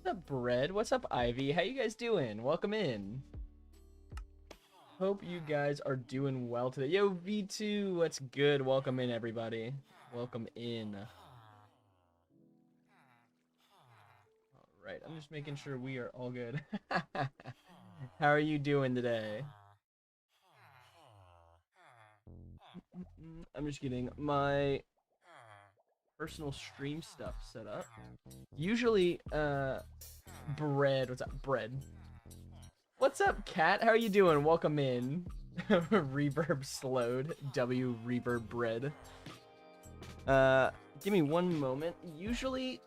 What's up, Bread? What's up, Ivy? How you guys doing? Welcome in. Hope you guys are doing well today. Yo, V2, what's good? Welcome in, everybody. Welcome in. All right, I'm just making sure we are all good. How are you doing today? I'm just getting my personal stream stuff set up. Usually, Bread, what's up, Bread? What's up, Cat? How are you doing? Welcome in. Reverb slowed. W reverb bread. Give me one moment. Usually,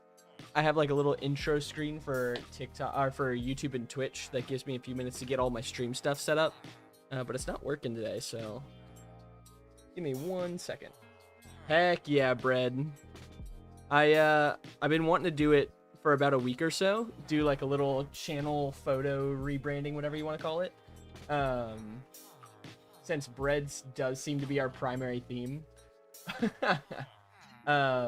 I have like a little intro screen for TikTok or for YouTube and Twitch that gives me a few minutes to get all my stream stuff set up. But it's not working today, so give me 1 second. Heck yeah, bread. I've been wanting to do it for about a week or so. Do like a little channel photo rebranding, whatever you want to call it. Since breads does seem to be our primary theme. So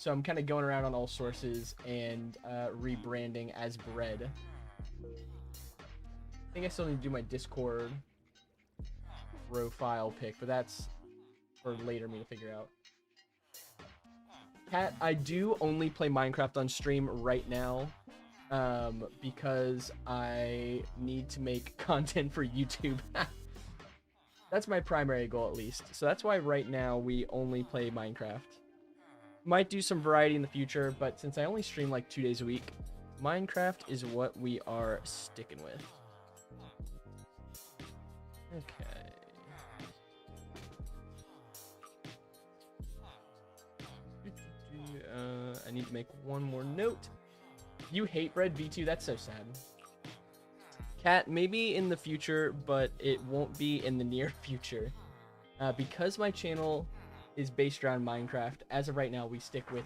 I'm kind of going around on all sources and rebranding as bread. I think I still need to do my Discord profile pic, but that's for later me to figure out. Cat, I do only play Minecraft on stream right now because I need to make content for YouTube. That's my primary goal, at least. So that's why right now we only play Minecraft. Might do some variety in the future, but since I only stream like 2 days a week, Minecraft is what we are sticking with. Okay. I need to make one more note. You hate bread, V2? That's so sad. Cat, maybe in the future, but it won't be in the near future. Because my channel is based around Minecraft, as of right now, we stick with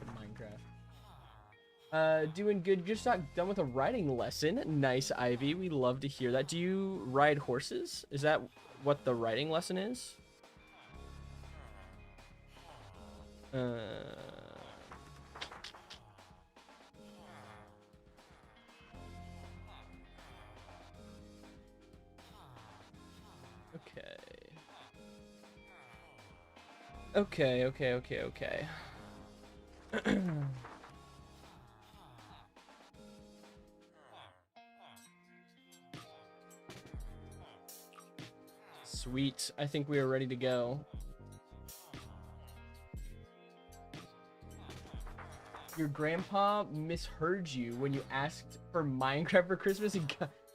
Minecraft. Doing good. Just not done with a riding lesson. Nice, Ivy. We love to hear that. Do you ride horses? Is that what the riding lesson is? Okay. Okay. Sweet. I think we are ready to go. Your grandpa misheard you when you asked for Minecraft for Christmas?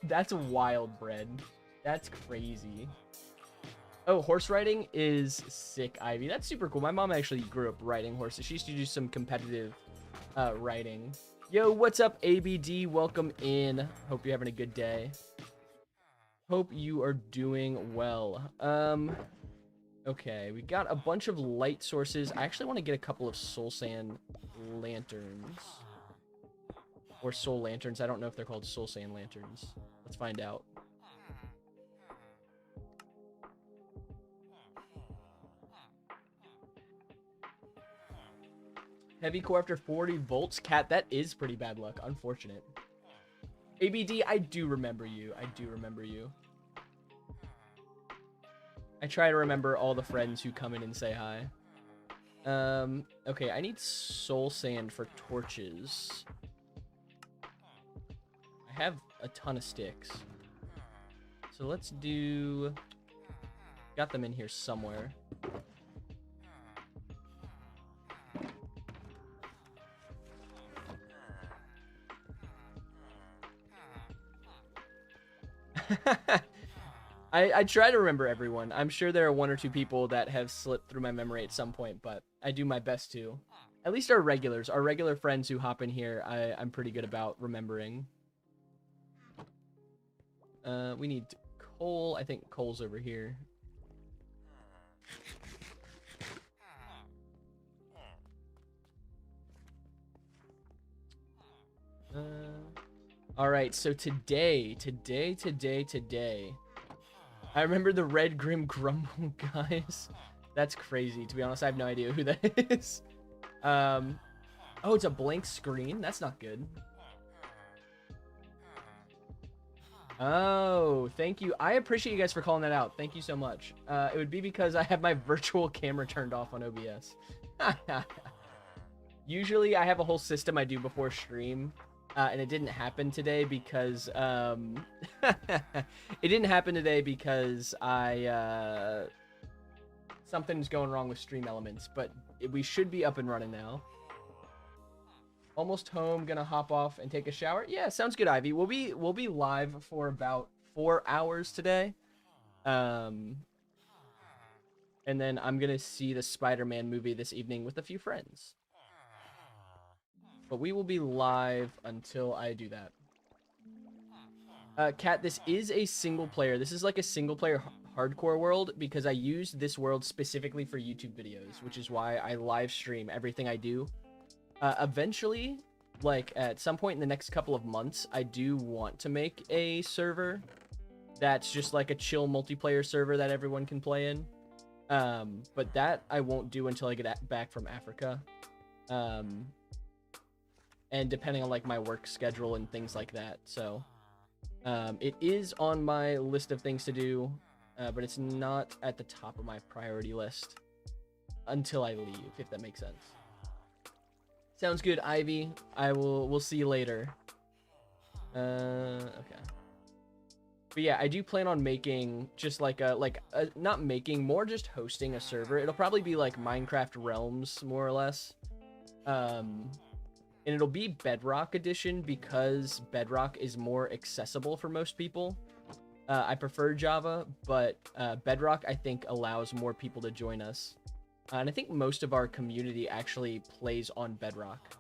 That's wild, bread. That's crazy. Oh, horse riding is sick, Ivy. That's super cool. My mom actually grew up riding horses. She used to do some competitive riding. Yo, what's up, ABD? Welcome in. Hope you're having a good day. Hope you are doing well. Okay, we got a bunch of light sources. I actually want to get a couple of soul sand lanterns. Or soul lanterns. I don't know if they're called soul sand lanterns. Let's find out. Heavy core after 40 volts. Cat, that is pretty bad luck. Unfortunate. ABD, I do remember you. I do remember you. I try to remember all the friends who come in and say hi. Okay, I need soul sand for torches. I have a ton of sticks. So let's do... Got them in here somewhere. I try to remember everyone. I'm sure there are 1 or 2 people that have slipped through my memory at some point, but I do my best to. At least our regulars, our regular friends who hop in here, I'm pretty good about remembering. We need coal. I think coal's over here. All right, so today, I remember the Red Grim Grumble guys. That's crazy. To be honest, I have no idea who that is. Oh, it's a blank screen. That's not good. Oh, thank you. I appreciate you guys for calling that out. Thank you so much. It would be because I have my virtual camera turned off on OBS. Usually I have a whole system I do before stream, and it didn't happen today because it didn't happen today because I something's going wrong with Stream Elements, but we should be up and running now. Almost home, gonna hop off and take a shower. Yeah, sounds good, Ivy. We'll be live for about 4 hours today. And then I'm gonna see the Spider-Man movie this evening with a few friends. But we will be live until I do that. Kat, this is a single player. This is like a single player hardcore world because I used this world specifically for YouTube videos, which is why I live stream everything I do. Eventually, like at some point in the next couple of months, I do want to make a server that's just like a chill multiplayer server that everyone can play in. But that I won't do until I get back from Africa. And depending on like my work schedule and things like that. So it is on my list of things to do, but it's not at the top of my priority list until I leave, if that makes sense. Sounds good, Ivy. We'll see you later. Okay. But yeah, I do plan on making just like not making, more just hosting a server. It'll probably be like Minecraft Realms, more or less. And it'll be Bedrock edition because Bedrock is more accessible for most people. I prefer Java, but Bedrock, I think, allows more people to join us. And I think most of our community actually plays on Bedrock.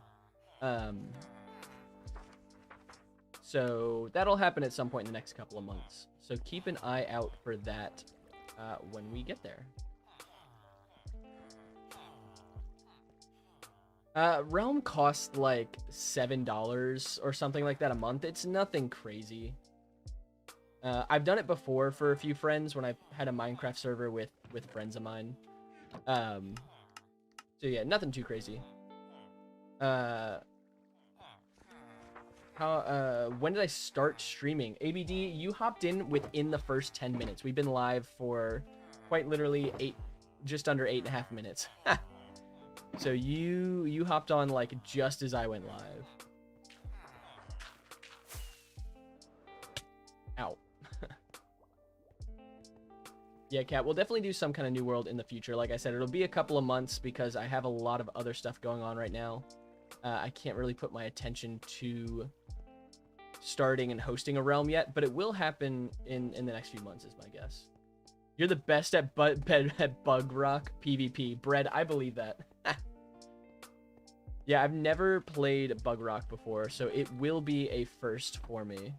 So that'll happen at some point in the next couple of months. So keep an eye out for that when we get there. Realm costs like $7 or something like that a month. It's nothing crazy. I've done it before for a few friends when I've had a Minecraft server with friends of mine. So yeah, nothing too crazy. When did I start streaming? ABD, you hopped in within the first 10 minutes. We've been live for quite literally just under 8.5 minutes. So you hopped on like just as I went live. Ow. Yeah, Kat, we'll definitely do some kind of new world in the future. Like I said, it'll be a couple of months because I have a lot of other stuff going on right now. I can't really put my attention to starting and hosting a realm yet, but it will happen in the next few months is my guess. You're the best at Bug Rock PvP. Bread, I believe that. Yeah, I've never played Bug Rock before, so it will be a first for me.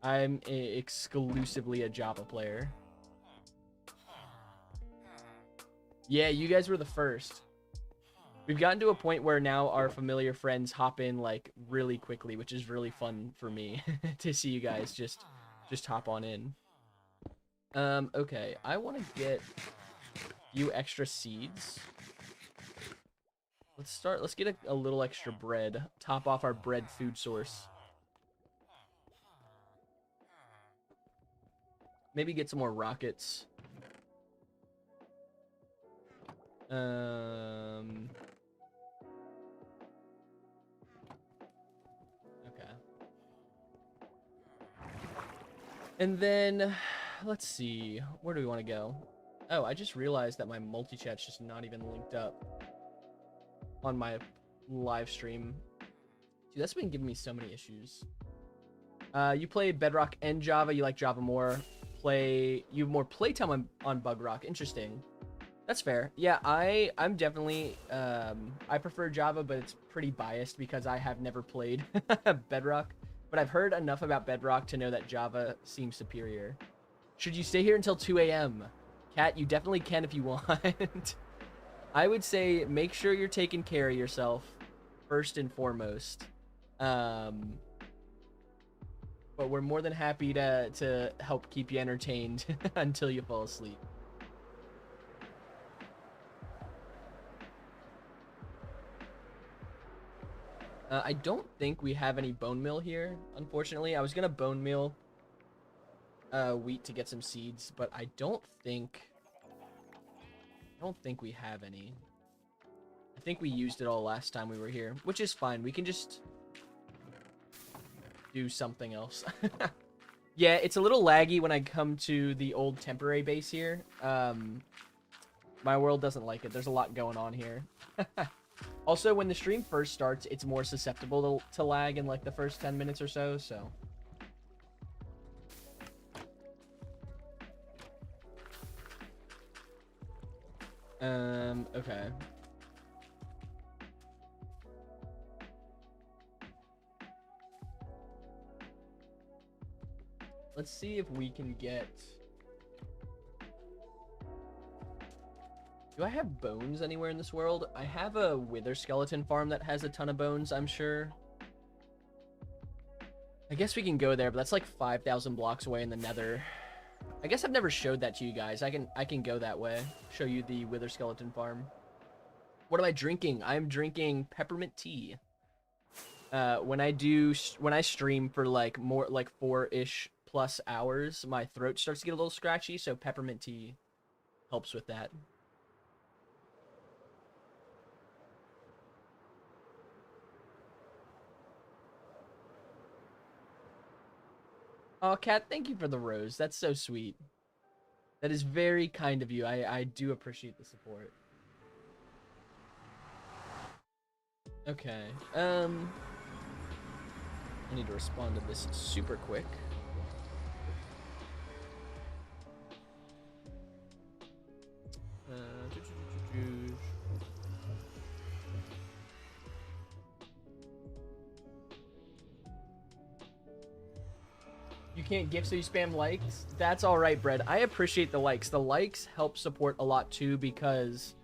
I'm exclusively a Java player. Yeah, you guys were the first. We've gotten to a point where now our familiar friends hop in like really quickly, which is really fun for me to see you guys just hop on in. Okay, I want to get a few extra seeds. Let's get a little extra bread. Top off our bread food source. Maybe get some more rockets. Okay. And then, let's see. Where do we want to go? Oh, I just realized that my multi-chat's just not even linked up on my live stream. Dude, that's been giving me so many issues. You play Bedrock and Java. You like Java more. You have more playtime on Bug Rock. Interesting. That's fair. Yeah, I'm definitely I prefer Java, but it's pretty biased because I have never played Bedrock. But I've heard enough about Bedrock to know that Java seems superior. Should you stay here until 2 a.m.? Kat, you definitely can if you want. I would say make sure you're taking care of yourself first and foremost. But we're more than happy to help keep you entertained until you fall asleep. I don't think we have any bone meal here, unfortunately. I was gonna bone meal wheat to get some seeds, but I don't think we have any. I think we used it all last time we were here, which is fine. We can just do something else. Yeah, it's a little laggy when I come to the old temporary base here. My world doesn't like it. There's a lot going on here. Also, when the stream first starts, it's more susceptible to lag in like the first 10 minutes or so, okay. Let's see if we can get... Do I have bones anywhere in this world? I have a wither skeleton farm that has a ton of bones, I'm sure. I guess we can go there, but that's like 5,000 blocks away in the nether. I guess I've never showed that to you guys. I can go that way. Show you the wither skeleton farm. What am I drinking? I'm drinking peppermint tea. When I stream for like more like 4-ish plus hours, my throat starts to get a little scratchy, so peppermint tea helps with that. Oh, Kat, thank you for the rose. That's so sweet. That is very kind of you. I do appreciate the support. Okay. I need to respond to this super quick. You can't gift, so you spam likes? That's all right, Bread. I appreciate the likes. The likes help support a lot too because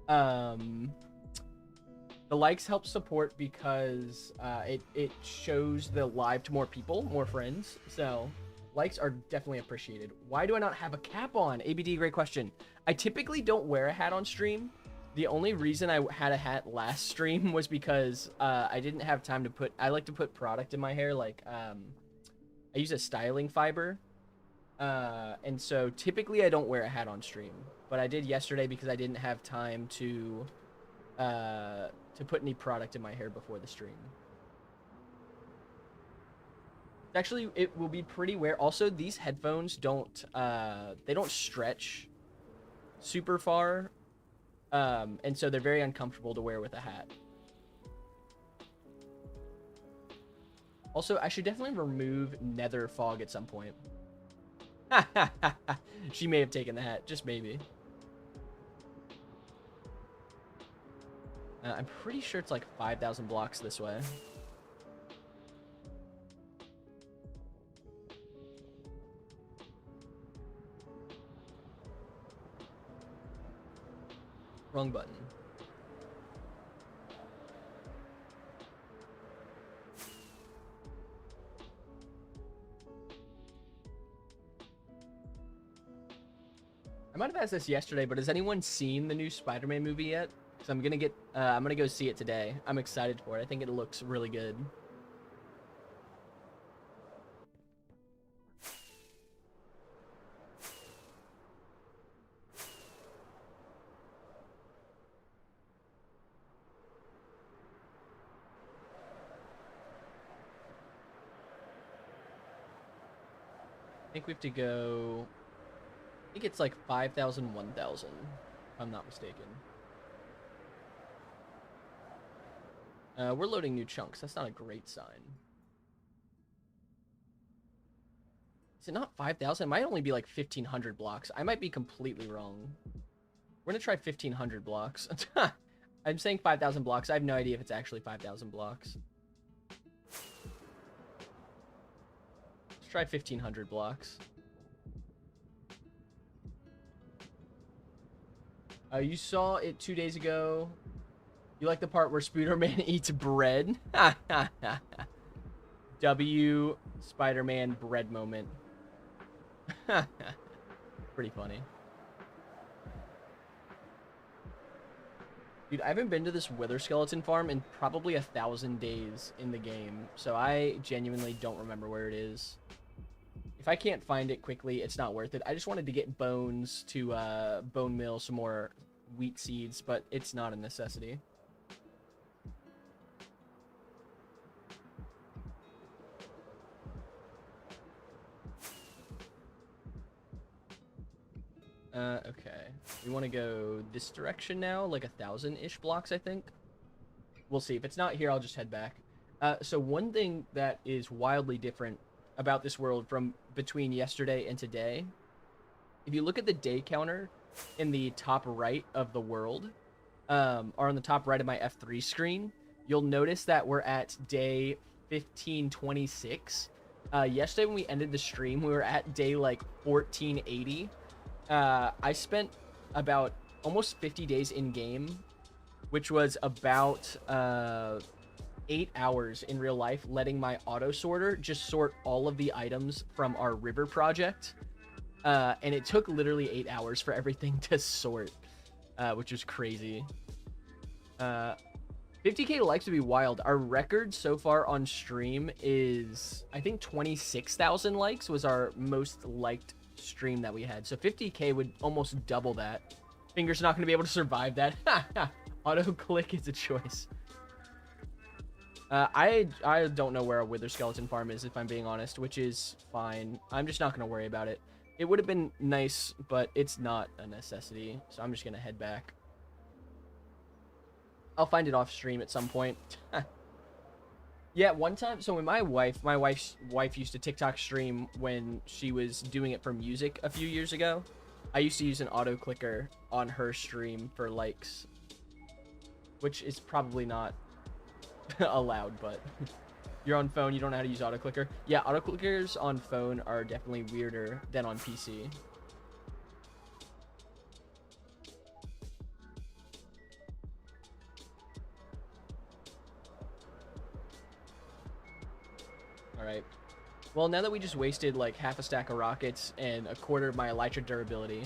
it shows the live to more people, more friends. So likes are definitely appreciated. Why do I not have a cap on? ABD, great question. I typically don't wear a hat on stream. The only reason I had a hat last stream was because I didn't have time to put... I like to put product in my hair, like... I use a styling fiber, and so typically I don't wear a hat on stream, but I did yesterday because I didn't have time to put any product in my hair before the stream. Actually, it will be pretty wear. Also, these headphones don't stretch super far, and so they're very uncomfortable to wear with a hat. Also, I should definitely remove nether fog at some point. She may have taken the hat, just maybe. I'm pretty sure it's like 5,000 blocks this way. Wrong button. I might have asked this yesterday, but has anyone seen the new Spider-Man movie yet? Because I'm gonna go see it today. I'm excited for it. I think it looks really good. I think we have to go... I think it's like 5,000, 1,000, if I'm not mistaken. We're loading new chunks. That's not a great sign. Is it not 5,000? It might only be like 1,500 blocks. I might be completely wrong. We're going to try 1,500 blocks. I'm saying 5,000 blocks. I have no idea if it's actually 5,000 blocks. Let's try 1,500 blocks. You saw it 2 days ago. You like the part where Spider-Man eats bread? W Spider-Man bread moment. Pretty funny. Dude, I haven't been to this Wither Skeleton farm in probably 1,000 days in the game, so I genuinely don't remember where it is. If I can't find it quickly, it's not worth it. I just wanted to get bones to bone mill some more wheat seeds, but it's not a necessity. Okay. We want to go this direction now, like 1,000-ish blocks, I think. We'll see. If it's not here, I'll just head back. So one thing that is wildly different about this world from between yesterday and today, if you look at the day counter in the top right of the world, or on the top right of my F3 screen, you'll notice that we're at day 1526. Yesterday when we ended the stream, we were at day like 1480. I spent about almost 50 days in game, which was about 8 hours in real life, letting my auto sorter just sort all of the items from our river project. And it took literally 8 hours for everything to sort, which was crazy. 50k likes would be wild. Our record so far on stream is, I think 26,000 likes was our most liked stream that we had. So 50k would almost double that. Finger's not going to be able to survive that. Auto click is a choice. I don't know where a Wither Skeleton farm is, if I'm being honest, which is fine. I'm just not going to worry about it. It would have been nice, but it's not a necessity. So I'm just going to head back. I'll find it off stream at some point. Yeah, one time, so when my wife's wife used to TikTok stream when she was doing it for music a few years ago. I used to use an auto clicker on her stream for likes, which is probably not allowed, but you're on phone, you don't know how to use auto clicker. Yeah, auto clickers on phone are definitely weirder than on PC. All right. Well, now that we just wasted like half a stack of rockets and a quarter of my elytra durability.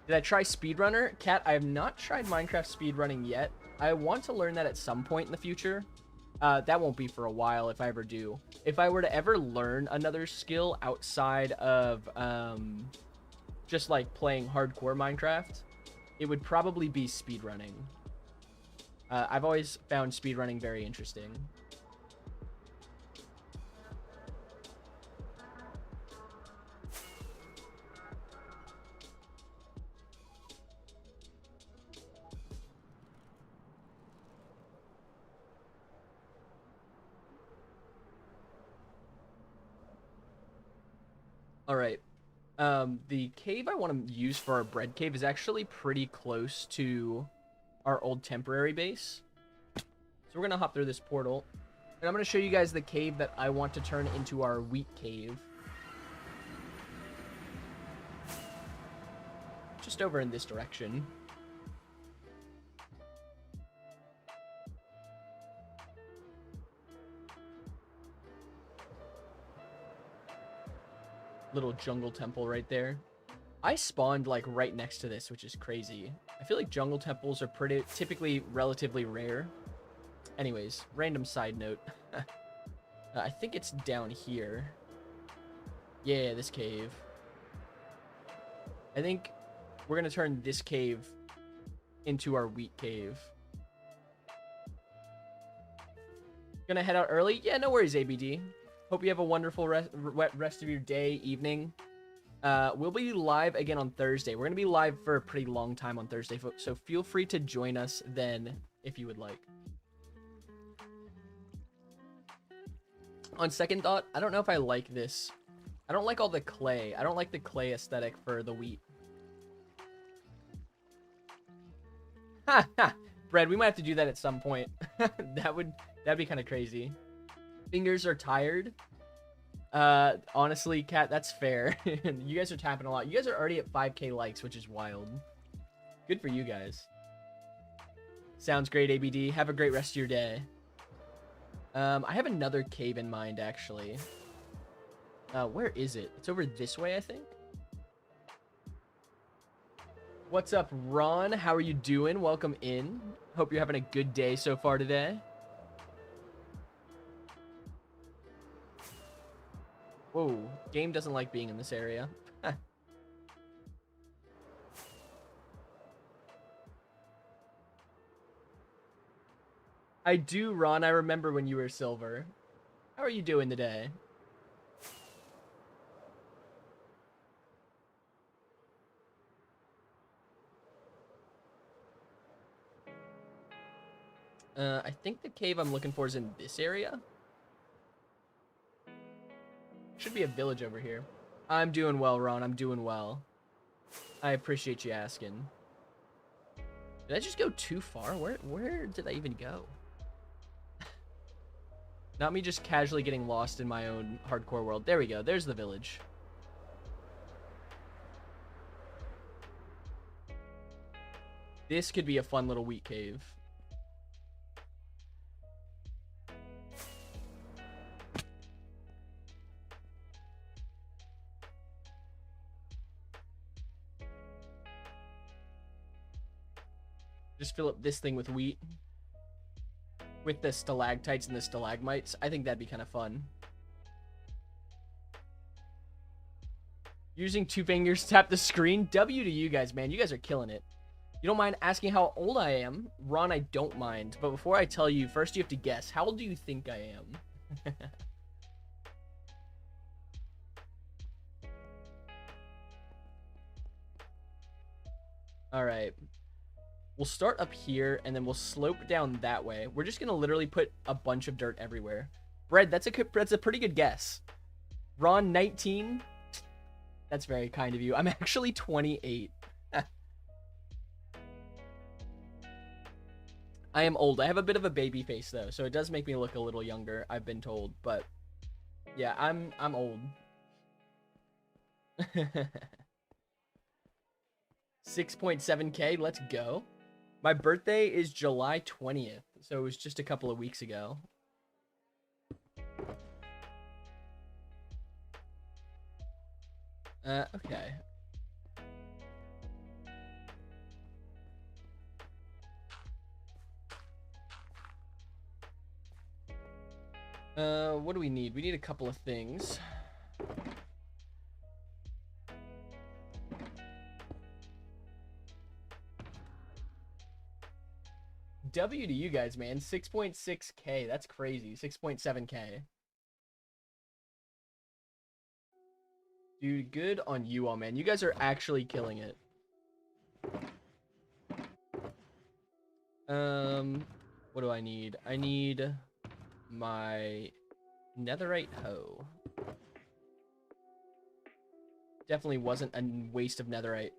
Did I try speedrunner? Cat, I have not tried Minecraft speedrunning yet. I want to learn that at some point in the future. That won't be for a while if I ever do. If I were to ever learn another skill outside of just like playing hardcore Minecraft, it would probably be speedrunning. I've always found speedrunning very interesting. All right. The cave I want to use for our bread cave is actually pretty close to our old temporary base. So we're going to hop through this portal. And I'm going to show you guys the cave that I want to turn into our wheat cave. Just over in this direction. Little jungle temple right there. I spawned like right next to this, which is crazy. I feel like jungle temples are typically relatively rare. Anyways, random side note. I think it's down here. Yeah, this cave. I think we're gonna turn this cave into our wheat cave. Gonna head out early? Yeah, no worries, ABD. Hope you have a wonderful rest of your day, evening. We'll be live again on Thursday. We're going to be live for a pretty long time on Thursday, so feel free to join us then if you would like. On second thought, I don't know if I like this. I don't like all the clay. I don't like the clay aesthetic for the wheat. Ha ha! Bread, we might have to do that at some point. That'd be kind of crazy. Fingers are tired. Honestly, Cat, that's fair. You guys are tapping a lot. You guys are already at 5k likes, which is wild. Good for you guys. Sounds great, ABD. Have a great rest of your day. I have another cave in mind, actually. Where is it? It's over this way, I think. What's up, Ron? How are you doing? Welcome in. Hope you're having a good day so far today. Whoa, game doesn't like being in this area. I do, Ron. I remember when you were silver. How are you doing today? I think the cave I'm looking for is in this area. Should be a village over here. I'm doing well, Ron. I'm doing well. I appreciate you asking. Did I just go too far? Where did I even go? Not me just casually getting lost in my own hardcore world. There we go. There's the village. This could be a fun little wheat cave. Just fill up this thing with wheat. With the stalactites and the stalagmites. I think that'd be kind of fun. Using 2 fingers to tap the screen. W to you guys, man. You guys are killing it. You don't mind asking how old I am? Ron, I don't mind. But before I tell you, first you have to guess. How old do you think I am? Alright. We'll start up here, and then we'll slope down that way. We're just going to literally put a bunch of dirt everywhere. Bread, that's a pretty good guess. Ron, 19. That's very kind of you. I'm actually 28. I am old. I have a bit of a baby face, though, so it does make me look a little younger, I've been told. But, yeah, I'm old. 6.7K, let's go. My birthday is July 20th, so it was just a couple of weeks ago. Okay. What do we need? We need a couple of things. W to you guys, man. 6.6K. That's crazy. 6.7K. Dude, good on you all, man. You guys are actually killing it. What do I need? I need my netherite hoe. Definitely wasn't a waste of netherite.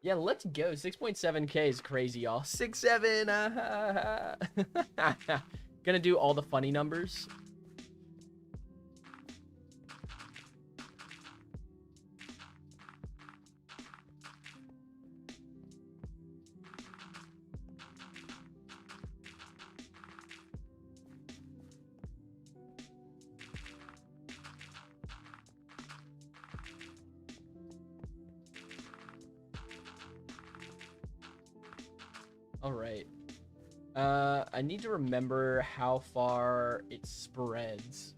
Yeah, let's go. 6.7K is crazy, y'all. 6.7. Gonna do all the funny numbers. All right. I need to remember how far it spreads.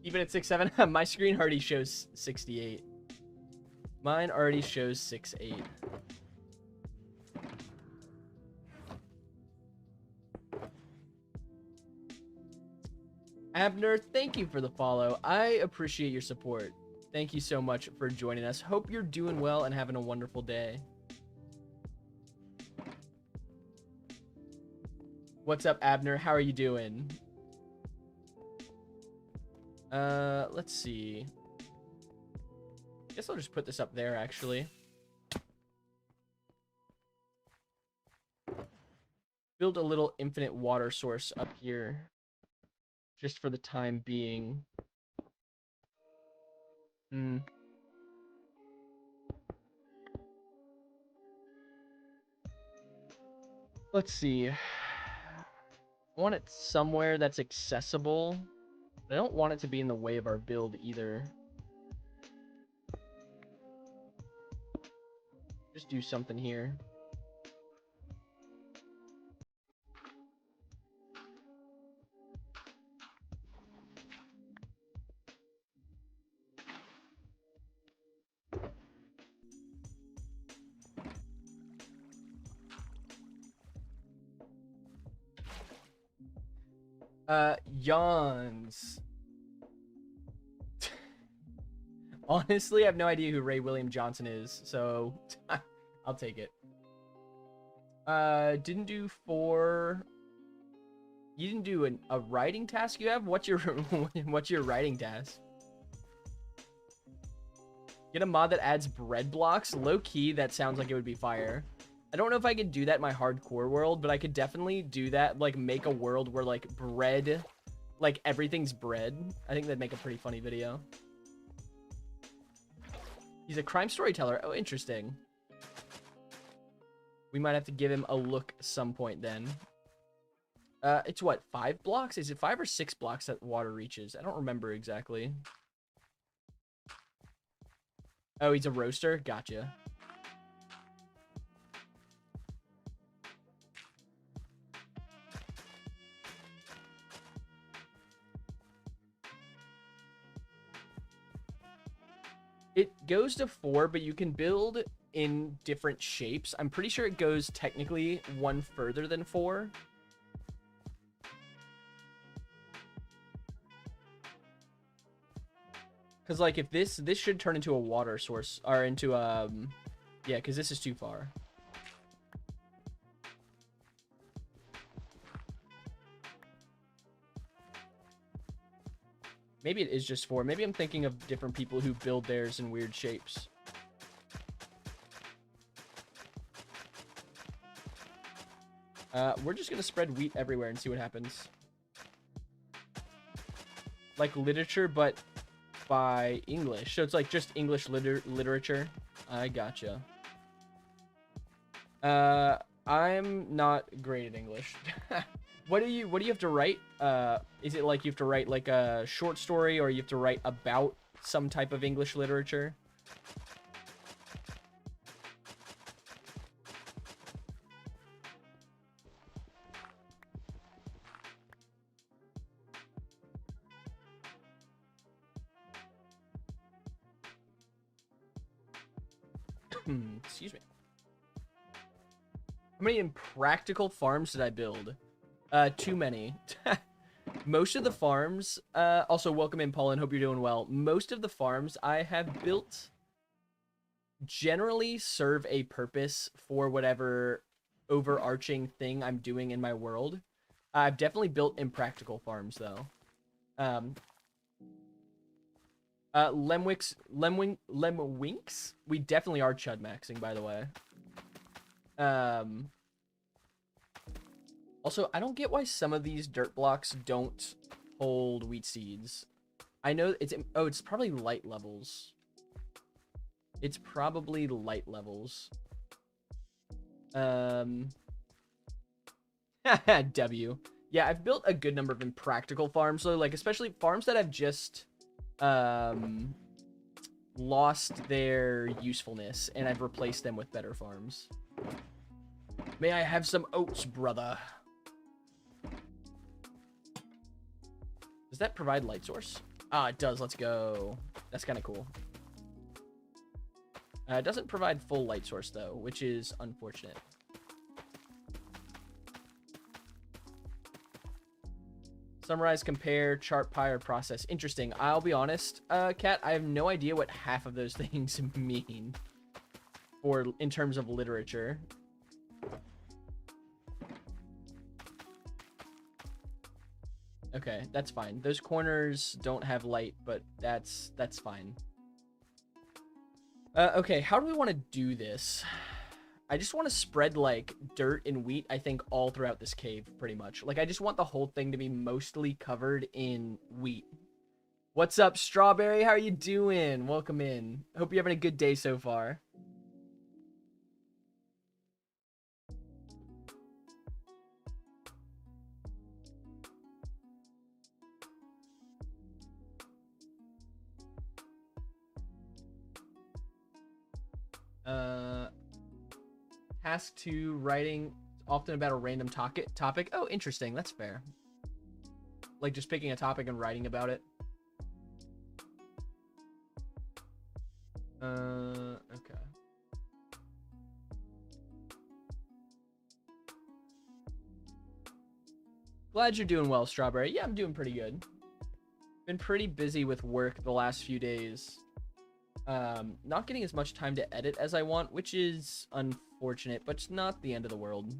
Even at 6.7, my screen already shows 68. Mine already shows 6.8. Abner, thank you for the follow. I appreciate your support. Thank you so much for joining us. Hope you're doing well and having a wonderful day. What's up, Abner? How are you doing? Let's see. Guess I'll just put this up there, actually. Build a little infinite water source up here. Just for the time being. Let's see. I want it somewhere that's accessible. I don't want it to be in the way of our build either. do something here. Yawns. Honestly, I have no idea who Ray William Johnson is, so I'll take it. Didn't do 4. You didn't do a writing task you have? What's your what's your writing task? Get a mod that adds bread blocks? Low key, that sounds like it would be fire. I don't know if I could do that in my hardcore world, but I could definitely do that, like make a world where like bread, like everything's bread. I think that'd make a pretty funny video. He's a crime storyteller. Oh, interesting. We might have to give him a look at some point then. It's what, 5 blocks? Is it 5 or 6 blocks that water reaches? I don't remember exactly. Oh, he's a roaster? Gotcha. It goes to 4, but you can build in different shapes. I'm pretty sure it goes technically 1 further than 4. Because, like, if this should turn into a water source, or into, yeah, because this is too far. Maybe it is just 4. Maybe I'm thinking of different people who build theirs in weird shapes. We're just going to spread wheat everywhere and see what happens. Like literature, but by English. So it's like just English literature. I gotcha. I'm not great at English. What do you have to write? Is it like you have to write like a short story, or you have to write about some type of English literature? Excuse me. How many impractical farms did I build? Too many. Most of the farms, also welcome in, Paul, and hope you're doing well. Most of the farms I have built generally serve a purpose for whatever overarching thing I'm doing in my world. I've definitely built impractical farms, though. Lemwinks, we definitely are chud maxing, by the way. Also, I don't get why some of these dirt blocks don't hold wheat seeds. I know it's... Oh, it's probably light levels. It's probably light levels. W. Yeah, I've built a good number of impractical farms, though. Like, especially farms that have just... lost their usefulness, and I've replaced them with better farms. May I have some oats, brother? Does that provide light source? Ah, it does. Let's go. That's kind of cool. It doesn't provide full light source, though, which is unfortunate. Summarize, compare, chart, pie, or process. Interesting. I'll be honest, Kat, I have no idea what half of those things mean for in terms of literature. Okay, that's fine. Those corners don't have light, but that's fine. Okay, how do we want to do this? I just want to spread, like, dirt and wheat, I think, all throughout this cave, pretty much. Like, I just want the whole thing to be mostly covered in wheat. What's up, Strawberry? How are you doing? Welcome in. Hope you're having a good day so far. Task 2, writing often about a random topic. Oh, interesting. That's fair. Like just picking a topic and writing about it. Okay. Glad you're doing well, Strawberry. Yeah, I'm doing pretty good. Been pretty busy with work the last few days. Not getting as much time to edit as I want, which is unfortunate, but it's not the end of the world.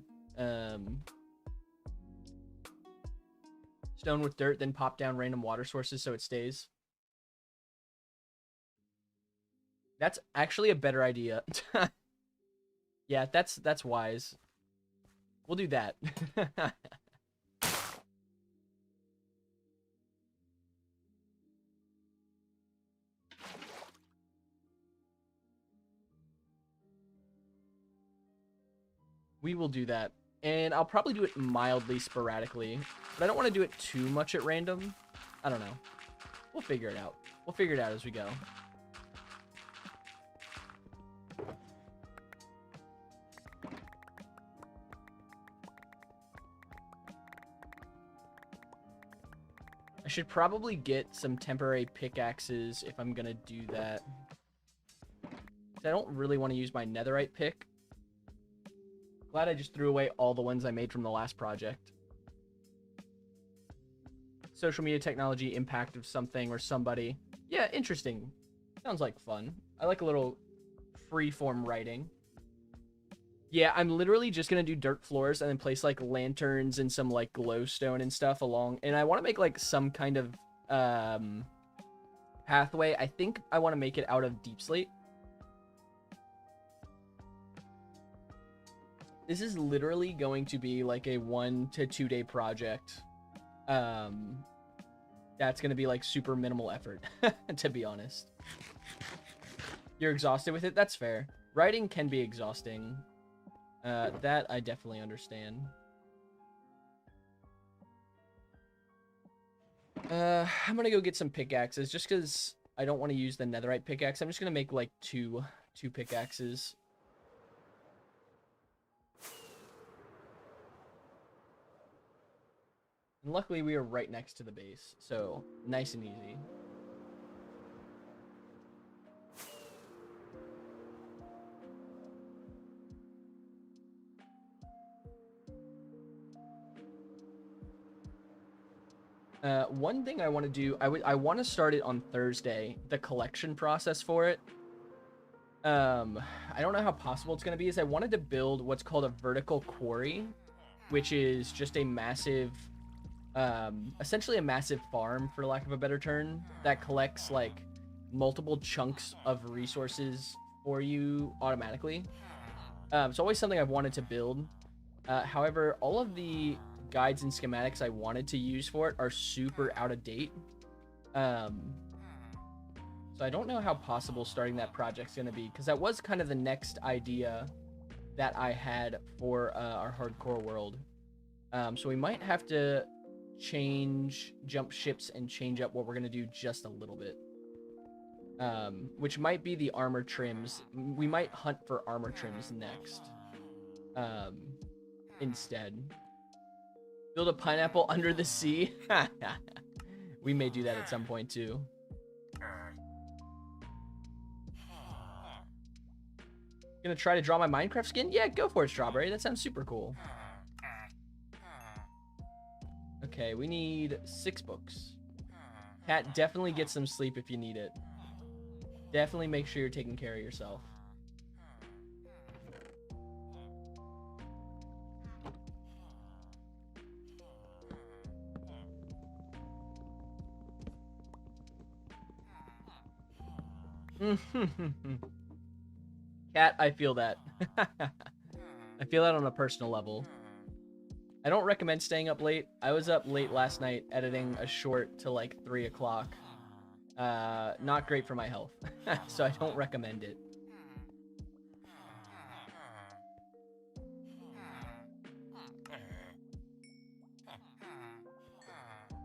Stone with dirt, then pop down random water sources so it stays. That's actually a better idea. Yeah, that's wise. We'll do that. We will do that. And I'll probably do it mildly sporadically. But I don't want to do it too much at random. I don't know. We'll figure it out. We'll figure it out as we go. I should probably get some temporary pickaxes if I'm going to do that. I don't really want to use my netherite pick. Glad I just threw away all the ones I made from the last project. Social media technology impact of something or somebody. Yeah, interesting. Sounds like fun. I like a little free-form writing. Yeah, I'm literally just going to do dirt floors and then place like lanterns and some like glowstone and stuff along. And I want to make like some kind of pathway. I think I want to make it out of deep slate. This is literally going to be like a 1 to 2 day project. That's going to be like super minimal effort, to be honest. You're exhausted with it? That's fair. Writing can be exhausting. That I definitely understand. I'm going to go get some pickaxes just because I don't want to use the netherite pickaxe. I'm just going to make like two pickaxes. And luckily, we are right next to the base, so nice and easy. One thing I want to do, I want to start it on Thursday, the collection process for it. I don't know how possible it's going to be, is I wanted to build what's called a vertical quarry, which is just a massive... essentially a massive farm, for lack of a better term, that collects like multiple chunks of resources for you automatically. It's always something I've wanted to build. However, all of the guides and schematics I wanted to use for it are super out of date. So I don't know how possible starting that project's going to be, because that was kind of the next idea that I had for our hardcore world. So we might have to jump ships and change up what we're going to do just a little bit. Which might be the armor trims. We might hunt for armor trims next. Instead. Build a pineapple under the sea. We may do that at some point too. Gonna try to draw my Minecraft skin? Yeah, go for it, Strawberry. That sounds super cool. Okay, we need 6 books. Cat, definitely get some sleep if you need it. Definitely make sure you're taking care of yourself. Cat, I feel that. I feel that on a personal level. I don't recommend staying up late. I was up late last night editing a short till like 3 o'clock. Not great for my health. So I don't recommend it.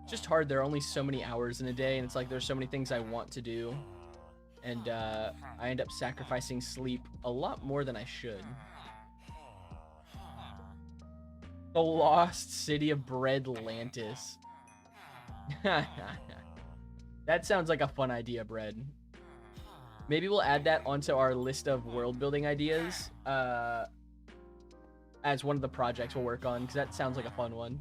Just hard. There are only so many hours in a day, and it's like there's so many things I want to do. And I end up sacrificing sleep a lot more than I should. The lost city of Breadlantis. That sounds like a fun idea, Bread. Maybe we'll add that onto our list of world building ideas as one of the projects we'll work on, because that sounds like a fun one.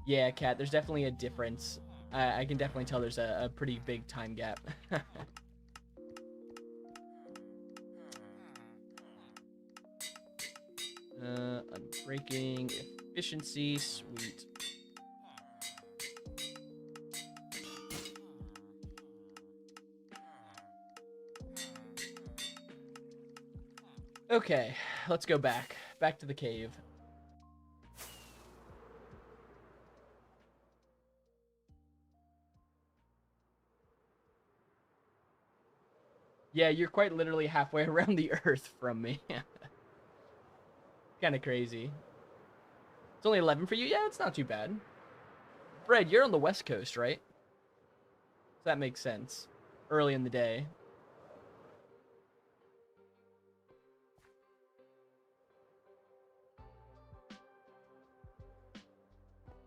Yeah, Kat, there's definitely a difference. I can definitely tell there's a pretty big time gap. Unbreaking efficiency, sweet. Okay, let's go back to the cave. Yeah, you're quite literally halfway around the earth from me. Kind of crazy. It's only 11 for you? Yeah, it's not too bad. Fred, you're on the west coast, right? So that makes sense. Early in the day.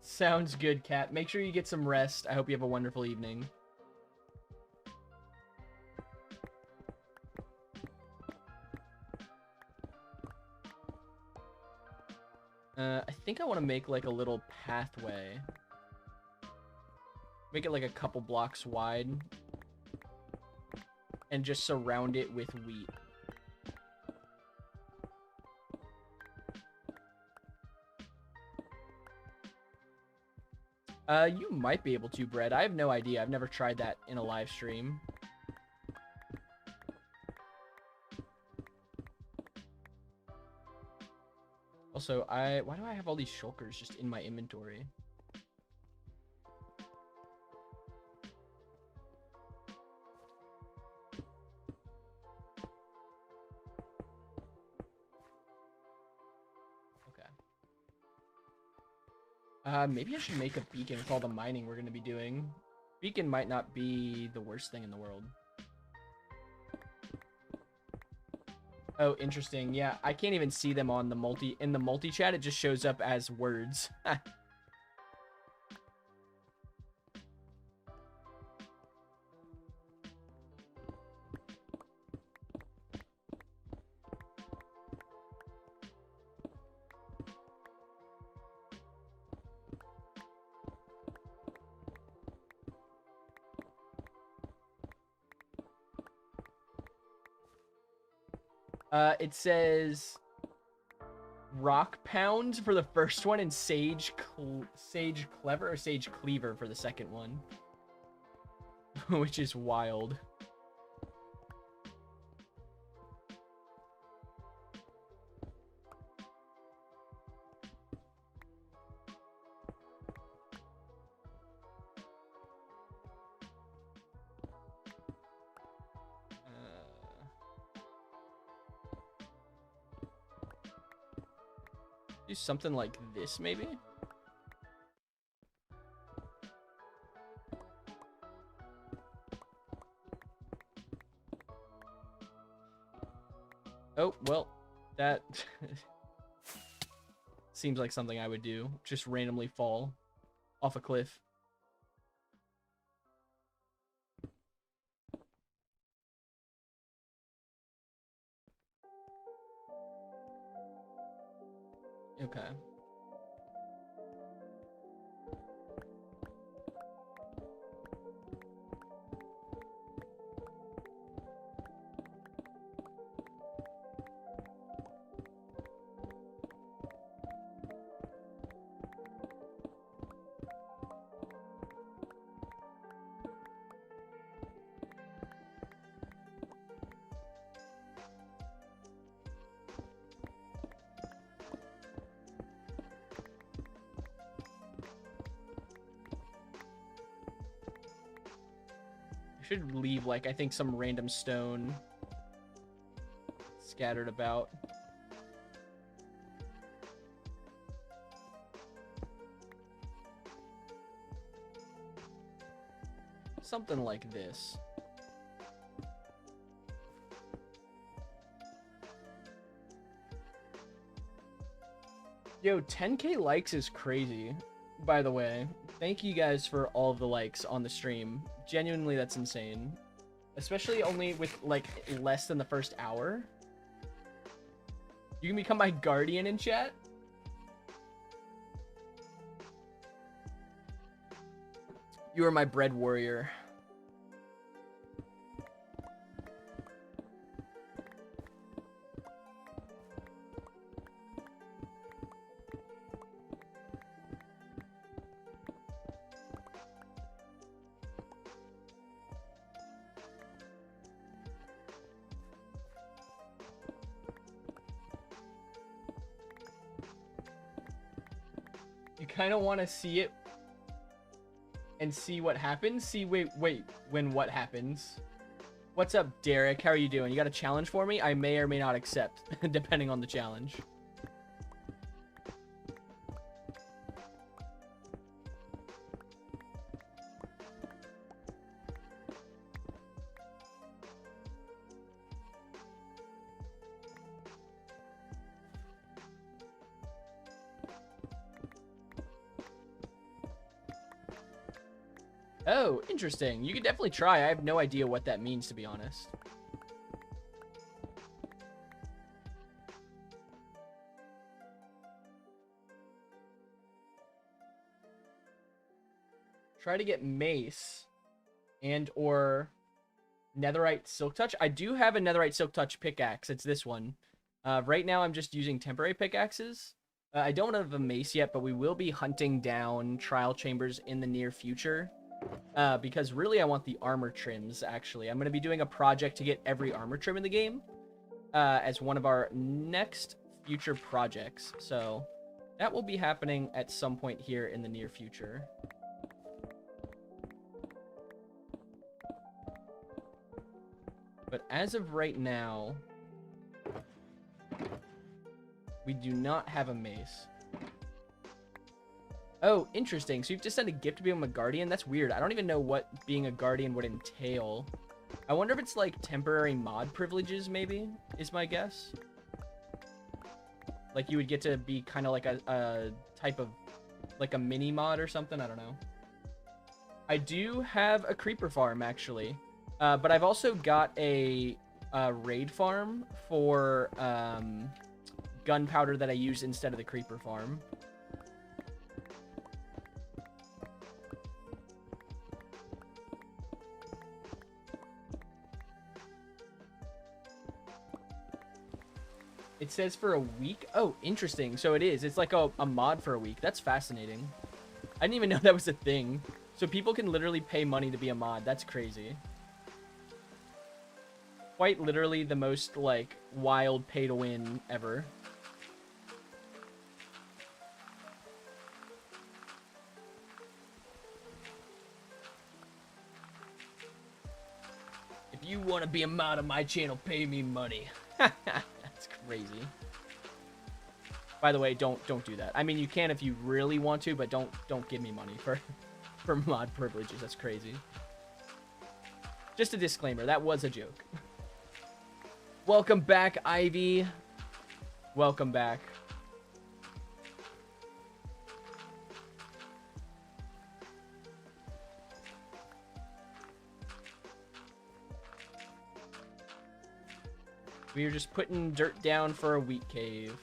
Sounds good, Kat. Make sure you get some rest. I hope you have a wonderful evening. I think I want to make like a little pathway. Make it like a couple blocks wide. And just surround it with wheat. You might be able to, Bread. I have no idea. I've never tried that in a live stream. Also, why do I have all these shulkers just in my inventory? Okay. Maybe I should make a beacon with all the mining we're going to be doing. Beacon might not be the worst thing in the world. Oh, interesting. Yeah, I can't even see them on the multi chat. It just shows up as words. It says Rock Pound for the first one and Sage Clever or Sage Cleaver for the second one. Which is wild. Do something like this, maybe? Oh, well, that seems like something I would do. Just randomly fall off a cliff. Okay. Should leave, like, I think some random stone scattered about. Something like this. Yo, 10K likes is crazy, by the way. Thank you guys for all of the likes on the stream. Genuinely, that's insane. Especially only with, like, less than the first hour. You can become my guardian in chat? You are my bread warrior. You kind of want to see it and see what happens. See, wait, when what happens? What's up, Derek? How are you doing? You got a challenge for me? I may or may not accept, depending on the challenge. Oh, interesting. You could definitely try. I have no idea what that means, to be honest. Try to get mace and or netherite silk touch. I do have a netherite silk touch pickaxe. It's this one. Right now I'm just using temporary pickaxes. I don't have a mace yet, but we will be hunting down trial chambers in the near future. Because really I want the armor trims, actually. I'm going to be doing a project to get every armor trim in the game as one of our next future projects. So that will be happening at some point here in the near future. But as of right now, we do not have a mace. Oh, interesting. So you've just sent a gift to become a guardian? That's weird. I don't even know what being a guardian would entail. I wonder if it's like temporary mod privileges, maybe, is my guess. Like you would get to be kind of like a type of, like a mini mod or something. I don't know. I do have a creeper farm, actually. But I've also got a raid farm for gunpowder that I use instead of the creeper farm. It says for a week. Oh, interesting. So it is. It's like a mod for a week. That's fascinating. I didn't even know that was a thing. So people can literally pay money to be a mod. That's crazy. Quite literally the most, like, wild pay-to-win ever. If you want to be a mod on my channel, pay me money. That's crazy. By the way, don't do that. I mean, you can if you really want to, but don't give me money for mod privileges. That's crazy. Just a disclaimer, that was a joke. Welcome back, Ivy. Welcome back. We are just putting dirt down for a wheat cave.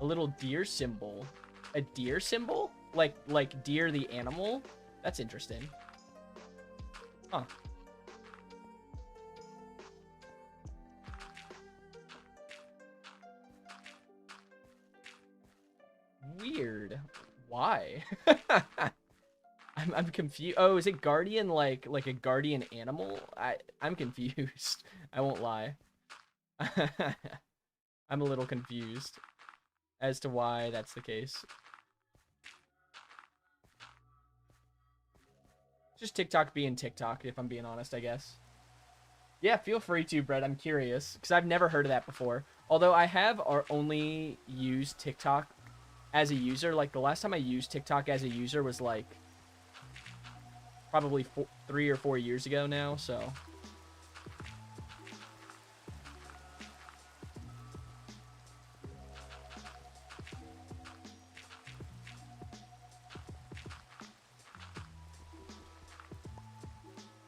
A little deer symbol. A deer symbol? Like deer the animal? That's interesting. Huh. Weird. Why? I'm confused. Oh, is it guardian like a guardian animal? I'm confused. I won't lie. I'm a little confused as to why that's the case. Just TikTok being TikTok, if I'm being honest, I guess. Yeah, feel free to, Brett. I'm curious, because I've never heard of that before. Although I have only used TikTok as a user. Like, the last time I used TikTok as a user was, like, probably 3 or 4 years ago now, so.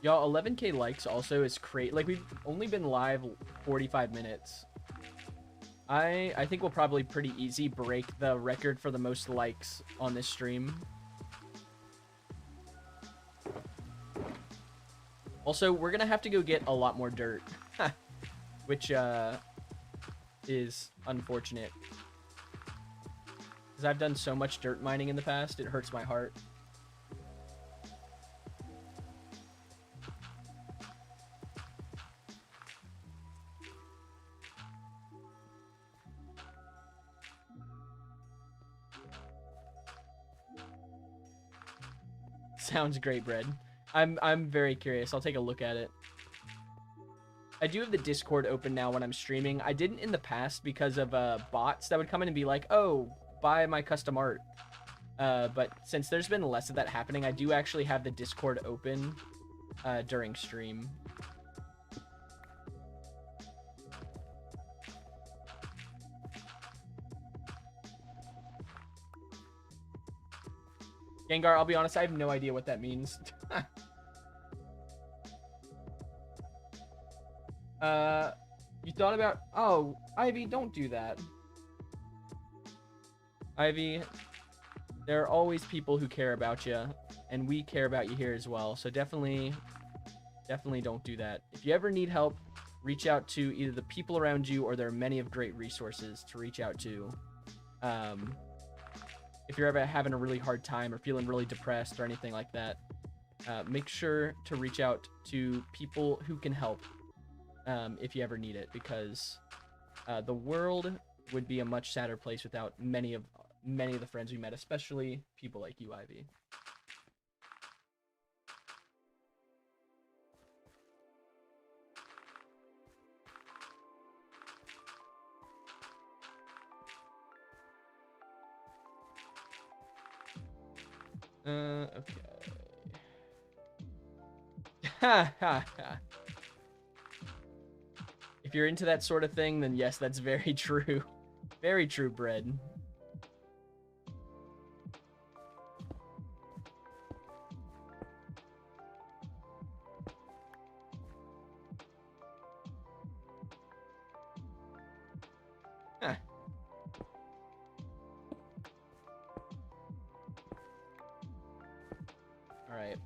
Y'all, 11K likes also is great. Like, we've only been live 45 minutes. I think we'll probably pretty easy break the record for the most likes on this stream. Also, we're gonna have to go get a lot more dirt, which is unfortunate. Because I've done so much dirt mining in the past, it hurts my heart. Sounds great, Bread. I'm very curious. I'll take a look at it. I do have the Discord open now when I'm streaming. I didn't in the past because of bots that would come in and be like, oh, buy my custom art. But since there's been less of that happening, I do actually have the Discord open during stream. Gengar, I'll be honest, I have no idea what that means. You thought about... Oh, Ivy, don't do that. Ivy, there are always people who care about you, and we care about you here as well. So definitely don't do that. If you ever need help, reach out to either the people around you, or there are many of great resources to reach out to. If you're ever having a really hard time or feeling really depressed or anything like that, make sure to reach out to people who can help if you ever need it, because the world would be a much sadder place without many of the friends we met, especially people like you, Ivy. Okay. Ha ha ha. If you're into that sort of thing, then yes, that's very true. Very true, Bread. Huh. All right.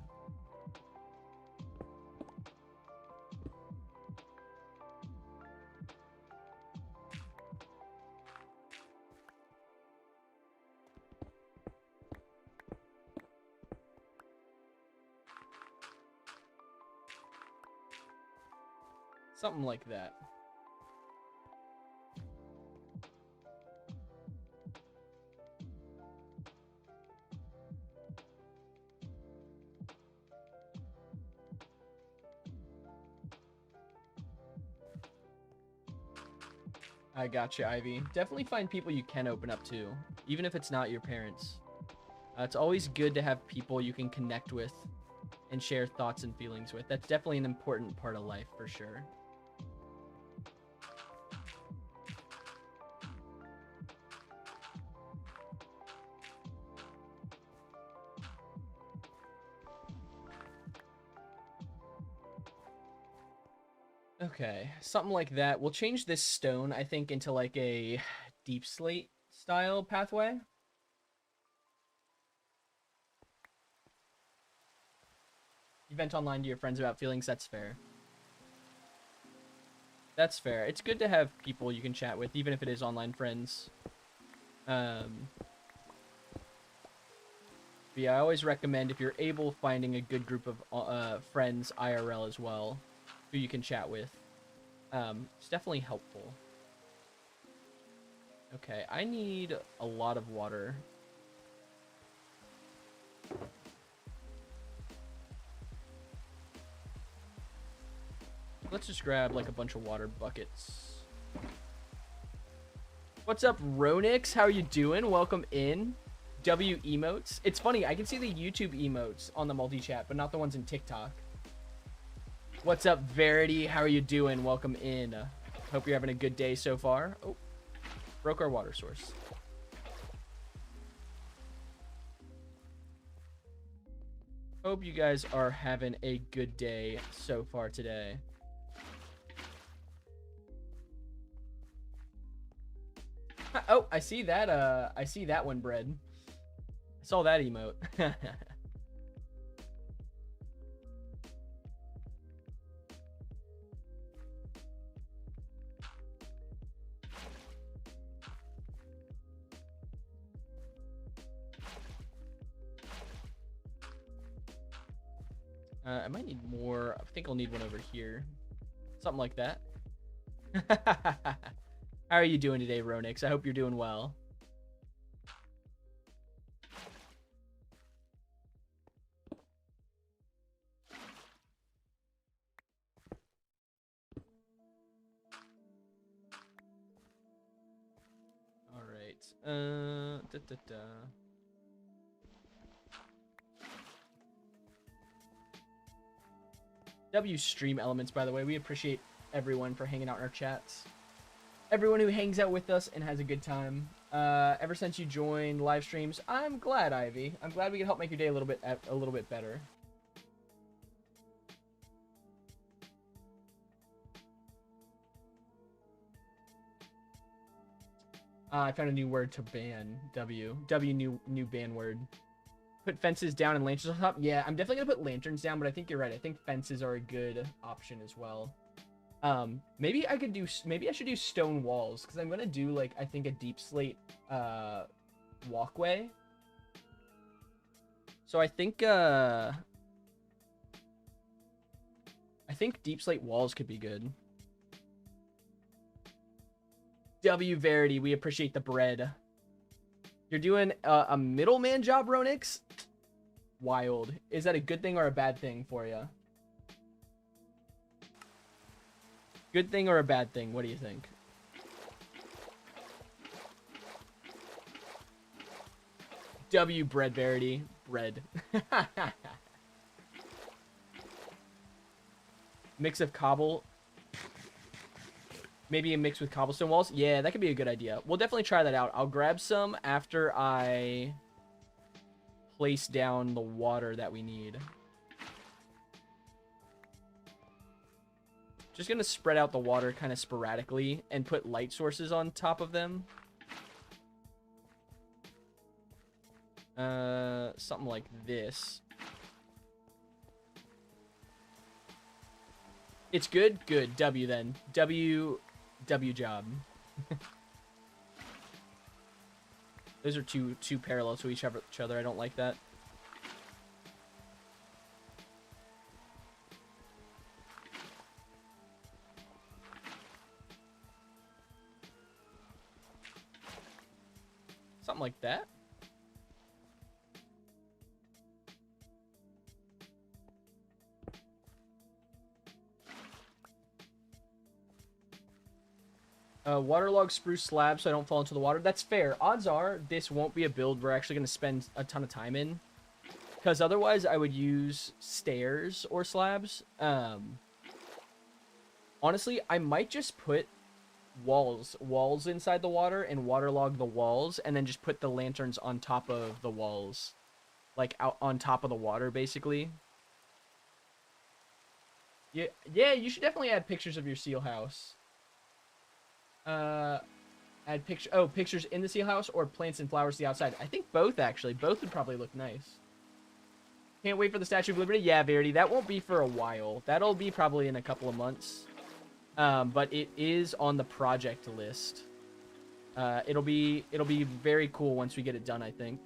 Something like that. I gotcha, Ivy. Definitely find people you can open up to, even if it's not your parents. It's always good to have people you can connect with and share thoughts and feelings with. That's definitely an important part of life, for sure. Okay, something like that. We'll change this stone, I think, into like a deep slate style pathway. You vent online to your friends about feelings, that's fair. That's fair. It's good to have people you can chat with, even if it is online friends. But yeah, I always recommend, if you're able, finding a good group of friends IRL as well, who you can chat with. It's definitely helpful. Okay, I need a lot of water. Let's just grab like a bunch of water buckets. What's up, Ronix? How are you doing? Welcome in. W emotes. It's funny, I can see the YouTube emotes on the multi-chat, but not the ones in TikTok. What's up, Verity? How are you doing? Welcome in. Hope you're having a good day so far. Oh, broke our water source. Hope you guys are having a good day so far today. Oh, I see that. I see that one, Bread. I saw that emote. I might need more. I think I'll need one over here. Something like that. How are you doing today, Ronix? I hope you're doing well. All right. W Stream Elements, by the way. We appreciate everyone for hanging out in our chats. Everyone who hangs out with us and has a good time. Ever since you joined live streams, I'm glad, Ivy. I'm glad we can help make your day a little bit better. I found a new word to ban. W new ban word. Put fences down and lanterns on top. Yeah, I'm definitely gonna put lanterns down, but I think you're right. I think fences are a good option as well. Maybe I should do stone walls, because I'm gonna do, like, I think a deep slate walkway. So I think deep slate walls could be good. W Verity, we appreciate the bread. You're doing a middleman job, Ronix? Wild. Is that a good thing or a bad thing for you? Good thing or a bad thing? What do you think? W Bread Verity. Bread. Mix of cobble. Maybe a mix with cobblestone walls. Yeah, that could be a good idea. We'll definitely try that out. I'll grab some after I place down the water that we need. Just gonna spread out the water kind of sporadically and put light sources on top of them. Something like this. It's good? Good. W then. W job. Those are two parallel to each other. I don't like that. Something like that. Waterlog spruce slab so I don't fall into the water. That's fair. Odds are this won't be a build we're actually going to spend a ton of time in, because otherwise I would use stairs or slabs. Honestly, I might just put walls inside the water and waterlog the walls, and then just put the lanterns on top of the walls, like out on top of the water, basically. Yeah, you should definitely add pictures of your seal house. Add pictures in the seal house or plants and flowers to the outside. I think both, actually. Both would probably look nice. Can't wait for the Statue of Liberty. Yeah, Verity, that won't be for a while. That'll be probably in a couple of months. But it is on the project list. It'll be very cool once we get it done, I think.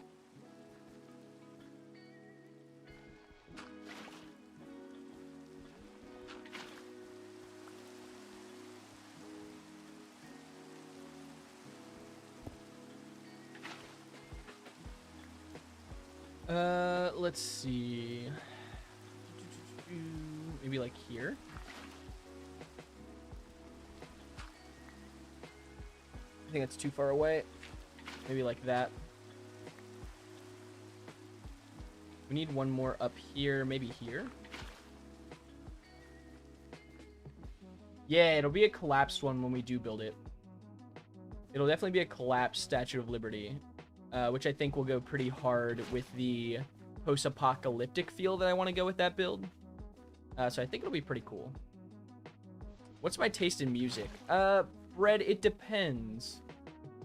Let's see. Maybe like here. I think that's too far away. Maybe like that. We need one more up here, maybe here. Yeah, it'll be a collapsed one when we do build it. It'll definitely be a collapsed Statue of Liberty, which I think will go pretty hard with the post-apocalyptic feel that I want to go with that build. So I think it'll be pretty cool. What's my taste in music? Red, it depends.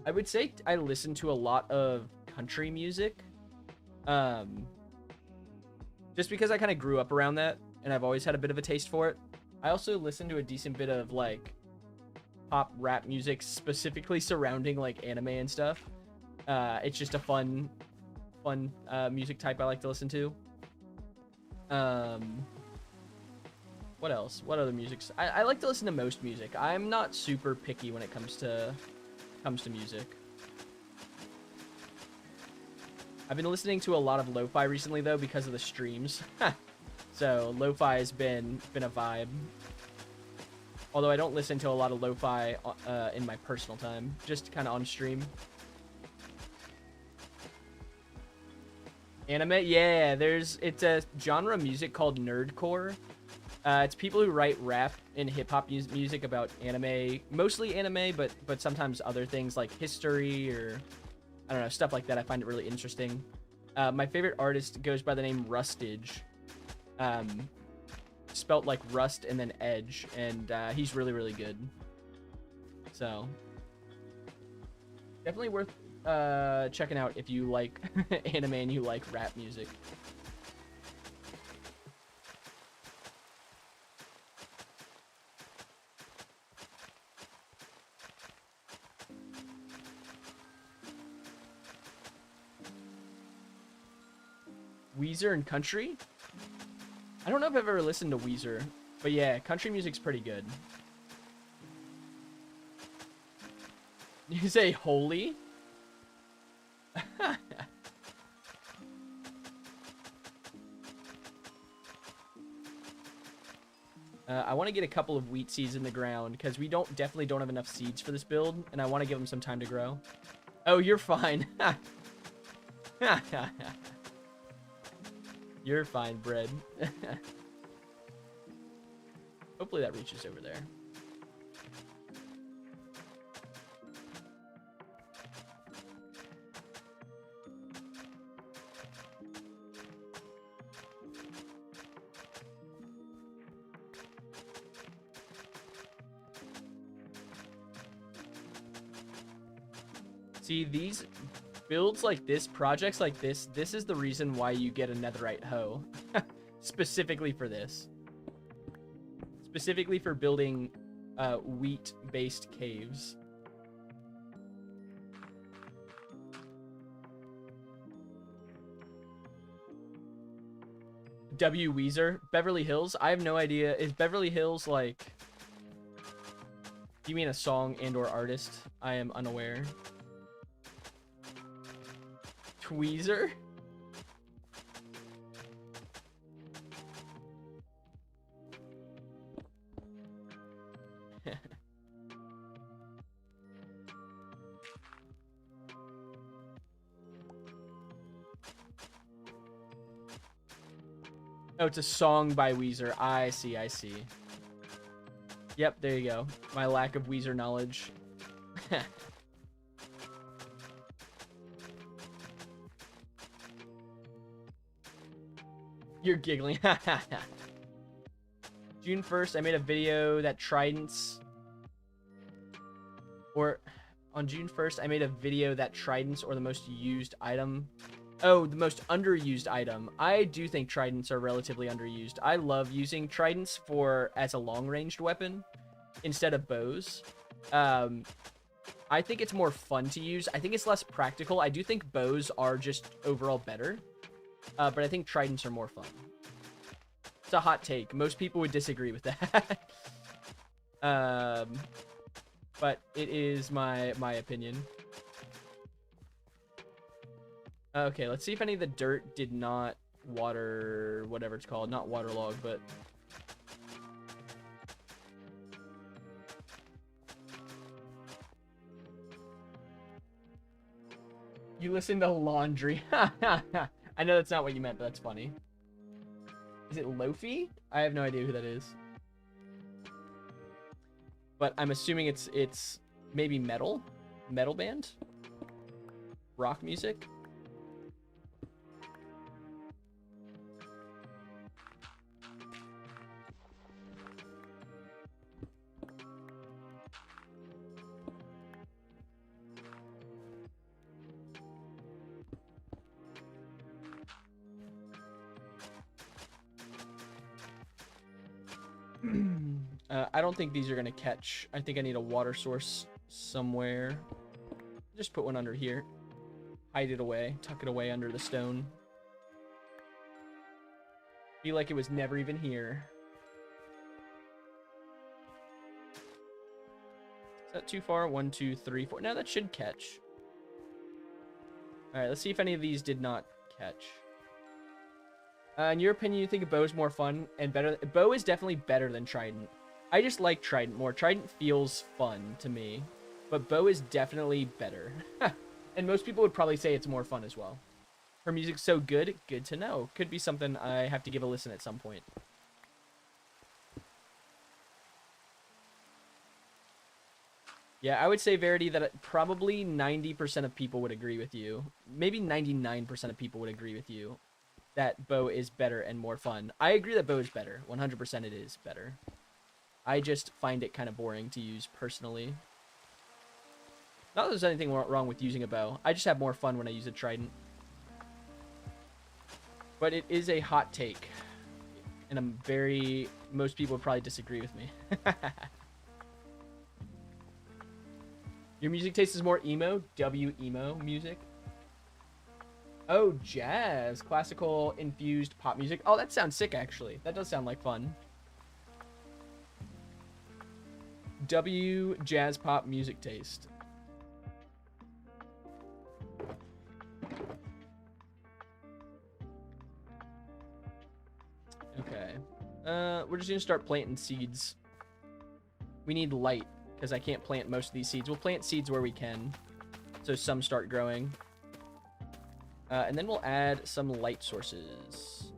I would say I listen to a lot of country music. Just because I kind of grew up around that, and I've always had a bit of a taste for it. I also listen to a decent bit of, like, pop rap music, specifically surrounding, like, anime and stuff. It's just a fun music type I like to listen to. What else? What other music? I like to listen to most music. I'm not super picky when it comes to music. I've been listening to a lot of lo-fi recently though because of the streams. So lo-fi has been a vibe. Although I don't listen to a lot of lo-fi in my personal time, just kind of on stream. Anime? Yeah, it's a genre of music called nerdcore. It's people who write rap and hip-hop music about anime, mostly anime, but sometimes other things like history or, I don't know, stuff like that. I find it really interesting. My favorite artist goes by the name Rustage, spelt like rust and then edge, and he's really, really good. So, definitely worth checking out if you like anime and you like rap music. Weezer and country? I don't know if I've ever listened to Weezer, but yeah, country music's pretty good. You say holy? I want to get a couple of wheat seeds in the ground because we definitely don't have enough seeds for this build, and I want to give them some time to grow. Oh, you're fine. You're fine, bread. Hopefully that reaches over there. See, these builds like this, projects like this is the reason why you get a netherite hoe. Specifically for this. Specifically for building wheat-based caves. W Weezer? Beverly Hills? I have no idea. Is Beverly Hills like... Do you mean a song and or artist? I am unaware. Tweezer? Oh, it's a song by Weezer. I see, I see. Yep, there you go. My lack of Weezer knowledge. You're giggling. June 1st, I made a video that tridents... Or... On June 1st, I made a video that tridents are the most used item... Oh, the most underused item. I do think tridents are relatively underused. I love using tridents as a long-ranged weapon instead of bows. I think it's more fun to use. I think it's less practical. I do think bows are just overall better. But I think tridents are more fun. It's a hot take. Most people would disagree with that. But it is my opinion. Okay, let's see if any of the dirt did not water, whatever it's called. Not waterlog, but... You listen to laundry. I know that's not what you meant, but that's funny. Is it Lofi? I have no idea who that is. But I'm assuming it's maybe metal? Metal band? Rock music? I don't think these are gonna catch. I think I need a water source somewhere. Just put one under here. Hide it away. Tuck it away under the stone. Feel like it was never even here. Is that too far? 1, 2, 3, 4. Now that should catch. Alright, let's see if any of these did not catch. In your opinion, you think bow is more fun and better? Bow is definitely better than trident. I just like trident more. Trident feels fun to me, but bow is definitely better. And most people would probably say it's more fun as well. Her music's so good. Good to know. Could be something I have to give a listen at some point. Yeah, I would say, Verity, that probably 90% of people would agree with you. Maybe 99% of people would agree with you that bow is better and more fun. I agree that bow is better. 100% it is better. I just find it kind of boring to use personally. Not that there's anything wrong with using a bow. I just have more fun when I use a trident. But it is a hot take. And most people would probably disagree with me. Your music taste is more emo? W-emo music? Oh, jazz. Classical infused pop music. Oh, that sounds sick, actually. That does sound like fun. W jazz pop music taste. Okay. We're just gonna start planting seeds. We need light, because I can't plant most of these seeds. We'll plant seeds where we can, so some start growing. And then we'll add some light sources.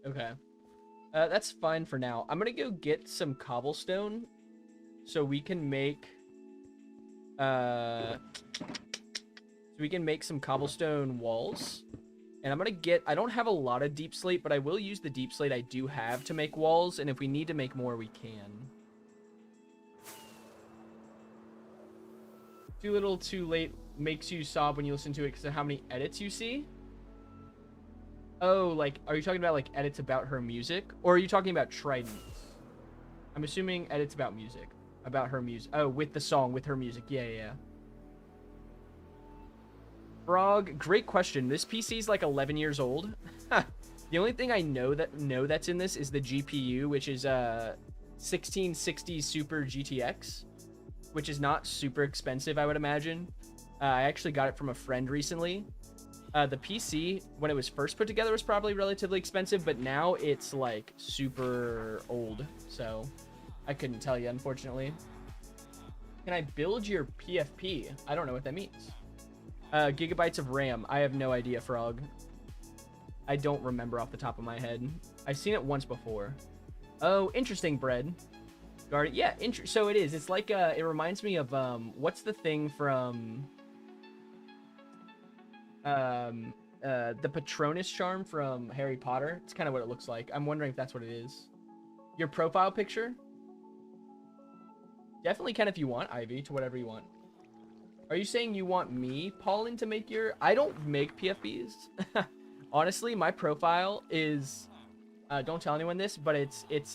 Okay. That's fine for now. I'm gonna go get some cobblestone so we can make some cobblestone walls. And I'm gonna get, I don't have a lot of deep slate, but I will use the deep slate I do have to make walls, and if we need to make more, we can. Too little, too late makes you sob when you listen to it because of how many edits you see. Oh, like, are you talking about, like, edits about her music? Or are you talking about Trident? I'm assuming edits about music. About her music. Oh, with the song, with her music. Yeah, yeah, yeah. Frog, great question. This PC is like 11 years old. The only thing I know that's in this is the GPU, which is 1660 Super GTX, which is not super expensive, I would imagine. I actually got it from a friend recently. The PC, when it was first put together, was probably relatively expensive, but now it's like super old, so I couldn't tell you, unfortunately. Can I build your PFP? I don't know what that means. Gigabytes of RAM. I have no idea, Frog. I don't remember off the top of my head. I've seen it once before. Oh, interesting, Bread. Guard. Yeah, so it is. It's like, it reminds me of, what's the thing from... the Patronus charm from Harry Potter. It's kind of what it looks like. I'm wondering if that's what it is. Your profile picture? Definitely can if you want, Ivy, to whatever you want. Are you saying you want me, Paulin, to make your... I don't make PFPs. Honestly, my profile is... don't tell anyone this, but it's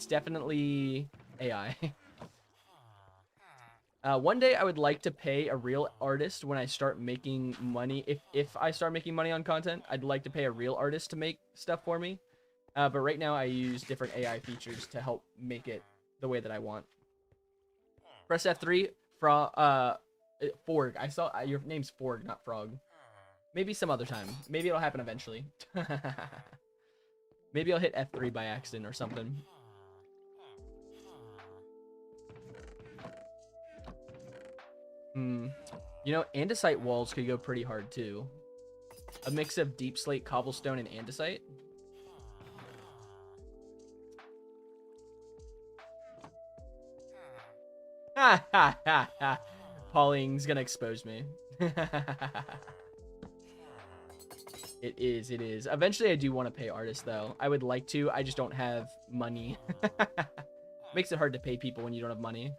definitely AI. One day I would like to pay a real artist when I start making money. If I start making money on content, I'd like to pay a real artist to make stuff for me. But right now I use different AI features to help make it the way that I want. Press F3 from Forg. I saw your name's Forg, not Frog. Maybe some other time. Maybe it'll happen eventually. Maybe I'll hit F3 by accident or something. You know, andesite walls could go pretty hard too. A mix of deep slate, cobblestone, and andesite. Ha ha ha ha. Pauling's gonna expose me. It is, it is. Eventually I do want to pay artists though. I would like to, I just don't have money. Makes it hard to pay people when you don't have money.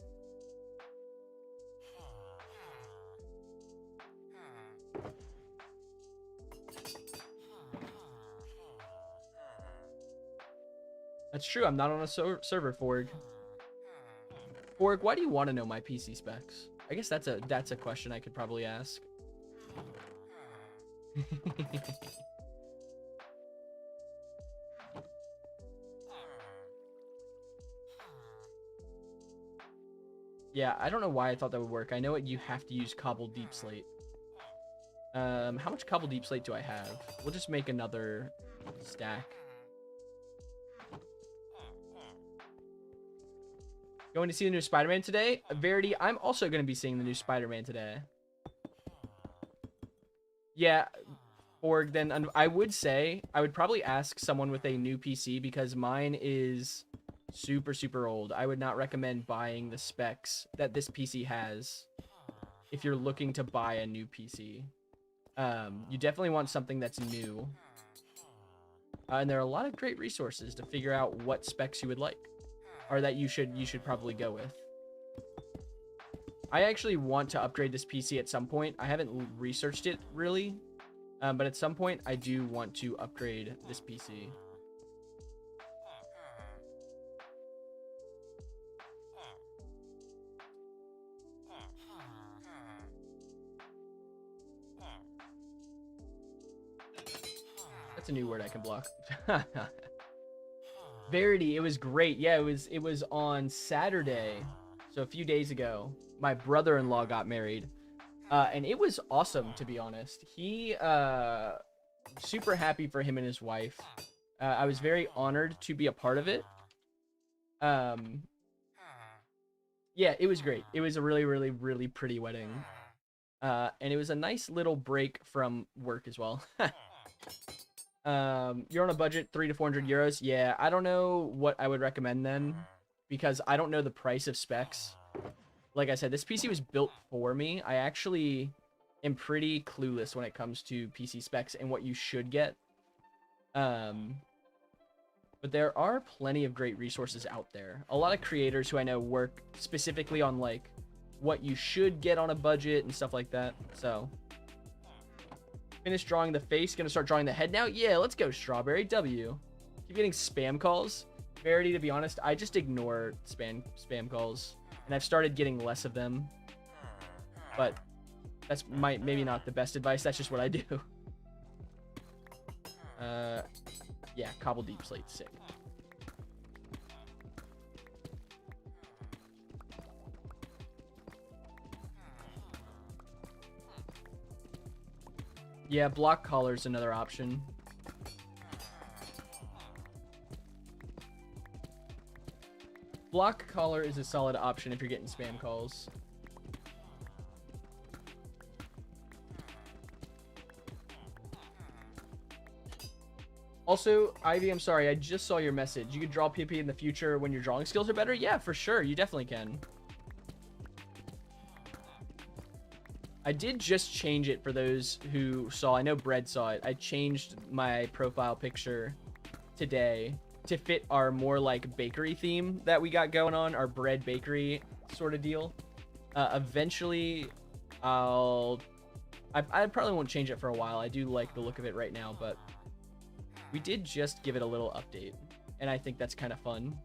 That's true, I'm not on a server, Forg. Forg, why do you want to know my PC specs? I guess that's a question I could probably ask. Yeah, I don't know why I thought that would work. I know you have to use cobble deep slate. How much cobble deep slate do I have? We'll just make another stack. Going to see the new Spider-Man today? Verity, I'm also going to be seeing the new Spider-Man today. Yeah, or then I would say I would probably ask someone with a new PC because mine is super, super old. I would not recommend buying the specs that this PC has if you're looking to buy a new PC. You definitely want something that's new. And there are a lot of great resources to figure out what specs you would like. Or that you should probably go with. I actually want to upgrade this PC at some point. I haven't researched it really, but at some point I do want to upgrade this PC. That's a new word I can block. Verity, it was great. Yeah, it was on Saturday, so a few days ago. My brother-in-law got married, and it was awesome, to be honest. He super happy for him and his wife. I was very honored to be a part of it. Yeah, it was great. It was a really, really, really pretty wedding, and it was a nice little break from work as well. You're on a budget 300 to 400 euros. Yeah, I don't know what I would recommend then because I don't know the price of specs. Like I said, this PC was built for me. I actually am pretty clueless when it comes to PC specs and what you should get. But there are plenty of great resources out there. A lot of creators who I know work specifically on like what you should get on a budget and stuff like that. So finish drawing the face. Gonna start drawing the head now. Yeah, let's go, Strawberry. W. Keep getting spam calls. Verity, to be honest, I just ignore spam calls, and I've started getting less of them. But that's maybe not the best advice. That's just what I do. Yeah, cobble deep slate, sick. Yeah, block collar is another option. Block collar is a solid option if you're getting spam calls. Also, Ivy, I'm sorry, I just saw your message. You could draw PP in the future when your drawing skills are better? Yeah, for sure. You definitely can. I did just change it for those who saw. I know Bread saw it. I changed my profile picture today to fit our more like bakery theme that we got going on, our bread bakery sort of deal. Eventually, I probably won't change it for a while. I do like the look of it right now, but we did just give it a little update, and I think that's kind of fun.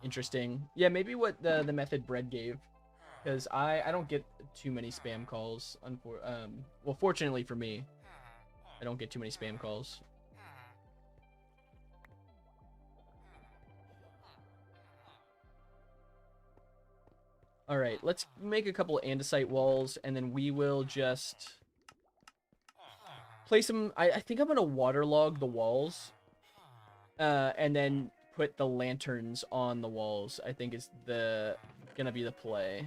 Interesting. Yeah, maybe what the method Bread gave, because I don't get too many spam calls. Well, fortunately for me, I don't get too many spam calls. All right, let's make a couple andesite walls, and then we will just place them. I think I'm gonna waterlog the walls. and then put the lanterns on the walls, I think is gonna be the play.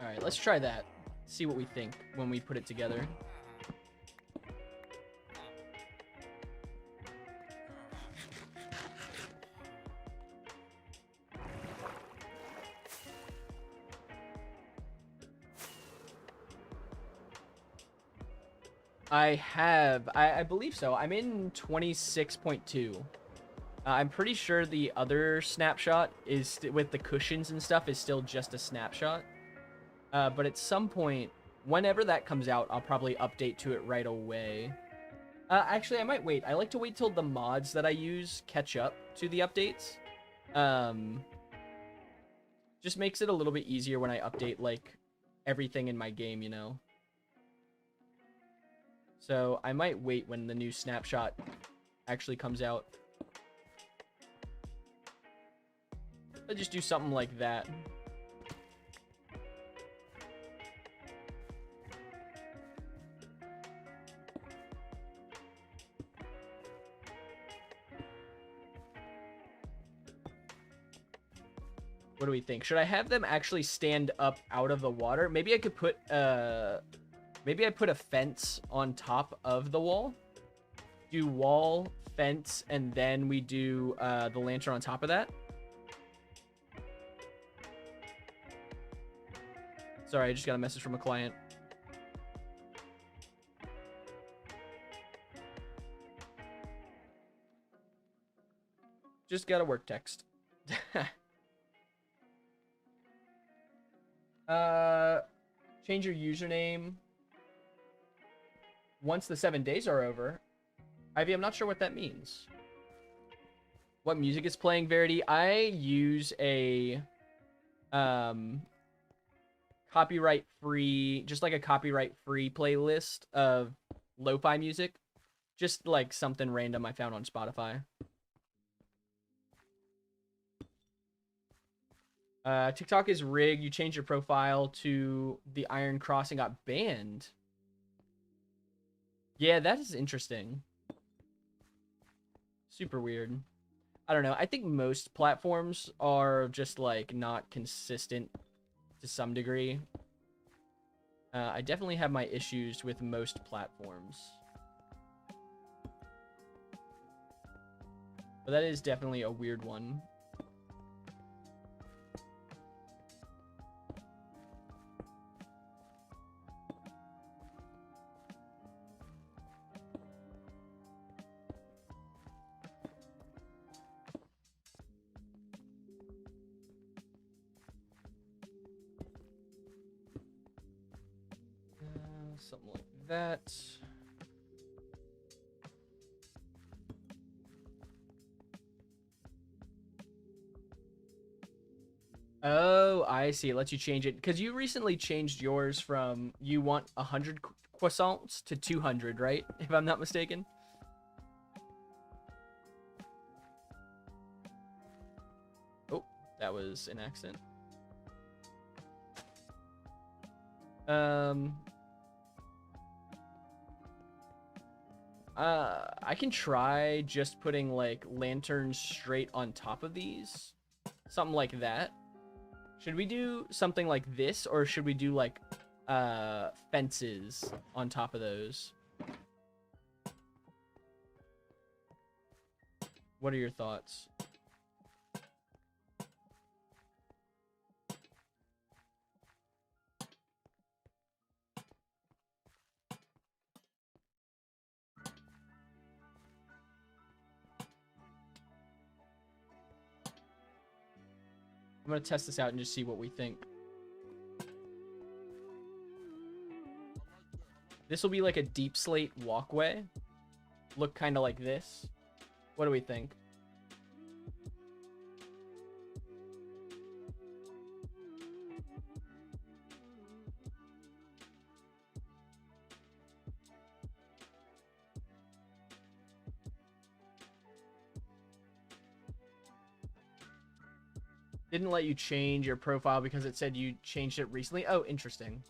All right, let's try that. See what we think when we put it together. I believe so. I'm in 26.2. I'm pretty sure the other snapshot is with the cushions and stuff is still just a snapshot. But at some point, whenever that comes out, I'll probably update to it right away. Actually, I might wait. I like to wait till the mods that I use catch up to the updates. Just makes it a little bit easier when I update, like, everything in my game, you know? So I might wait when the new snapshot actually comes out. I'll just do something like that. What do we think? Should I have them actually stand up out of the water? Maybe I could put maybe I put a fence on top of the wall. Do wall, fence, and then we do the lantern on top of that. Sorry, I just got a message from a client. Just got a work text. Change your username once the 7 days are over. Ivy, I'm not sure what that means. What music is playing, Verity? I use a copyright free, just like a copyright free playlist of lo-fi music. Just like something random I found on Spotify. TikTok is rigged. You changed your profile to the Iron Cross and got banned. Yeah, that is interesting. Super weird. I don't know. I think most platforms are just like not consistent to some degree. I definitely have my issues with most platforms. But that is definitely a weird one. Something like that. Oh, I see. It lets you change it because you recently changed yours from you want 100 croissants to 200, right? If I'm not mistaken. Oh, that was an accident. I can try just putting like lanterns straight on top of these. Something like that. Should we do something like this, or should we do like fences on top of those? What are your thoughts? I'm gonna test this out and just see what we think. This will be like a deep slate walkway. Look kind of like this. What do we think? Didn't let you change your profile because it said you changed it recently. Oh, interesting.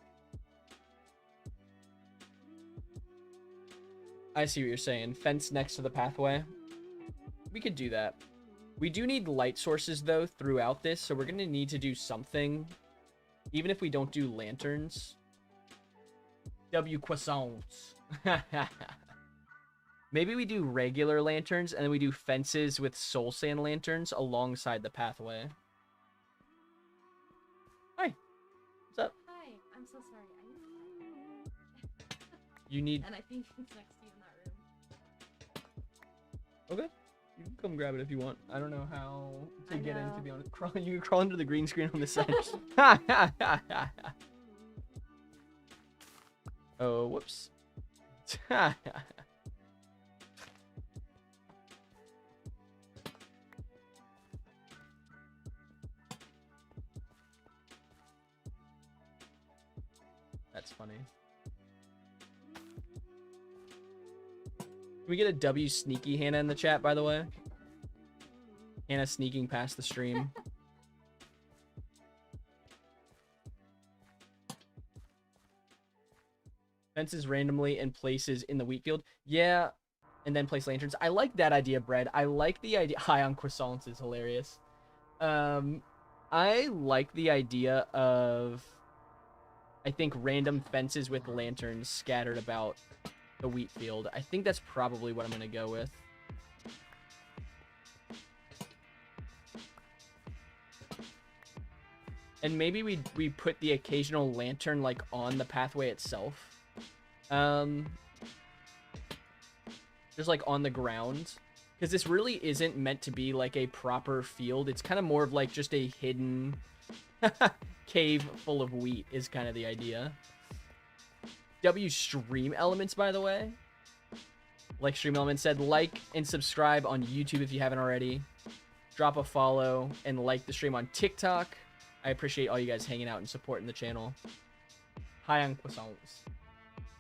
I see what you're saying. Fence next to the pathway. We could do that. We do need light sources, though, throughout this, so we're going to need to do something. Even if we don't do lanterns. W croissants. Maybe we do regular lanterns, and then we do fences with soul sand lanterns alongside the pathway. Hi. What's up? Hi, I'm so sorry. You need... And I think it's next to you in that room. Okay. You can come grab it if you want. I don't know how to get in, to be honest. You can crawl into the green screen on this side. Oh, whoops. That's funny. Can we get a W sneaky Hannah in the chat, by the way? Hannah sneaking past the stream. Fences randomly in places in the wheat field. Yeah, and then place lanterns. I like that idea, Bread. I like the idea. High on croissants is hilarious. I like the idea of, I think, random fences with lanterns scattered about the wheat field. I think that's probably what I'm going to go with. And maybe we put the occasional lantern, like, on the pathway itself. Just, like, on the ground. Because this really isn't meant to be, like, a proper field. It's kind of more of, like, just a hidden cave full of wheat is kind of the idea. W stream elements, by the way. Like Stream Elements said, like and subscribe on YouTube if you haven't already. Drop a follow and like the stream on TikTok. I appreciate all you guys hanging out and supporting the channel. High on croissants.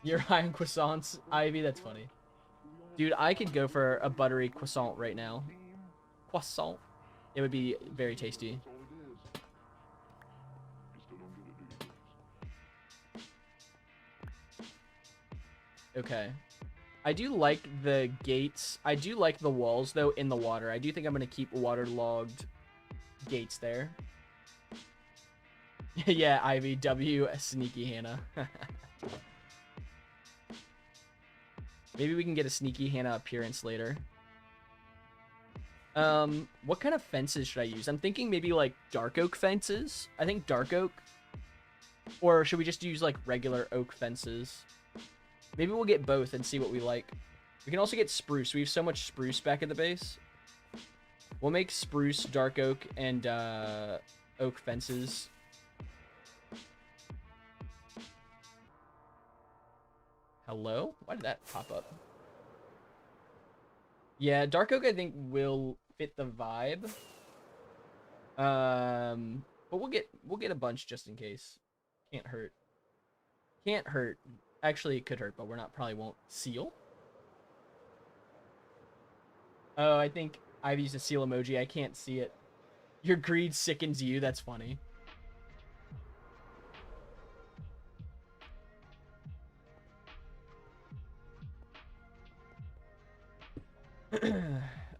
You're high on croissants, Ivy? That's funny. Dude, I could go for a buttery croissant right now. Croissant. It would be very tasty. Okay. I do like the gates. I do like the walls, though, in the water. I do think I'm going to keep waterlogged gates there. Yeah, Ivy. W. Sneaky Hannah. Maybe we can get a Sneaky Hannah appearance later. What kind of fences should I use? I'm thinking maybe, like, dark oak fences. I think dark oak. Or should we just use, like, regular oak fences? Maybe we'll get both and see what we like. We can also get spruce. We have so much spruce back at the base. We'll make spruce, dark oak, and oak fences. Hello? Why did that pop up? Yeah, dark oak I think will fit the vibe. But we'll get a bunch just in case. Can't hurt. Can't hurt. Actually, it could hurt, but probably won't. Seal? Oh, I think I've used a seal emoji. I can't see it. Your greed sickens you. That's funny.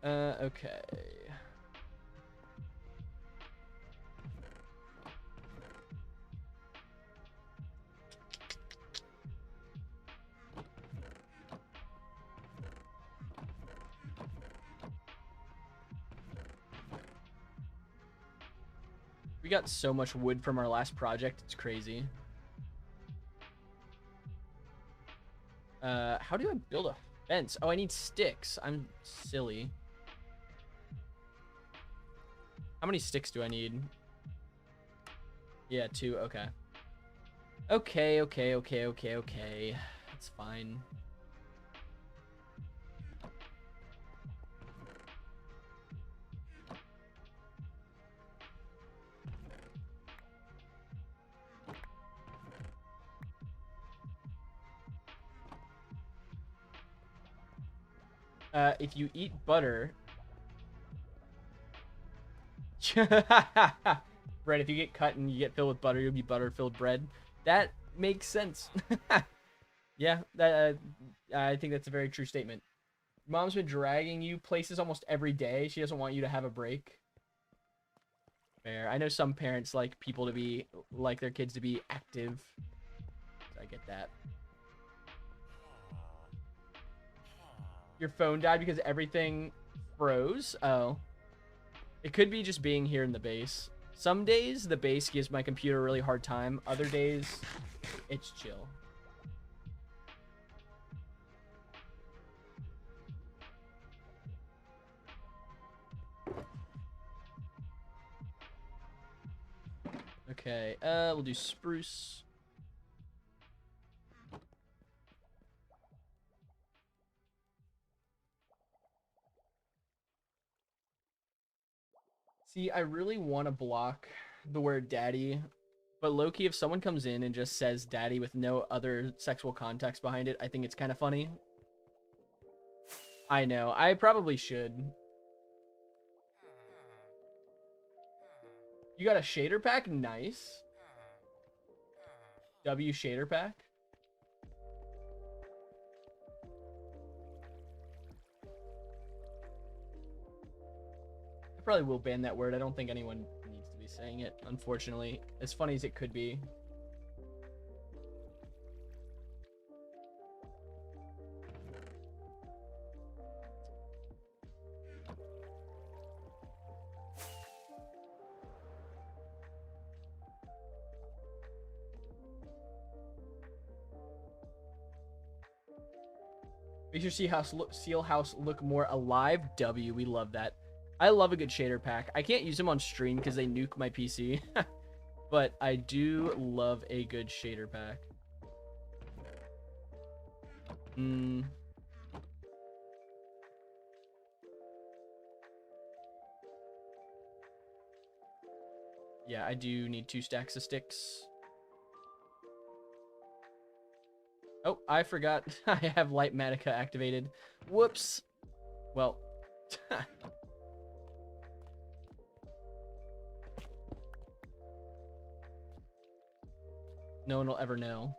Okay. We got so much wood from our last project. It's crazy. How do I build a fence? Oh, I need sticks. I'm silly. How many sticks do I need? Yeah, 2. Okay. Okay. That's fine. If you eat butter... Bread, if you get cut and you get filled with butter, you'll be butter-filled bread. That makes sense. Yeah, that I think that's a very true statement. Mom's been dragging you places almost every day. She doesn't want you to have a break. Fair. I know some parents like people to be, like their kids to be active. So I get that. Your phone died because everything froze? Oh. It could be just being here in the base. Some days, the base gives my computer a really hard time. Other days, it's chill. Okay, we'll do spruce. See, I really want to block the word daddy, but low-key, if someone comes in and just says daddy with no other sexual context behind it, I think it's kind of funny. I know, I probably should. You got a shader pack? Nice. W shader pack? I probably will ban that word. I don't think anyone needs to be saying it, unfortunately. As funny as it could be. Make your seal house look more alive. W, we love that. I love a good shader pack. I can't use them on stream because they nuke my PC. But I do love a good shader pack. Yeah, I do need 2 stacks of sticks. Oh, I forgot. I have Lightmatica activated. Whoops. Well. No one will ever know.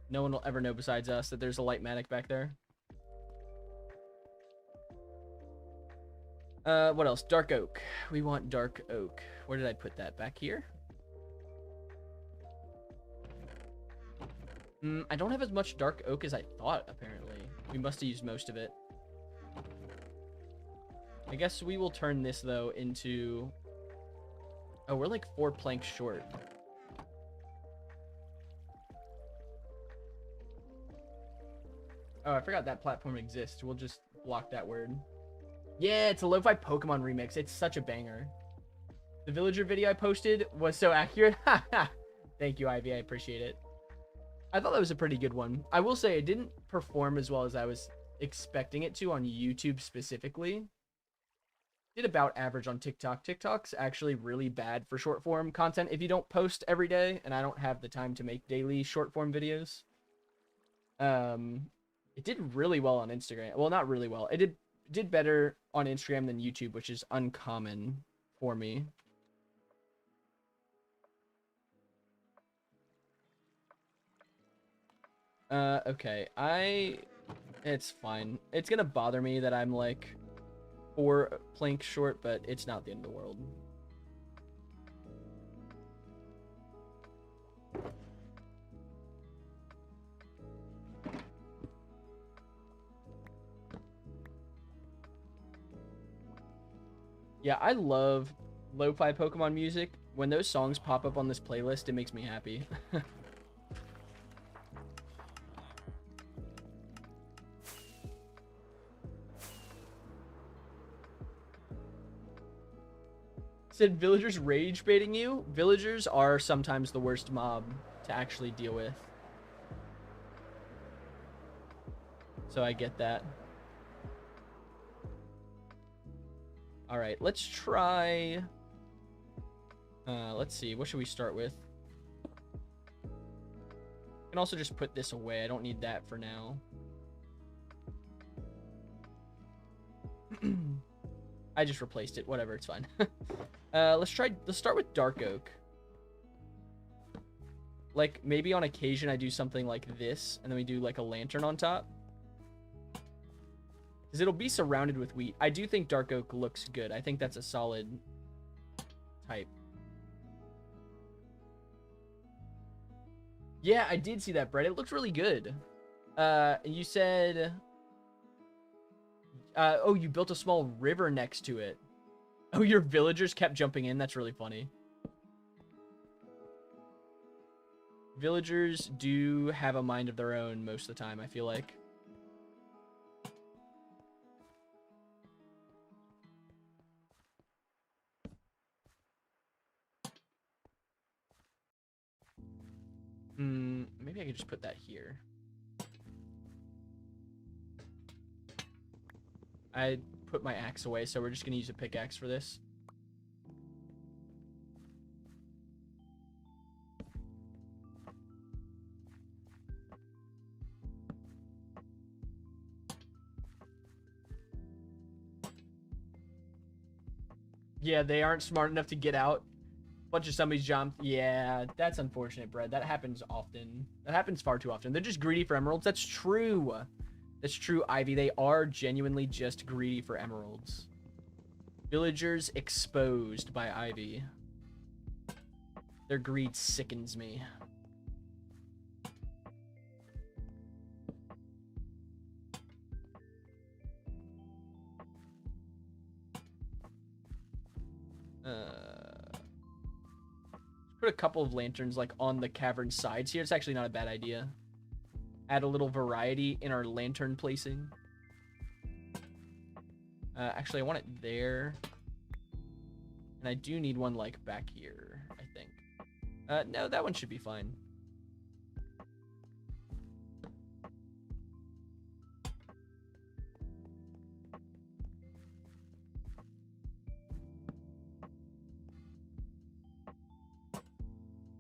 No one will ever know besides us that there's a Lightmatic back there. What else? Dark oak. We want dark oak. Where did I put that? Back here? I don't have as much dark oak as I thought, apparently. We must have used most of it. I guess we will turn this, though, into... Oh, we're like 4 planks short. Oh, I forgot that platform exists. We'll just block that word. Yeah, it's a lo-fi Pokemon remix. It's such a banger. The villager video I posted was so accurate. Thank you, Ivy. I appreciate it. I thought that was a pretty good one. I will say it didn't perform as well as I was expecting it to on YouTube specifically. Did about average on TikTok. TikTok's actually really bad for short form content if you don't post every day, and I don't have the time to make daily short form videos. It did really well on Instagram. Well, not really well. It did better on Instagram than YouTube, which is uncommon for me. Okay. It's fine. It's gonna bother me that I'm like 4 planks short, but it's not the end of the world. Yeah, I love lo-fi Pokemon music. When those songs pop up on this playlist, it makes me happy. Said villagers rage baiting you. Villagers are sometimes the worst mob to actually deal with. So I get that. All right, let's try. Let's see. What should we start with? I can also just put this away. I don't need that for now. I just replaced it. Whatever, it's fine. Let's start with dark oak. Like, maybe on occasion I do something like this, and then we do, like, a lantern on top. Because it'll be surrounded with wheat. I do think dark oak looks good. I think that's a solid type. Yeah, I did see that, Brett. It looks really good. You said... oh, you built a small river next to it. Oh, your villagers kept jumping in? That's really funny. Villagers do have a mind of their own most of the time, I feel like. Maybe I could just put that here. I put my axe away, so we're just going to use a pickaxe for this. Yeah, they aren't smart enough to get out. Bunch of zombies jumped. Yeah, that's unfortunate, Brad. That happens often. That happens far too often. They're just greedy for emeralds. That's true. That's true, Ivy. They are genuinely just greedy for emeralds. Villagers exposed by Ivy. Their greed sickens me. Put a couple of lanterns like on the cavern sides here. It's actually not a bad idea. Add a little variety in our lantern placing. Actually, I want it there. And I do need one like back here, I think. No, that one should be fine.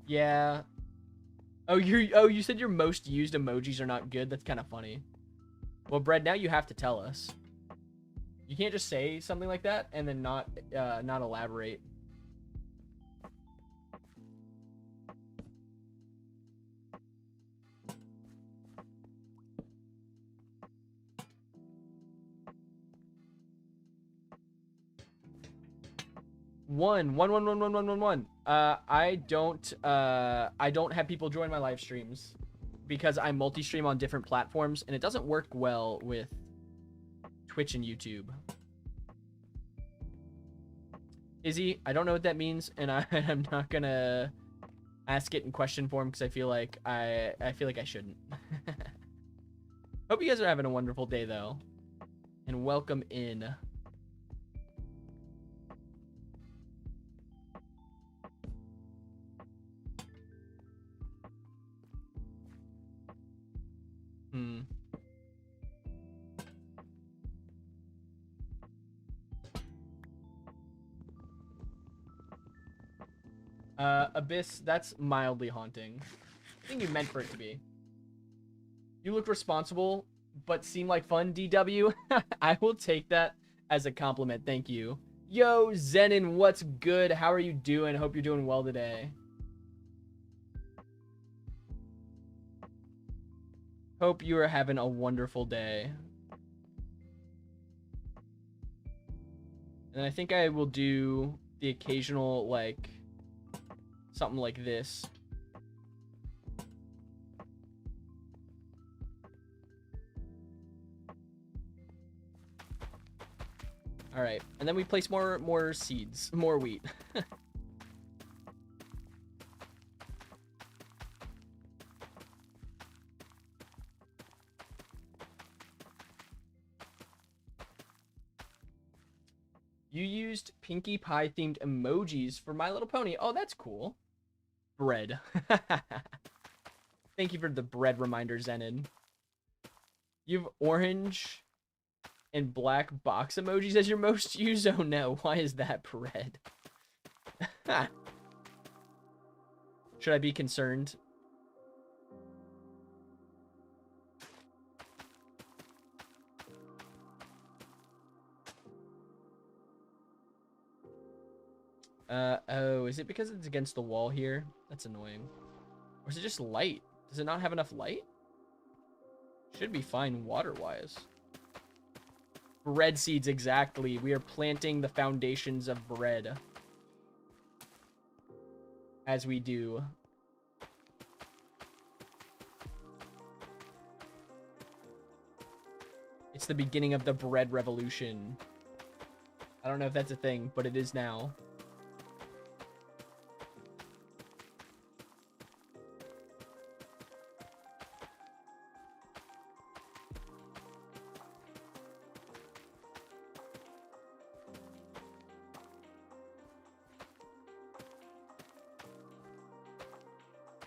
Yeah. Oh, you said your most used emojis are not good. That's kind of funny. Well, Brad, now you have to tell us. You can't just say something like that and then not elaborate. One. I don't have people join my live streams because I multi-stream on different platforms and it doesn't work well with Twitch and YouTube. Izzy, I don't know what that means, and I'm not gonna ask it in question form because I feel like I shouldn't. Hope you guys are having a wonderful day though, and welcome in. Abyss, that's mildly haunting. I think you meant for it to be. You look responsible, but seem like fun, DW. I will take that as a compliment. Thank you. Yo, Zenon, what's good? How are you doing? Hope you're doing well today. Hope you are having a wonderful day. And I think I will do the occasional, like, something like this. All right, and then we place more seeds, more wheat. You used Pinkie Pie themed emojis for My Little Pony. Oh, that's cool. Bread. Thank you for the bread reminder, Zenon. You have orange and black box emojis as your most used. Oh no, why is that bread? Should I be concerned? Oh, is it because it's against the wall here? That's annoying. Or is it just light? Does it not have enough light? Should be fine water-wise. Bread seeds, exactly. We are planting the foundations of bread. As we do. It's the beginning of the bread revolution. I don't know if that's a thing, but it is now.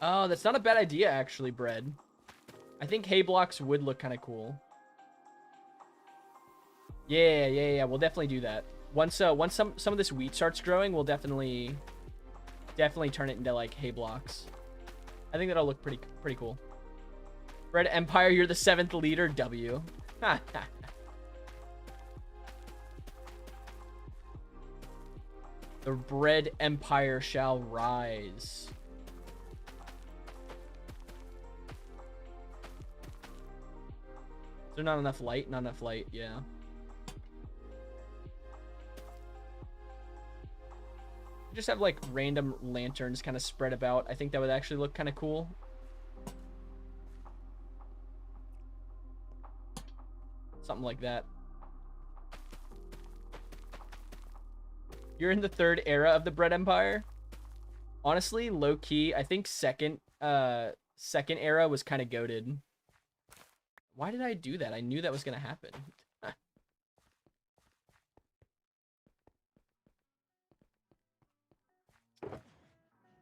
Oh, that's not a bad idea, actually, bread. I think hay blocks would look kind of cool. Yeah. We'll definitely do that. Once some of this wheat starts growing, we'll definitely turn it into like hay blocks. I think that'll look pretty cool. Bread Empire, you're the 7th leader. W. The Bread Empire shall rise. Is there not enough light? Not enough light, yeah. Just have like random lanterns kind of spread about. I think that would actually look kind of cool. Something like that. You're in the 3rd era of the Bread Empire? Honestly, low key, I think second era was kind of goated. Why did I do that? I knew that was going to happen.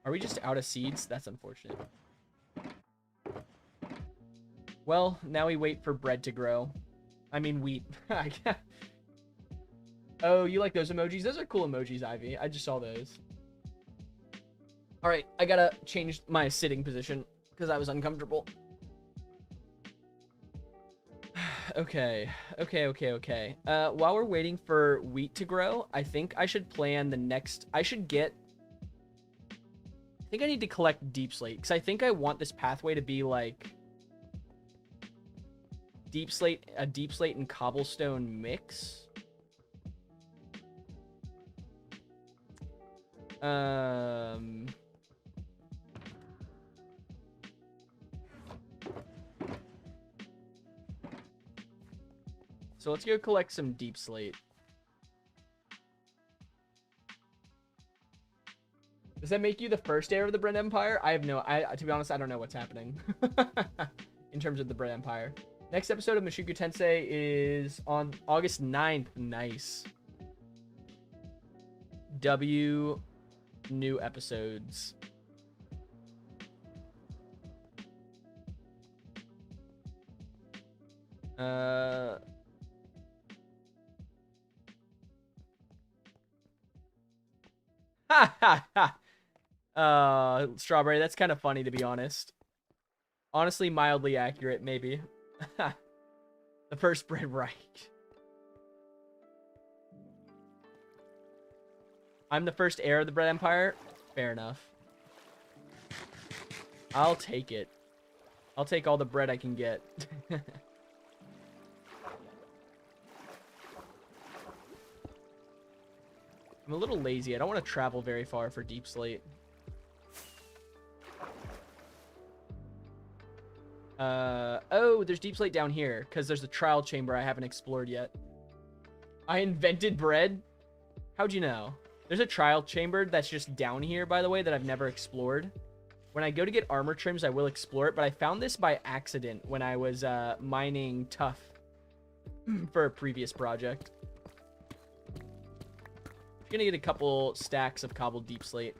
Are we just out of seeds? That's unfortunate. Well, now we wait for bread to grow. I mean, wheat. Oh, you like those emojis? Those are cool emojis, Ivy. I just saw those. All right, I gotta change my sitting position because I was uncomfortable. Okay. While we're waiting for wheat to grow, I think I should plan the next... I think I need to collect deep slate, because I think I want this pathway to be like... a deep slate and cobblestone mix. So let's go collect some deep slate. Does that make you the 1st heir of the Bread Empire? I have no... to be honest, I don't know what's happening. In terms of the Bread Empire. Next episode of Mushoku Tensei is on August 9th. Nice. W... new episodes. Strawberry, that's kind of funny, to be honest. Honestly, mildly accurate, maybe. The first bread right. I'm the 1st heir of the Bread Empire? Fair enough. I'll take it. I'll take all the bread I can get. I'm a little lazy. I don't want to travel very far for deep slate. Oh, there's deep slate down here because there's a trial chamber I haven't explored yet. I invented bread? How'd you know? There's a trial chamber that's just down here, by the way, that I've never explored. When I go to get armor trims, I will explore it, but I found this by accident when I was mining Tough for a previous project. I'm gonna get a couple stacks of cobbled deep slate.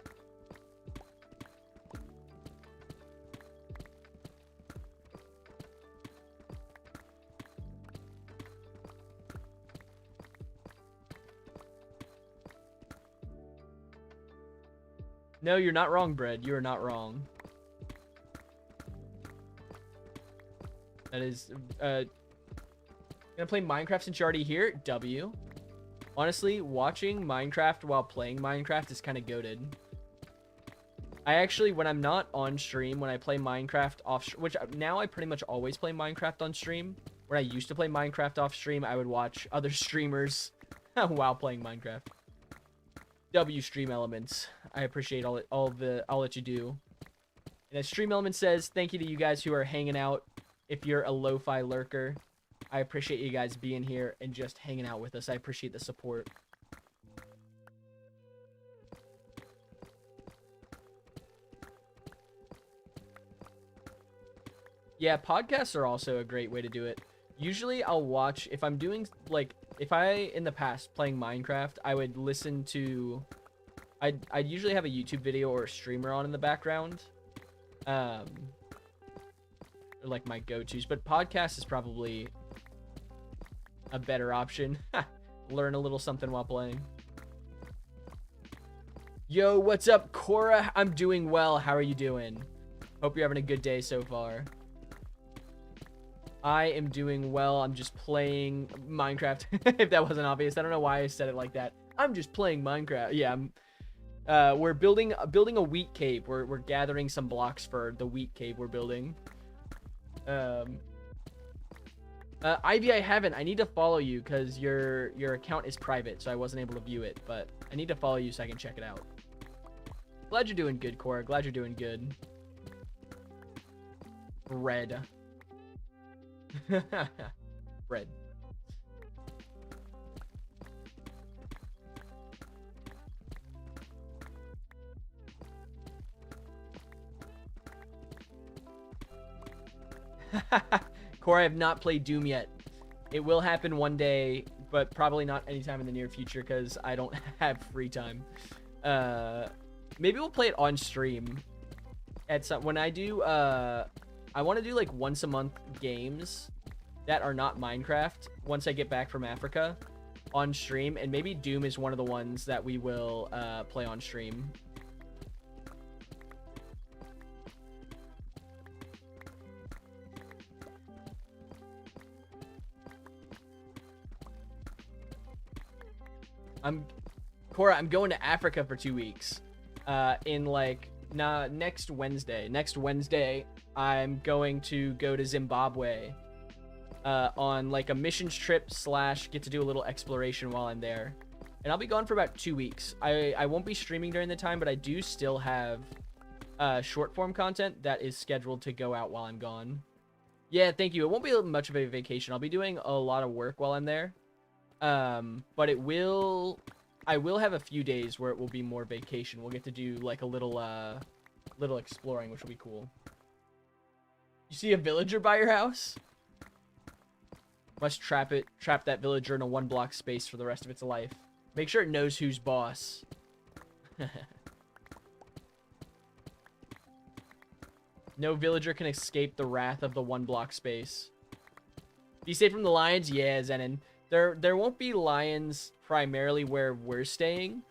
No, you're not wrong, Bread. You are not wrong. That is, gonna play Minecraft since you're already here? W. Honestly, watching Minecraft while playing Minecraft is kind of goated. I actually, when I'm not on stream, when I play Minecraft off, which now I pretty much always play Minecraft on stream. When I used to play Minecraft off stream, I would watch other streamers while playing Minecraft. W Stream Elements. I appreciate all that you do. And as Stream Elements says, thank you to you guys who are hanging out. If you're a lo-fi lurker, I appreciate you guys being here and just hanging out with us. I appreciate the support. Yeah, podcasts are also a great way to do it. Usually I'll watch, if I'm doing, like, if I, in the past, playing Minecraft, I would listen to, I'd usually have a YouTube video or a streamer on in the background. Or like my go-tos, but podcast is probably a better option. Learn a little something while playing. Yo, what's up, Cora? I'm doing well. How are you doing? Hope you're having a good day so far. I am doing well. I'm just playing Minecraft. If that wasn't obvious, I don't know why I said it like that. I'm just playing Minecraft. Yeah, we're building a wheat cave. We're gathering some blocks for the wheat cave we're building. Ivy, I haven't. I need to follow you because your account is private, so I wasn't able to view it. But I need to follow you so I can check it out. Glad you're doing good, Cora. Glad you're doing good. Red. Red. Cora, I have not played Doom yet. It will happen one day, but probably not anytime in the near future because I don't have free time. Maybe we'll play it on stream. At some, when I do, I want to do like once a month games that are not Minecraft once I get back from Africa on stream, and maybe Doom is one of the ones that we will play on stream. Cora, I'm going to Africa for 2 weeks. In like next Wednesday. Next Wednesday, I'm going to go to Zimbabwe on like a missions trip / get to do a little exploration while I'm there. And I'll be gone for about 2 weeks. I won't be streaming during the time, but I do still have short form content that is scheduled to go out while I'm gone. Yeah, thank you. It won't be much of a vacation. I'll be doing a lot of work while I'm there. But I will have a few days where it will be more vacation. We'll get to do like a little exploring, which will be cool. You see a villager by your house? Must trap that villager in a 1-block space for the rest of its life. Make sure it knows who's boss. No villager can escape the wrath of the 1-block space. Be safe from the lions? Yeah, Zenon. There won't be lions primarily where we're staying.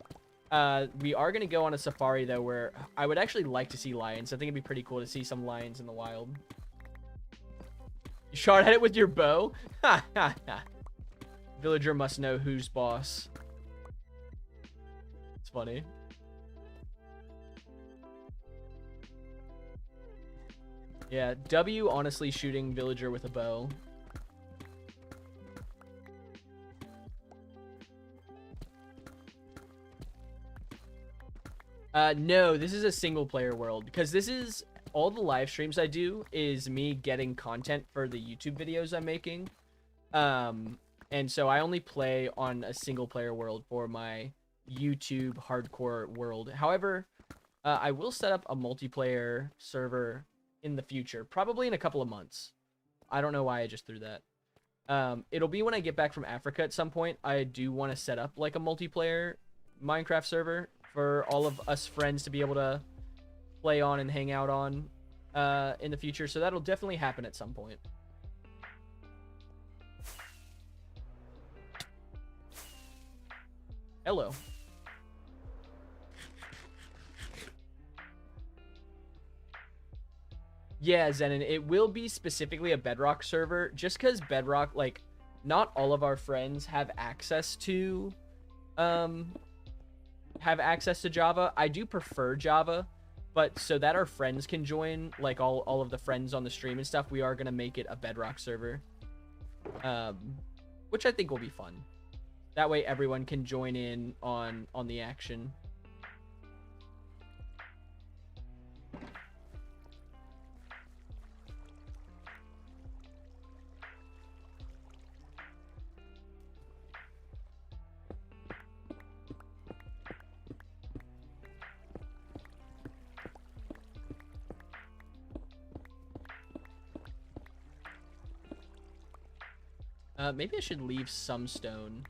We are going to go on a safari, though, where I would actually like to see lions. I think it'd be pretty cool to see some lions in the wild. You shot at it with your bow? Ha ha ha. Villager must know who's boss. It's funny. Yeah, W honestly shooting villager with a bow. No, this is a single player world because this is all the live streams I do is me getting content for the YouTube videos I'm making. And so I only play on a single player world for my YouTube hardcore world. However, I will set up a multiplayer server in the future, probably in a couple of months. I don't know why I just threw that. It'll be when I get back from Africa at some point. I do want to set up like a multiplayer Minecraft server for all of us friends to be able to play on and hang out on in the future. So that'll definitely happen at some point. Hello. Yeah, Zenon, it will be specifically a Bedrock server just because Bedrock, like, not all of our friends have access to have access to Java. I do prefer Java, but so that our friends can join, like all of the friends on the stream and stuff, we are gonna make it a Bedrock server, which I think will be fun. That way everyone can join in on the action. Maybe I should leave some stone.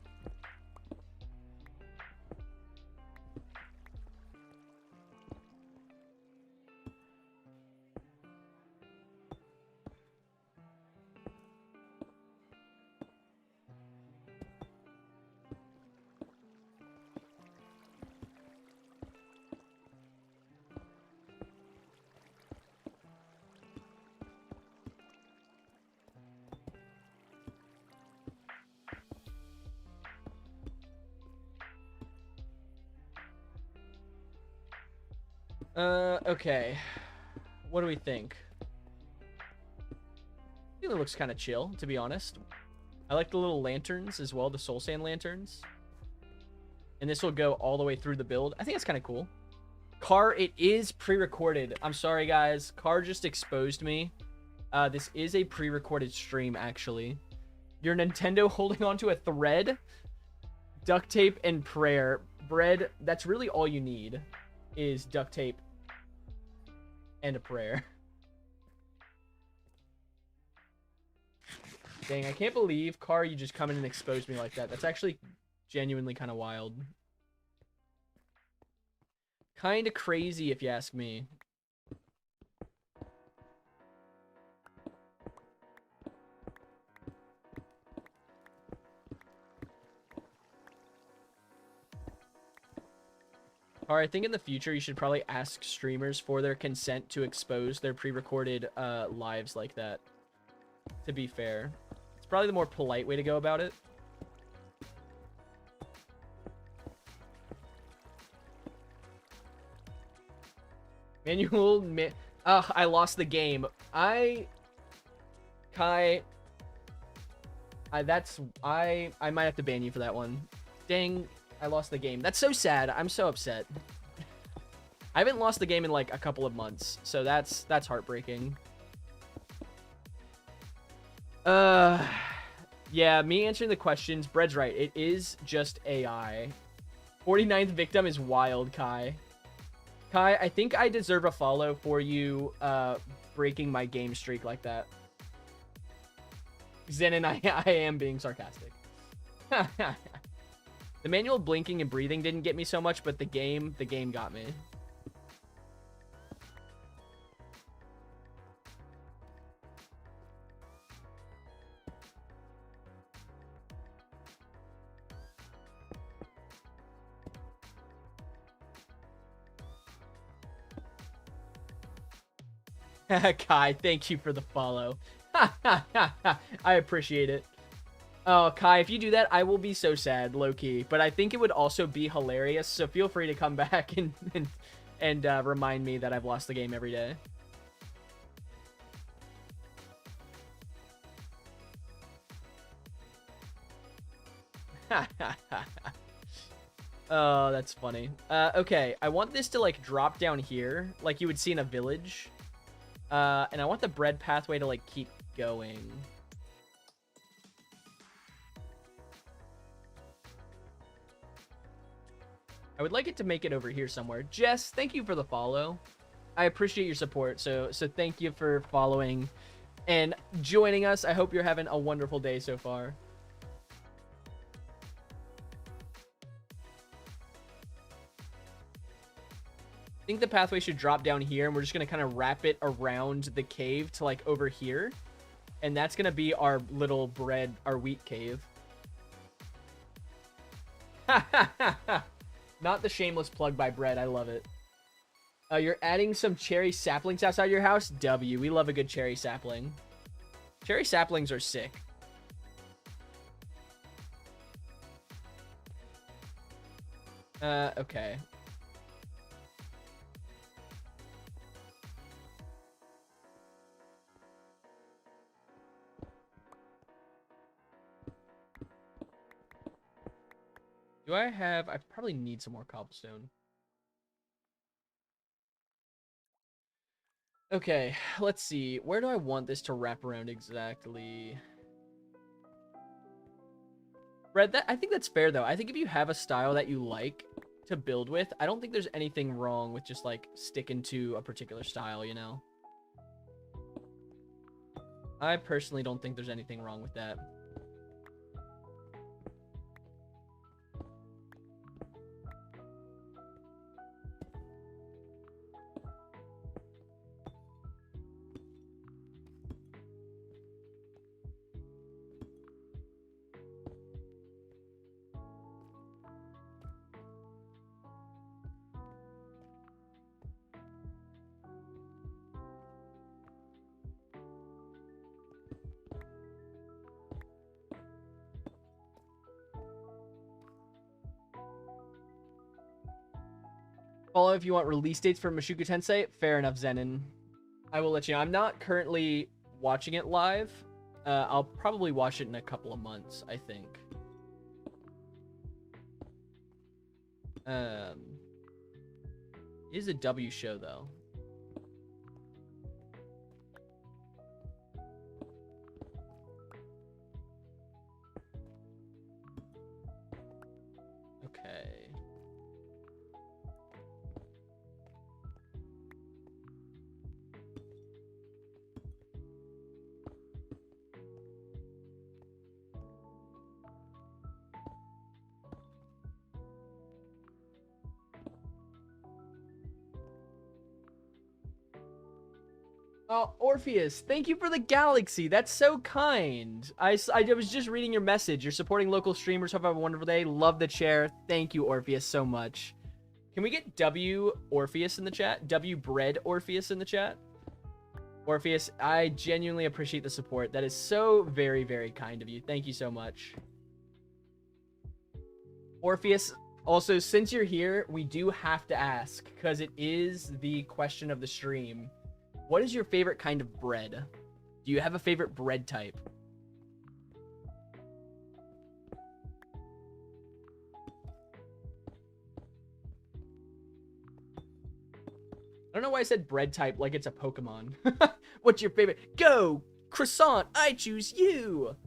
Okay. What do we think? I think it looks kind of chill, to be honest. I like the little lanterns as well, the Soul Sand lanterns. And this will go all the way through the build. I think that's kind of cool. Car, it is pre-recorded. I'm sorry, guys. Car just exposed me. This is a pre-recorded stream, actually. Your Nintendo holding onto a thread, duct tape, and prayer. Bread, that's really all you need, is duct tape and a prayer. Dang, I can't believe, Car, you just come in and expose me like that. That's actually genuinely kind of wild. Kind of crazy, if you ask me. Alright, I think in the future you should probably ask streamers for their consent to expose their pre-recorded lives like that. To be fair. It's probably the more polite way to go about it. Manual... Ugh, I lost the game. Kai... I might have to ban you for that one. Dang... I lost the game. That's so sad. I'm so upset. I haven't lost the game in like a couple of months, so that's heartbreaking. Yeah, me answering the questions. Bread's right. It is just AI. 49th victim is wild, Kai. Kai, I think I deserve a follow for you breaking my game streak like that. Zen and I am being sarcastic. The manual blinking and breathing didn't get me so much, but the game got me. Kai, thank you for the follow. I appreciate it. Oh, Kai, if you do that, I will be so sad, low-key. But I think it would also be hilarious, so feel free to come back and remind me that I've lost the game every day. Oh, that's funny. Okay, I want this to, like, drop down here, like you would see in a village. And I want the bread pathway to, like, keep going. I would like it to make it over here somewhere. Jess, thank you for the follow. I appreciate your support. So thank you for following and joining us. I hope you're having a wonderful day so far. I think the pathway should drop down here, and we're just going to kind of wrap it around the cave to, like, over here. And that's going to be our little bread, our wheat cave. Not the shameless plug by Bread. I love it. You're adding some cherry saplings outside your house? W. We love a good cherry sapling. Cherry saplings are sick. Okay. Do I have... I probably need some more cobblestone. Okay, let's see. Where do I want this to wrap around exactly? Brett, I think that's fair, though. I think if you have a style that you like to build with, I don't think there's anything wrong with just, like, sticking to a particular style, you know? I personally don't think there's anything wrong with that. Follow if you want release dates for Mashuku Tensei. Fair enough, Zenin. I will let you know. I'm not currently watching it live. I'll probably watch it in a couple of months, I think. It is a W show, though. Okay. Oh, Orpheus, thank you for the galaxy. That's so kind. I was just reading your message. You're supporting local streamers. Hope you have a wonderful day. Love the chair. Thank you, Orpheus, so much. Can we get W Orpheus in the chat? W Bread Orpheus in the chat? Orpheus, I genuinely appreciate the support. That is so very, very kind of you. Thank you so much. Orpheus, also, since you're here, we do have to ask, because it is the question of the stream. What is your favorite kind of bread? Do you have a favorite bread type? I don't know why I said bread type like it's a Pokemon. What's your favorite? Go! Croissant, I choose you!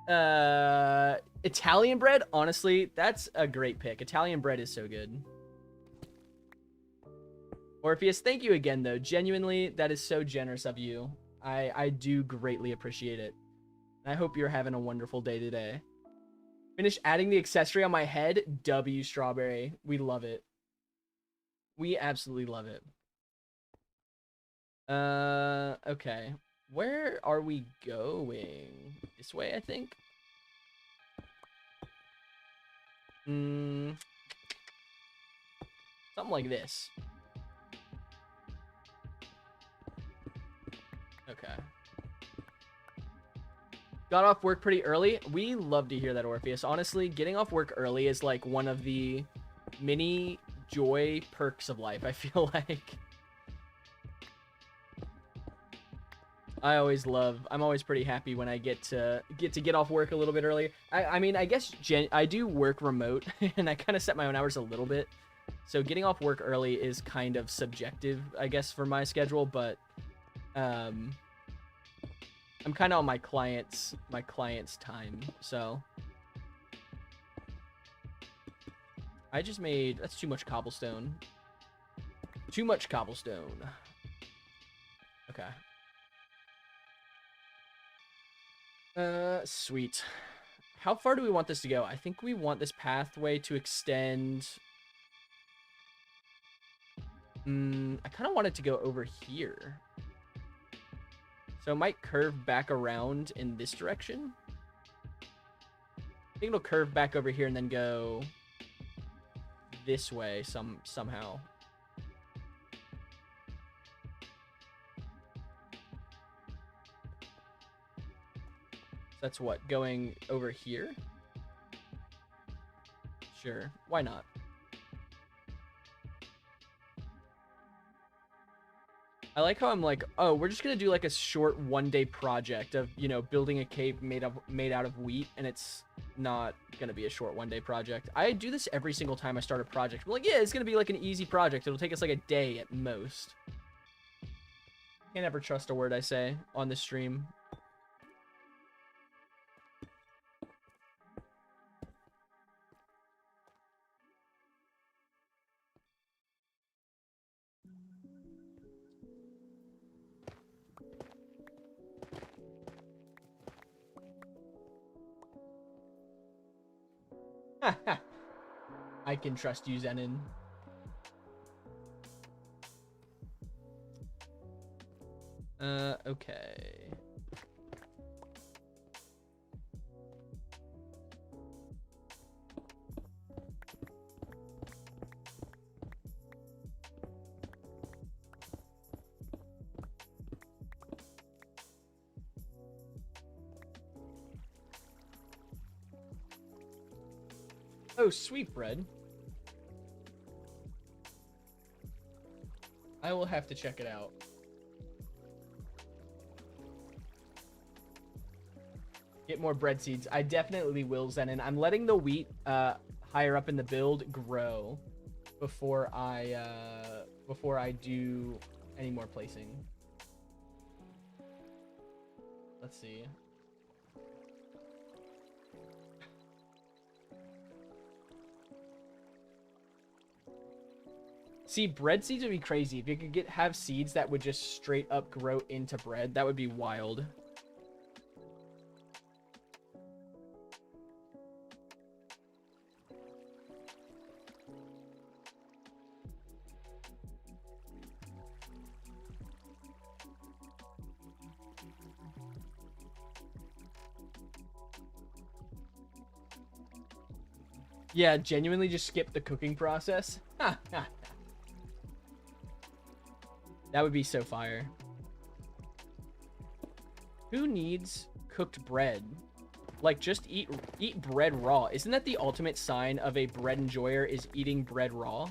Italian bread? Honestly, that's a great pick. Italian bread is so good. Orpheus, thank you again, though. Genuinely, that is so generous of you. I do greatly appreciate it. I hope you're having a wonderful day today. Finish adding the accessory on my head. W Strawberry. We love it. We absolutely love it. Okay. Where are we going? This way, I think. Something like this. Okay. Got off work pretty early. We love to hear that, Orpheus. Honestly, getting off work early is like one of the mini joy perks of life, I feel like. I'm always pretty happy when I get to get off work a little bit early. I mean, I guess I do work remote and I kind of set my own hours a little bit. So getting off work early is kind of subjective, I guess, for my schedule, but I'm kind of on my client's time. So I just made, that's too much cobblestone. Too much cobblestone. Okay. Sweet. How far do we want this to go? I think we want this pathway to extend. I kind of want it to go over here. So it might curve back around in this direction. I think it'll curve back over here and then go this way somehow. That's what, going over here? Sure, why not? I like how I'm like, oh, we're just gonna do like a short 1-day project of, you know, building a cape made out of wheat, and it's not gonna be a short 1-day project. I do this every single time I start a project. I'm like, yeah, it's gonna be like an easy project. It'll take us like a day at most. Can't ever trust a word I say on the stream. I can trust you, Zenon. Okay. Oh, sweet bread. I will have to check it out. Get more bread seeds. I definitely will, Zenon. I'm letting the wheat higher up in the build grow before I do any more placing. Let's see. See, bread seeds would be crazy. If you could have seeds that would just straight up grow into bread, that would be wild. Yeah, genuinely just skip the cooking process. That would be so fire. Who needs cooked bread? Like, just eat bread raw. Isn't that the ultimate sign of a bread enjoyer, is eating bread raw?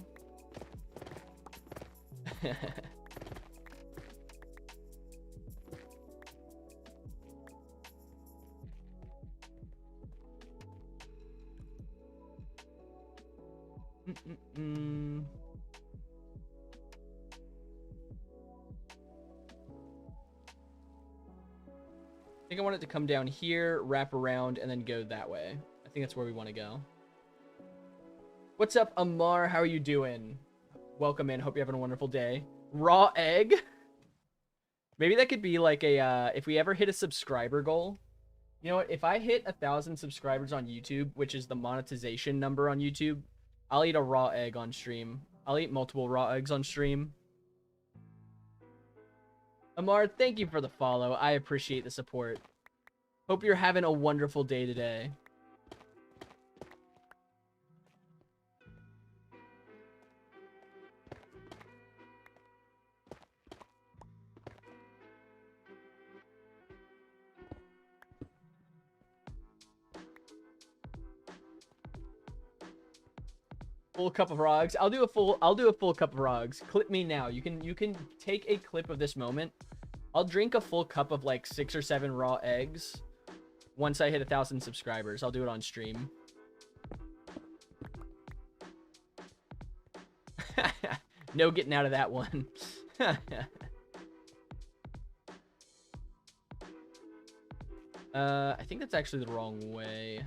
I think I want it to come down here, wrap around, and then go that way. I think that's where we want to go. What's up, Amar? How are you doing? Welcome in. Hope you're having a wonderful day. Raw egg? Maybe that could be like a, if we ever hit a subscriber goal. You know what? If I hit 1,000 subscribers on YouTube, which is the monetization number on YouTube, I'll eat a raw egg on stream. I'll eat multiple raw eggs on stream. Amar, thank you for the follow. I appreciate the support. Hope you're having a wonderful day today. Full cup of rogs. I'll do a full cup of rogs. Clip me now. You can take a clip of this moment. I'll drink a full cup of like 6 or 7 raw eggs once I hit 1,000 subscribers. I'll do it on stream. No getting out of that one. I think that's actually the wrong way.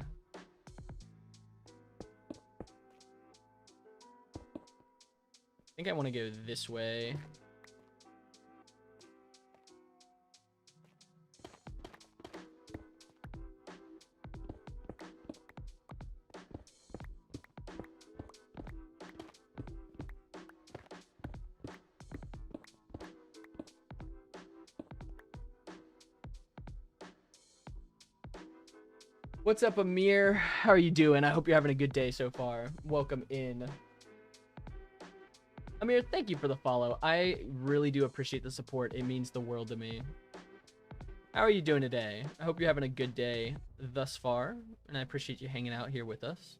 I think I want to go this way. What's up, Amir? How are you doing? I hope you're having a good day so far. Welcome in. Amir, thank you for the follow. I really do appreciate the support. It means the world to me. How are you doing today? I hope you're having a good day thus far, and I appreciate you hanging out here with us.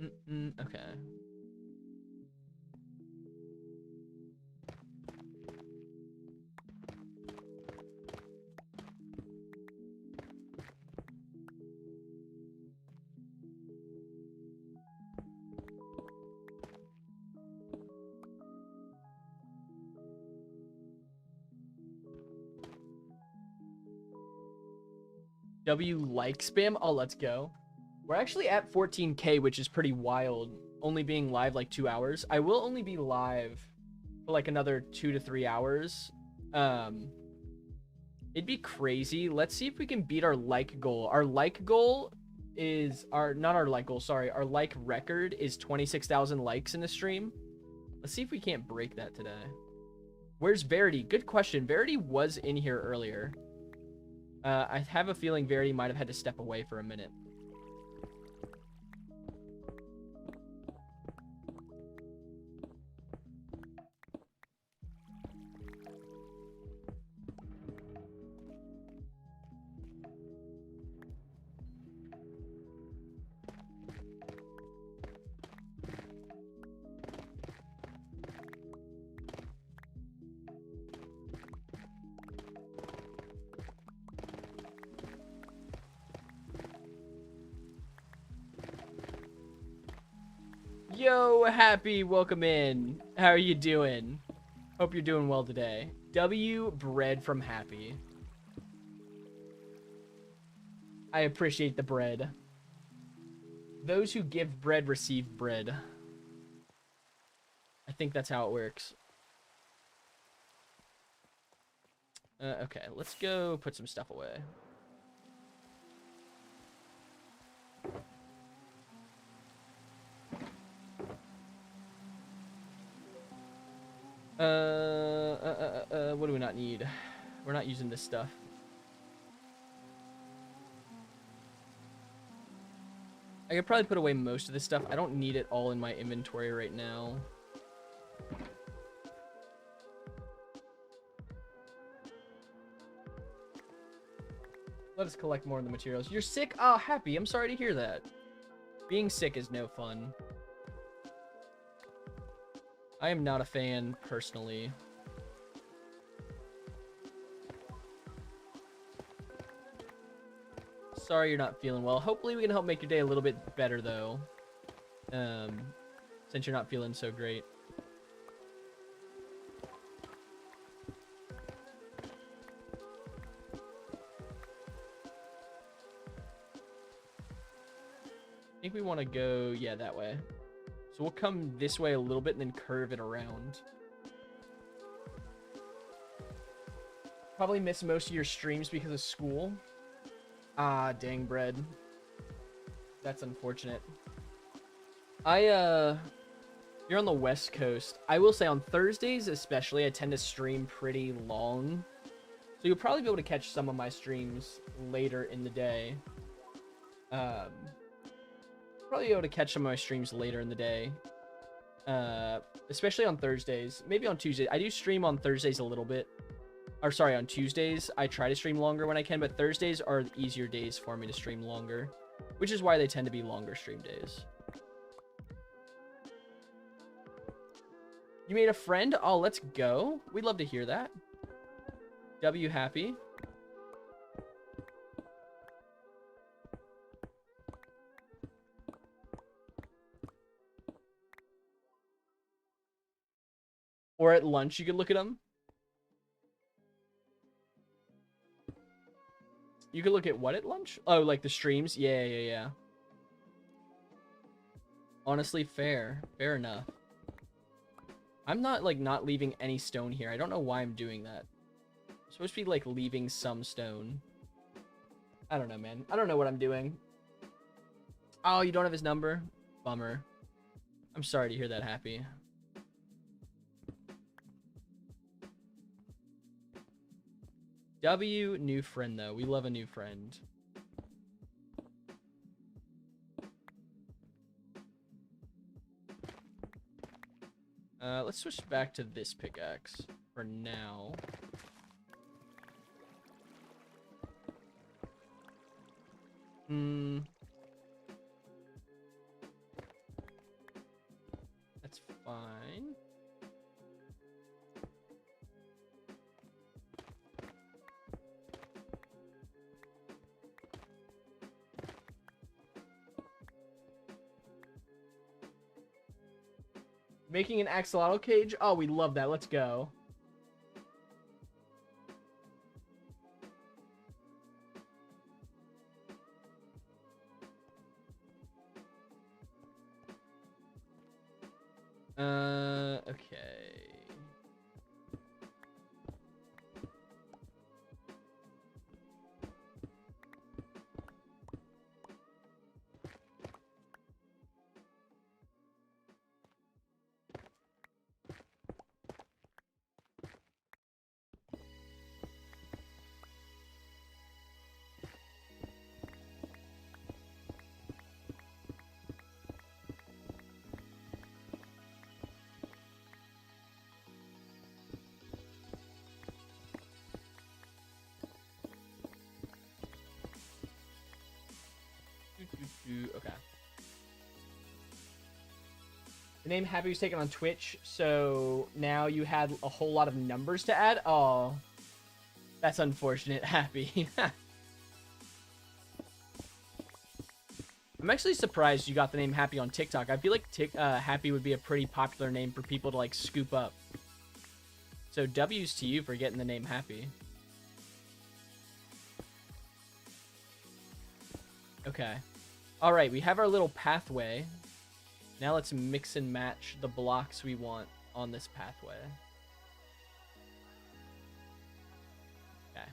Okay. W like spam? Oh, let's go. We're actually at 14K, which is pretty wild. Only being live like 2 hours. I will only be live for like another 2 to 3 hours. It'd be crazy. Let's see if we can beat our like goal. Our like goal is not our like goal, sorry. Our like record is 26,000 likes in the stream. Let's see if we can't break that today. Where's Verity? Good question. Verity was in here earlier. I have a feeling Verity might have had to step away for a minute. Yo, Happy, welcome in. How are you doing? Hope you're doing well today. W bread from Happy. I appreciate the bread. Those who give bread receive bread. I think that's how it works. Okay, let's go put some stuff away. What do we not need? We're not using this stuff. I could probably put away most of this stuff. I don't need it all in my inventory right now. Let us collect more of the materials. You're sick? Oh, Happy. I'm sorry to hear that. Being sick is no fun. I am not a fan, personally. Sorry you're not feeling well. Hopefully we can help make your day a little bit better, though. Since you're not feeling so great. I think we want to go, yeah, that way. So we'll come this way a little bit and then curve it around. Probably miss most of your streams because of school. Ah, dang, bread. That's unfortunate. You're on the West Coast. I will say on Thursdays especially, I tend to stream pretty long. So you'll probably be able to catch some of my streams later in the day. Probably be able to catch some of my streams later in the day. Especially on Thursdays. Maybe on Tuesdays. I do stream on Thursdays a little bit. Or sorry, on Tuesdays. I try to stream longer when I can, but Thursdays are easier days for me to stream longer. Which is why they tend to be longer stream days. You made a friend? Oh, let's go. We'd love to hear that. W happy. Or at lunch, you could look at them. You could look at what at lunch? Oh, like the streams? Yeah. Honestly, fair. Fair enough. I'm not, like, not leaving any stone here. I don't know why I'm doing that. I'm supposed to be, like, leaving some stone. I don't know, man. I don't know what I'm doing. Oh, you don't have his number? Bummer. I'm sorry to hear that, Happy. W, new friend, though. We love a new friend. Let's switch back to this pickaxe for now. fine. Making an axolotl cage? Oh, we love that. Let's go. Okay. Okay. The name Happy was taken on Twitch, so now you had a whole lot of numbers to add. Oh, that's unfortunate, Happy. I'm actually surprised you got the name Happy on TikTok. I feel like Happy would be a pretty popular name for people to like scoop up. So W's to you for getting the name Happy. Okay. All right, we have our little pathway. Now let's mix and match the blocks we want on this pathway. Okay.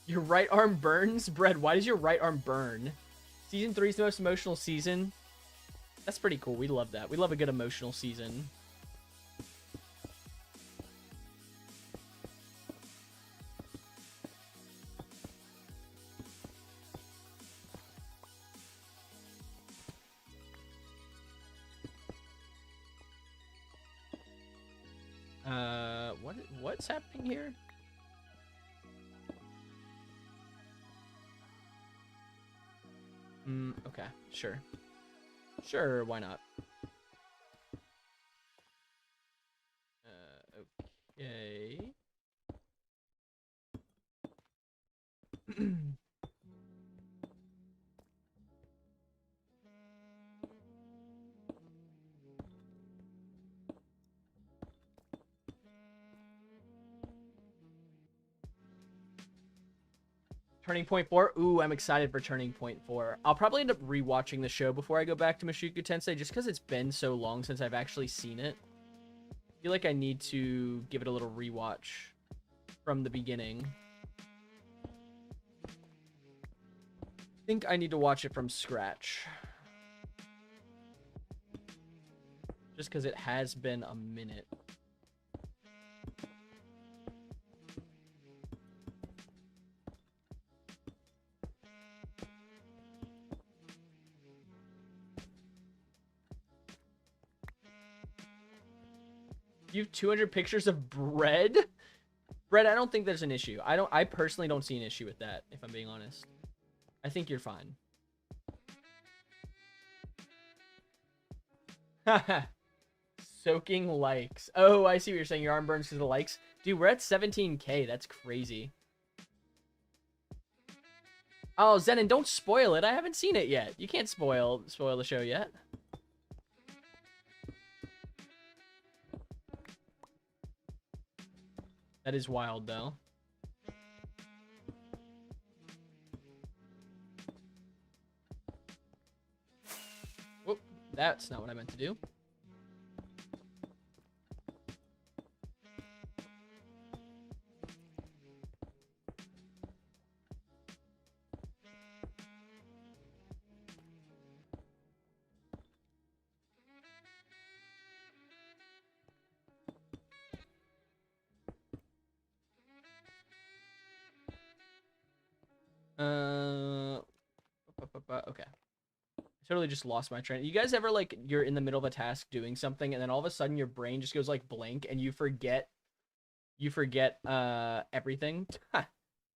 Your right arm burns? Bread, why does your right arm burn? Season 3 is the most emotional season. That's pretty cool. We love that. We love a good emotional season. What's happening here? Okay, sure. Sure, why not? Okay. Turning Point 4? Ooh, I'm excited for Turning Point 4. I'll probably end up rewatching the show before I go back to Mushoku Tensei, just because it's been so long since I've actually seen it. I feel like I need to give it a little rewatch from the beginning. I think I need to watch it from scratch. Just because it has been a minute. You have 200 pictures of bread? Bread, I don't think there's an issue. I personally don't see an issue with that, if I'm being honest. I think you're fine. Haha. Soaking likes. Oh, I see what you're saying. Your arm burns because of the likes. Dude, we're at 17K. That's crazy. Oh, Zenon, don't spoil it. I haven't seen it yet. You can't spoil the show yet. That is wild, though. Whoop, that's not what I meant to do. Okay. Totally just lost my train. You guys ever like you're in the middle of a task doing something and then all of a sudden your brain just goes like blank and you forget everything?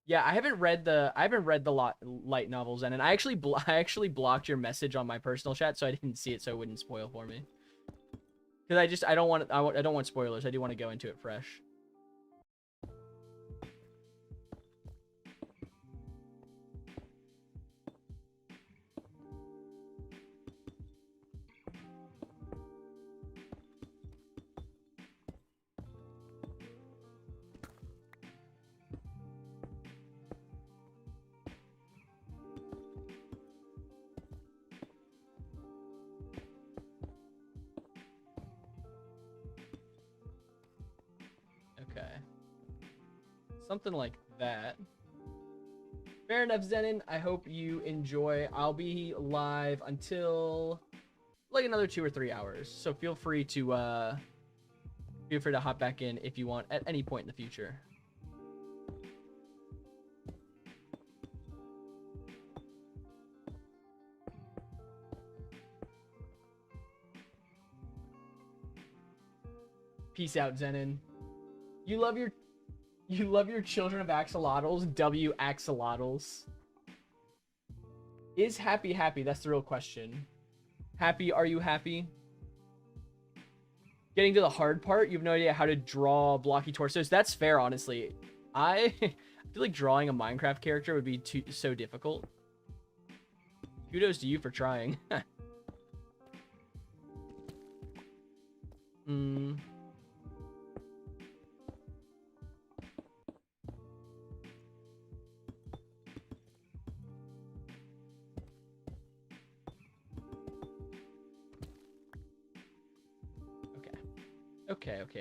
Yeah, I haven't read the light novels and I actually blocked your message on my personal chat so I didn't see it so it wouldn't spoil for me. Cuz I don't want I don't want spoilers. I do want to go into it fresh. Okay. Something like that. Fair enough, Zenin. I hope you enjoy. I'll be live until like another 2 or 3 hours. So feel free to hop back in if you want at any point in the future. Peace out, Zenin. You love your children of axolotls, W axolotls. Is happy happy? That's the real question. Happy, are you happy? Getting to the hard part, you have no idea how to draw blocky torsos. That's fair, honestly. I feel like drawing a Minecraft character would be so difficult. Kudos to you for trying.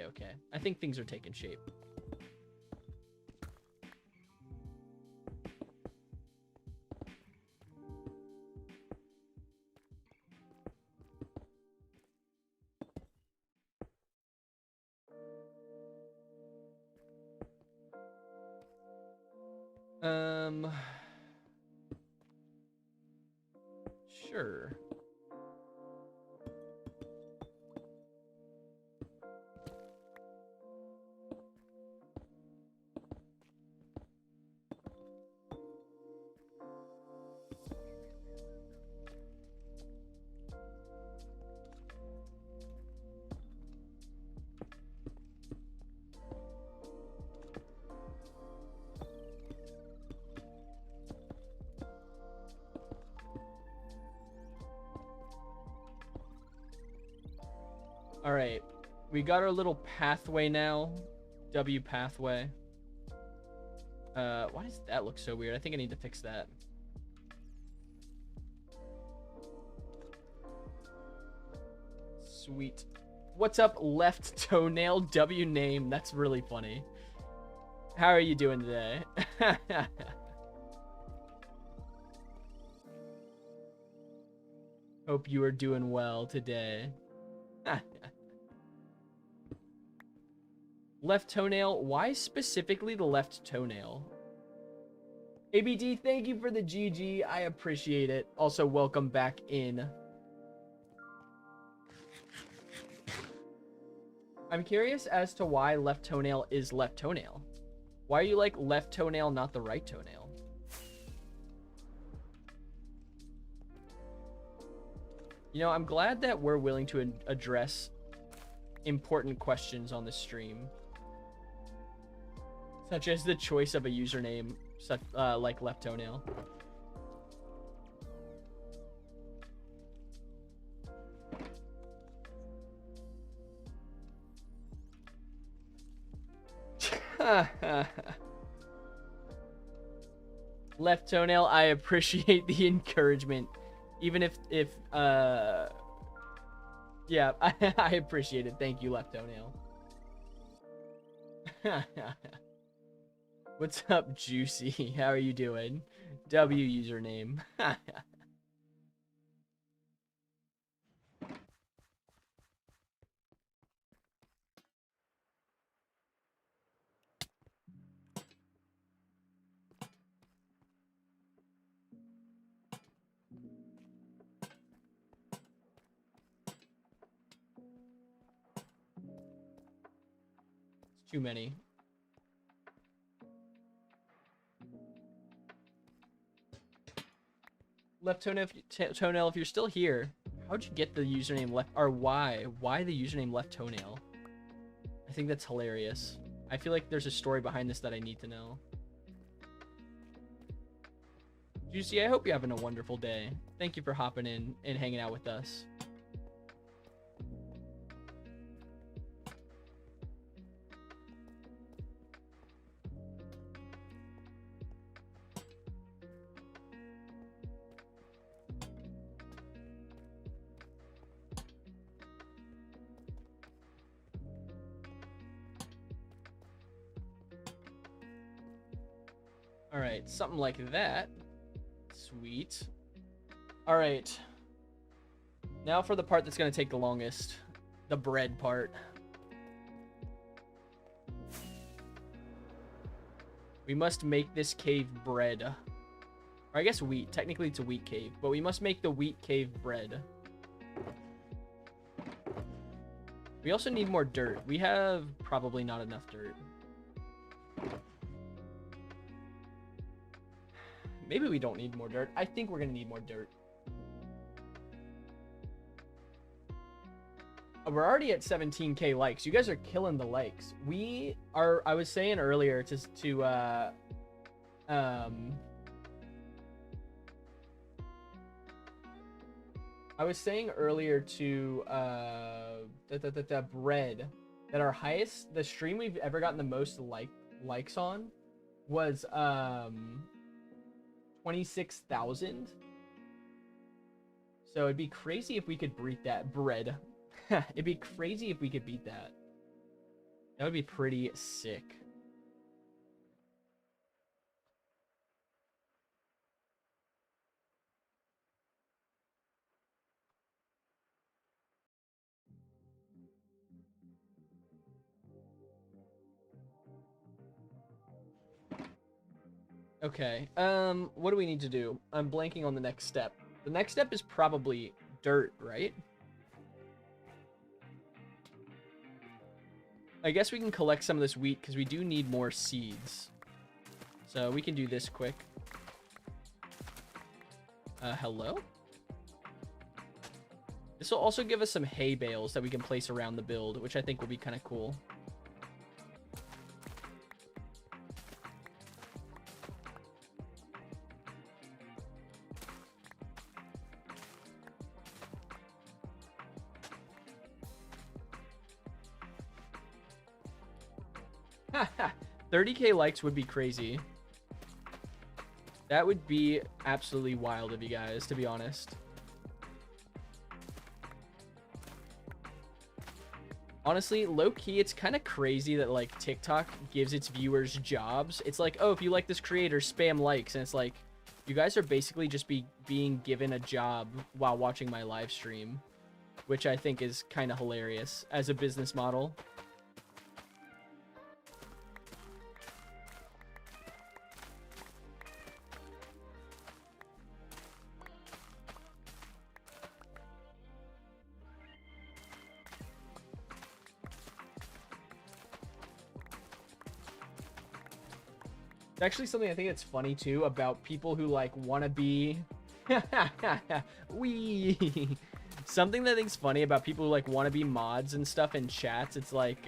Okay. I think things are taking shape. Sure. All right, we got our little pathway now. W pathway. Why does that look so weird? I think I need to fix that. Sweet. What's up, left toenail? W name. That's really funny. How are you doing today? Hope you are doing well today. Left toenail. Why specifically the left toenail? ABD, thank you for the GG. I appreciate it. Also, welcome back in. I'm curious as to why left toenail is left toenail. Why are you like left toenail, not the right toenail? You know, I'm glad that we're willing to address important questions on the stream. Such as the choice of a username, such like left toenail. Left toenail, I appreciate the encouragement. Even if yeah, I appreciate it. Thank you, left toenail. What's up, Juicy? How are you doing? W username. Too many. Left toenail, toenail, if you're still here, how'd you get the username left, or why? Why the username left toenail? I think that's hilarious. I feel like there's a story behind this that I need to know. Juicy, I hope you're having a wonderful day. Thank you for hopping in and hanging out with us. All right, something like that. Sweet. All right. Now for the part that's going to take the longest. The bread part. We must make this cave bread. Or I guess wheat. Technically it's a wheat cave. But we must make the wheat cave bread. We also need more dirt. We have probably not enough dirt. Maybe we don't need more dirt. I think we're gonna need more dirt. We're already at 17k likes. You guys are killing the likes. We are. I was saying earlier I was saying earlier to the bread that our highest, the stream we've ever gotten the most likes on was 26,000. So it'd be crazy if we could beat that bread. It'd be crazy if we could beat that. That would be pretty sick. Okay, what do we need to do? I'm blanking on the next step. The next step is probably dirt, right? I guess we can collect some of this wheat because we do need more seeds. So we can do this quick. Hello? This will also give us some hay bales that we can place around the build, which I think will be kind of cool. Haha, 30k likes would be crazy. That would be absolutely wild of you guys, to be honest. Honestly, low-key, it's kind of crazy that, like, TikTok gives its viewers jobs. It's like, oh, if you like this creator, spam likes. And it's like, you guys are basically just being given a job while watching my live stream, which I think is kind of hilarious as a business model. It's actually something I think that's funny too about people who like want to be wee. Something that I think's funny about people who like want to be mods and stuff in chats. It's like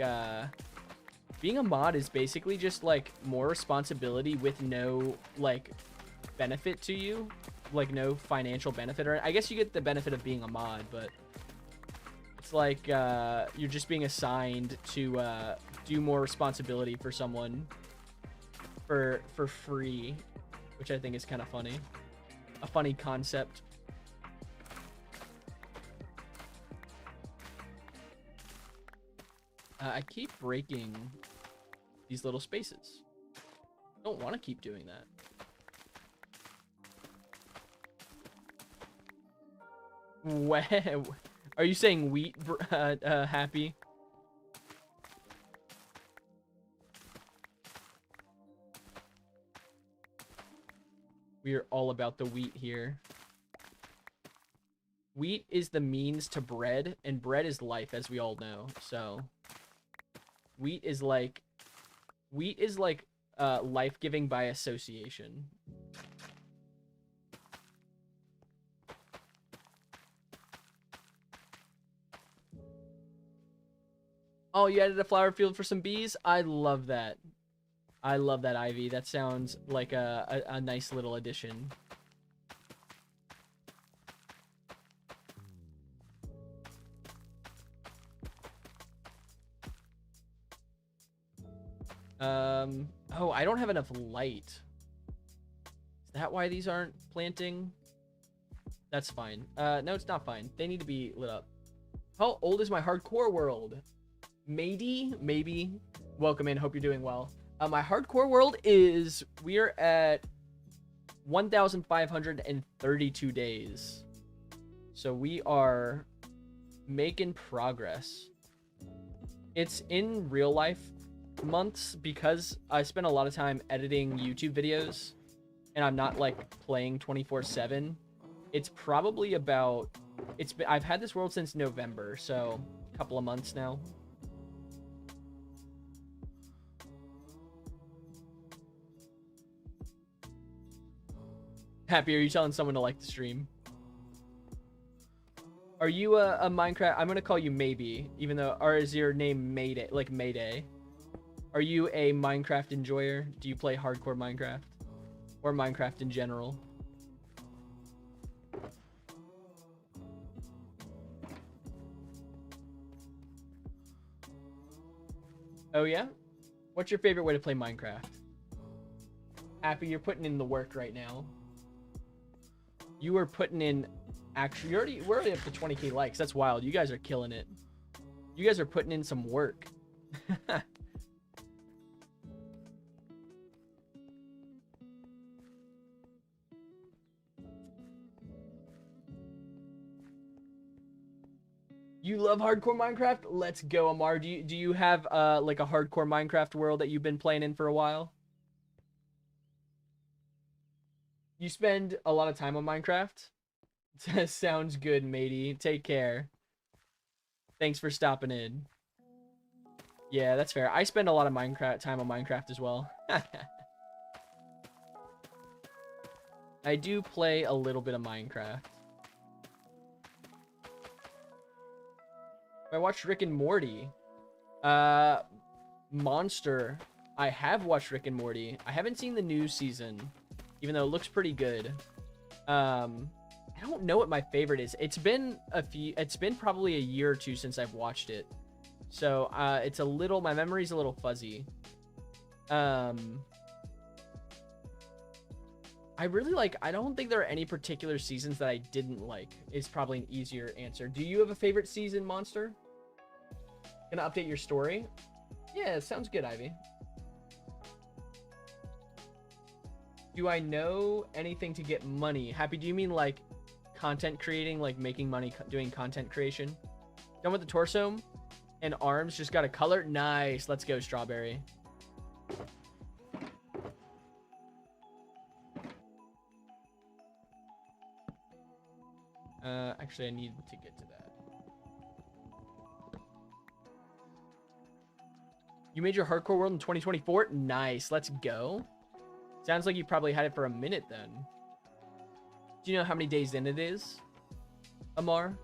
being a mod is basically just like more responsibility with no like benefit to you, like no financial benefit. Or I guess you get the benefit of being a mod, but it's like you're just being assigned to do more responsibility for someone for free, which I think is kind of funny. A funny concept. I keep breaking these little spaces. Don't want to keep doing that. Wow. Are you saying wheat, Happy? We are all about the wheat here. Wheat is the means to bread, and bread is life, as we all know. So, wheat is like Wheat is like life-giving by association. Oh, you added a flower field for some bees? I love that. I love that, Ivy. That sounds like a nice little addition. Oh, I don't have enough light. Is that why these aren't planting? That's fine. No, it's not fine. They need to be lit up. How old is my hardcore world? Maybe. Welcome in. Hope you're doing well. My hardcore world is, we're at 1,532 days. So we are making progress. It's in real life months because I spend a lot of time editing YouTube videos and I'm not like playing 24/7. It's probably about, I've had this world since November, so a couple of months now. Happy, are you telling someone to like the stream? Are you a Minecraft? I'm gonna call you Maybe, even though, or is your name Mayday, like Mayday? Are you a Minecraft enjoyer? Do you play hardcore Minecraft? Or Minecraft in general? Oh yeah? What's your favorite way to play Minecraft? Happy, you're putting in the work right now. You are putting in, actually, we're already up to 20k likes. That's wild. You guys are killing it. You guys are putting in some work. You love hardcore Minecraft? Let's go, Amar. Do you have like a hardcore Minecraft world that you've been playing in for a while? You spend a lot of time on Minecraft? Sounds good, matey. Take care. Thanks for stopping in. Yeah, that's fair. I spend a lot of time on Minecraft as well. I do play a little bit of Minecraft. I watched Rick and Morty. Monster. I have watched Rick and Morty. I haven't seen the new season, even though it looks pretty good. I don't know what my favorite is. It's been probably a year or two since I've watched it. So, it's a little, my memory's a little fuzzy. I really like, I don't think there are any particular seasons that I didn't like, is probably an easier answer. Do you have a favorite season, Monster? Gonna update your story? Yeah, sounds good, Ivy. Do I know anything to get money? Happy, do you mean like content creating, like making money doing content creation? Done with the torso and arms, just got a color. Nice. Let's go, Strawberry. Actually, I need to get to that. You made your hardcore world in 2024? Nice. Let's go. Sounds like you probably had it for a minute then. Do you know how many days in it is, Amar?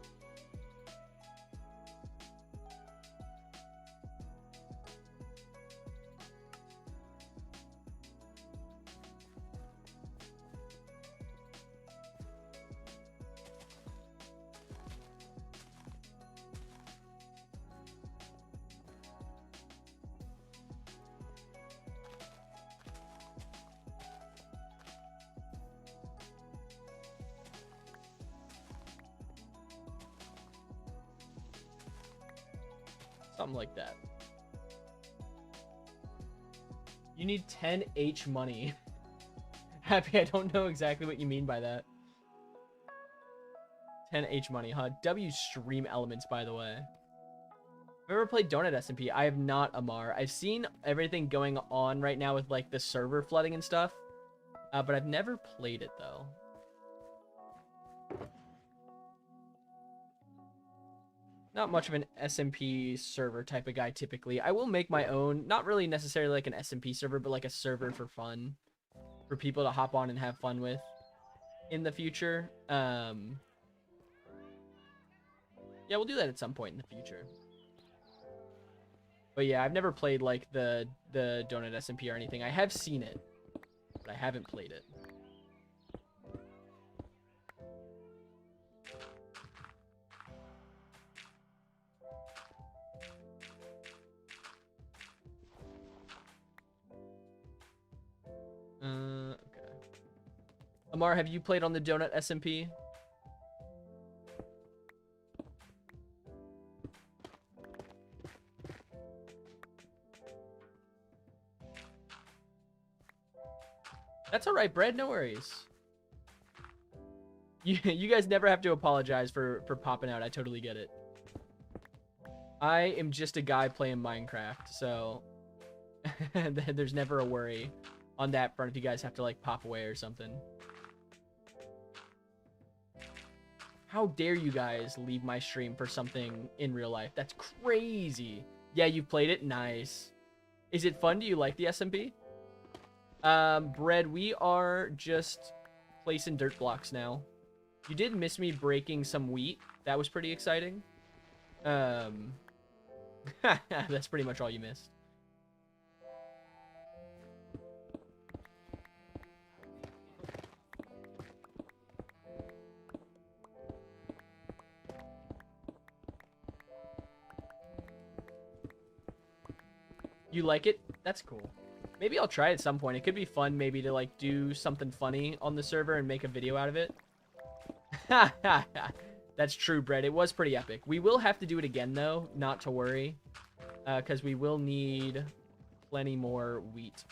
Something like that. You need 10H money. Happy, I don't know exactly what you mean by that. 10H money, huh? W stream elements, by the way. I've ever played Donut SMP? I have not, Amar. I've seen everything going on right now with like the server flooding and stuff. But I've never played it though. not much of an SMP server type of guy typically. I will make my own, not really necessarily like an SMP server, but like a server for fun, for people to hop on and have fun with in the future. Yeah, we'll do that at some point in the future. But yeah, I've never played like the Donut SMP or anything. I have seen it, but I haven't played it. Okay. Amar, have you played on the Donut SMP? That's all right, Bread. No worries. You guys never have to apologize for popping out. I totally get it. I am just a guy playing Minecraft, so there's never a worry on that front if you guys have to like pop away or something. How dare you guys leave my stream for something in real life? That's crazy. Yeah, you've played it? Nice. Is it fun? Do you like the SMP? Bread, we are just placing dirt blocks now. You did miss me breaking some wheat. That was pretty exciting. That's pretty much all you missed. You like it? That's cool. Maybe I'll try it at some point. It could be fun maybe to like do something funny on the server and make a video out of it. That's true, Brett. It was pretty epic. We will have to do it again though, not to worry. Because we will need plenty more wheat.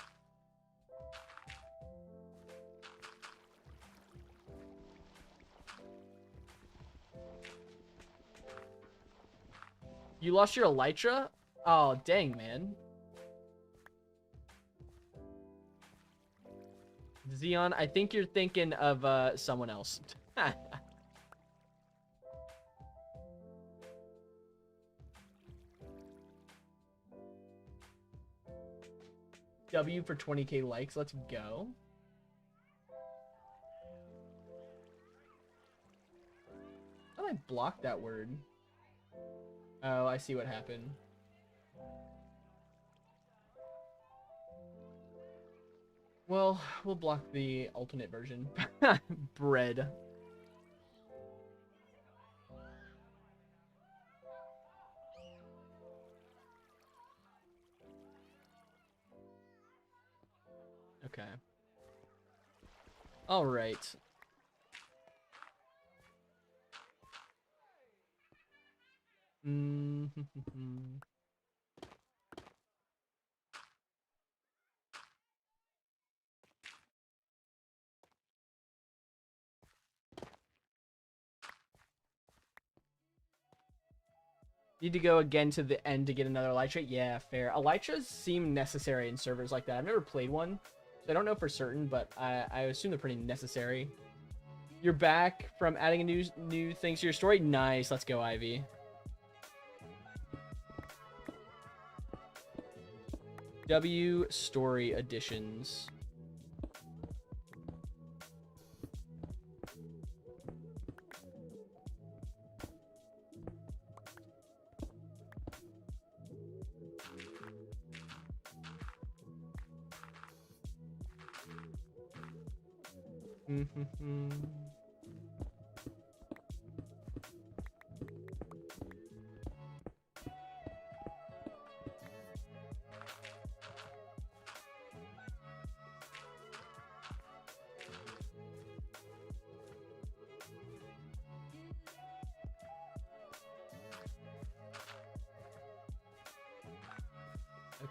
You lost your elytra? Oh, dang, man. Xeon, I think you're thinking of someone else. W for 20k likes. Let's go. How did I block that word? Oh, I see what happened. Well, we'll block the alternate version. Bread. Okay. All right. Need to go again to the end to get another elytra? Yeah, fair. Elytras seem necessary in servers like that. I've never played one, so I don't know for certain, but I assume they're pretty necessary. You're back from adding a new things to your story? Nice. Let's go, Ivy. W story additions.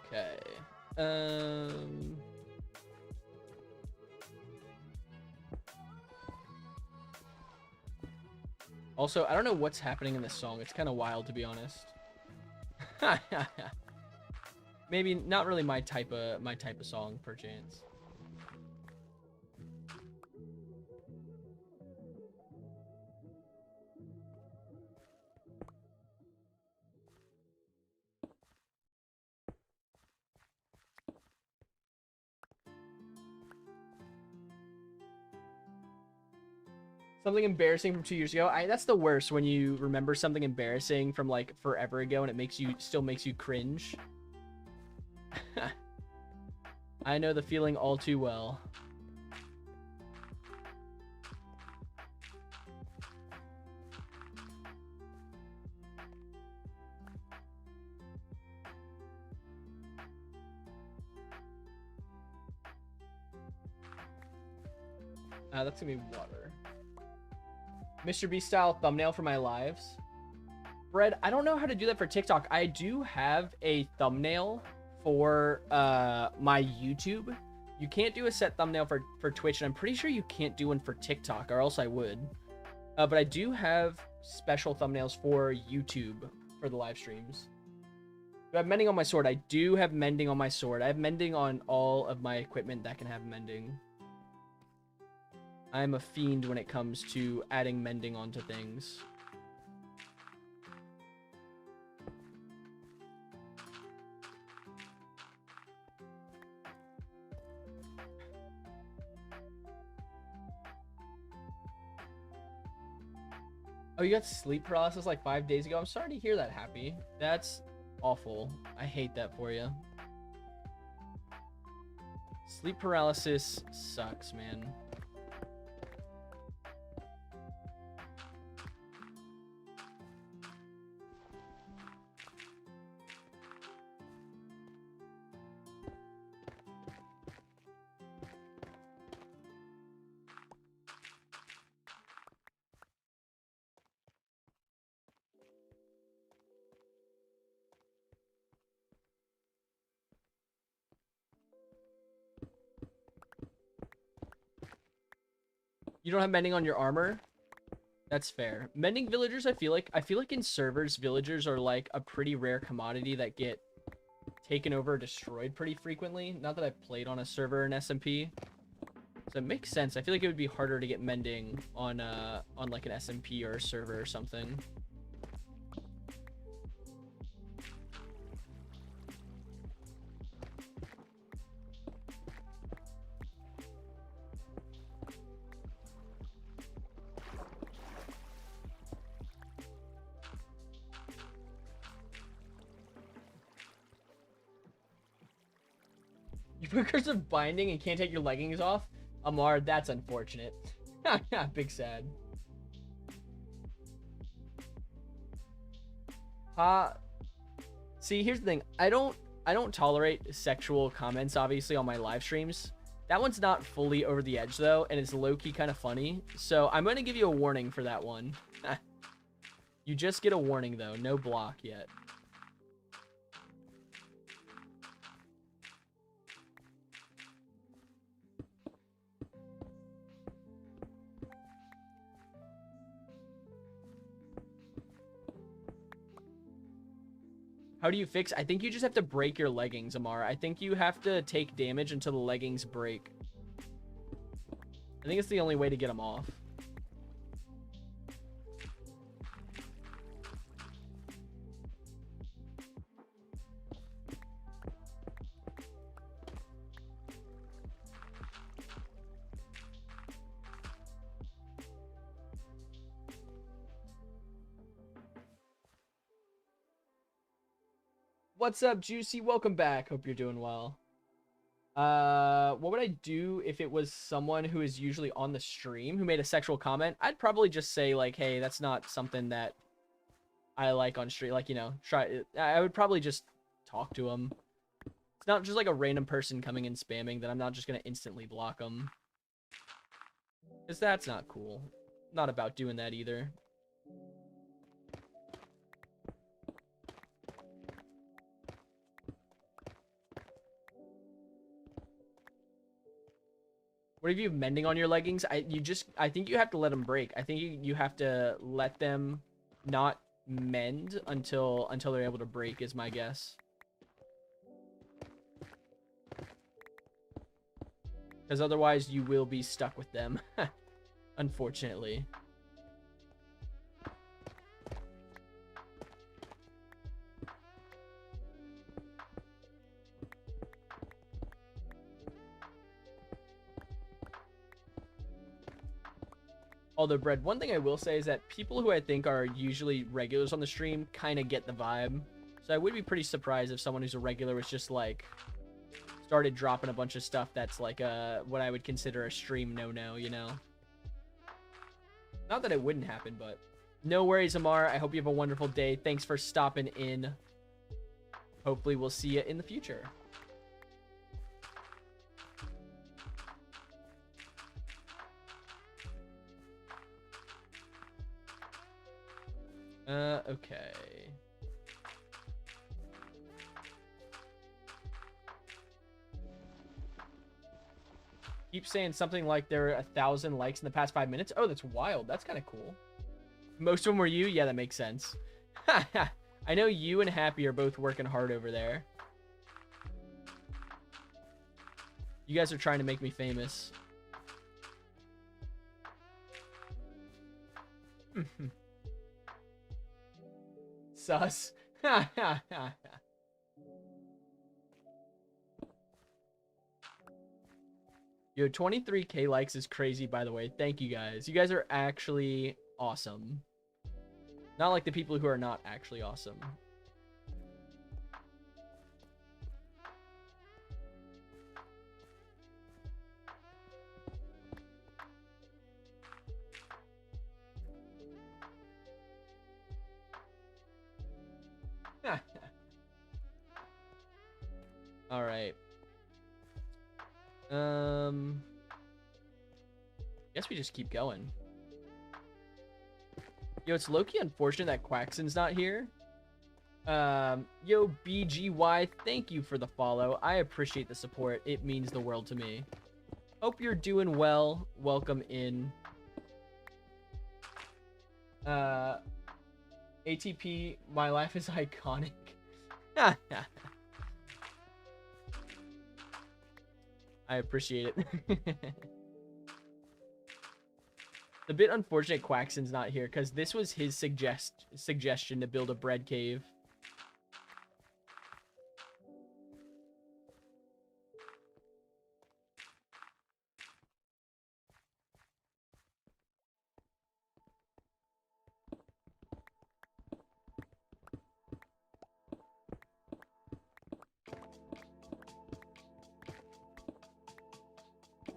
Okay. Also, I don't know what's happening in this song. It's kind of wild, to be honest. Maybe not really my type of song, perchance. Something embarrassing from 2 years ago. That's the worst when you remember something embarrassing from like forever ago and it still makes you cringe. I know the feeling all too well. That's gonna be water. Mr. Beast style thumbnail for my lives. Bread, I don't know how to do that for TikTok. I do have a thumbnail for my YouTube. You can't do a set thumbnail for Twitch, and I'm pretty sure you can't do one for TikTok, or else I would. But I do have special thumbnails for YouTube for the live streams. Do I have mending on my sword? I do have mending on my sword. I have mending on all of my equipment that can have mending. I'm a fiend when it comes to adding mending onto things. Oh, you got sleep paralysis like 5 days ago? I'm sorry to hear that, Happy. That's awful. I hate that for you. Sleep paralysis sucks, man. You don't have mending on your armor? That's fair. Mending villagers, I feel like in servers, villagers are like a pretty rare commodity that get taken over or destroyed pretty frequently. Not that I've played on a server in SMP. So it makes sense. I feel like it would be harder to get mending on like an SMP or a server or something. You put cursive binding and can't take your leggings off? Amar, that's unfortunate. Big sad. See, here's the thing. I don't tolerate sexual comments, obviously, on my live streams. That one's not fully over the edge, though, and it's low-key kind of funny. So I'm going to give you a warning for that one. You just get a warning, though. No block yet. How do you fix? I think you just have to break your leggings, Amar. I think you have to take damage until the leggings break. I think it's the only way to get them off. What's up, Juicy? Welcome back. Hope you're doing well. What would I do if it was someone who is usually on the stream who made a sexual comment? I'd probably just say, like, hey, that's not something that I like on stream. Like, you know, I would probably just talk to them. It's not just like a random person coming and spamming that I'm not just going to instantly block them. Because that's not cool. Not about doing that either. What have you mending on your leggings? I think you have to let them break. I think you have to let them not mend until they're able to break is my guess. Because otherwise you will be stuck with them. Unfortunately. Although, Bread, one thing I will say is that people who I think are usually regulars on the stream kind of get the vibe. So I would be pretty surprised if someone who's a regular was just like started dropping a bunch of stuff that's like what I would consider a stream no-no, you know? Not that it wouldn't happen, but no worries, Amar. I hope you have a wonderful day. Thanks for stopping in. Hopefully we'll see you in the future. Okay. Keep saying something like there are 1,000 likes in the past 5 minutes. Oh, that's wild. That's kind of cool. Most of them were you? Yeah, that makes sense. I know you and Happy are both working hard over there. You guys are trying to make me famous. Sus. Yo, 23k likes is crazy, by the way. Thank you guys. You guys are actually awesome. Not like the people who are not actually awesome. All right. Guess we just keep going. Yo, it's low-key unfortunate that Quackson's not here. Yo, BGY, thank you for the follow. I appreciate the support. It means the world to me. Hope you're doing well. Welcome in. ATP, my life is iconic. I appreciate it. The bit unfortunate Quackson's not here because this was his suggestion to build a bread cave.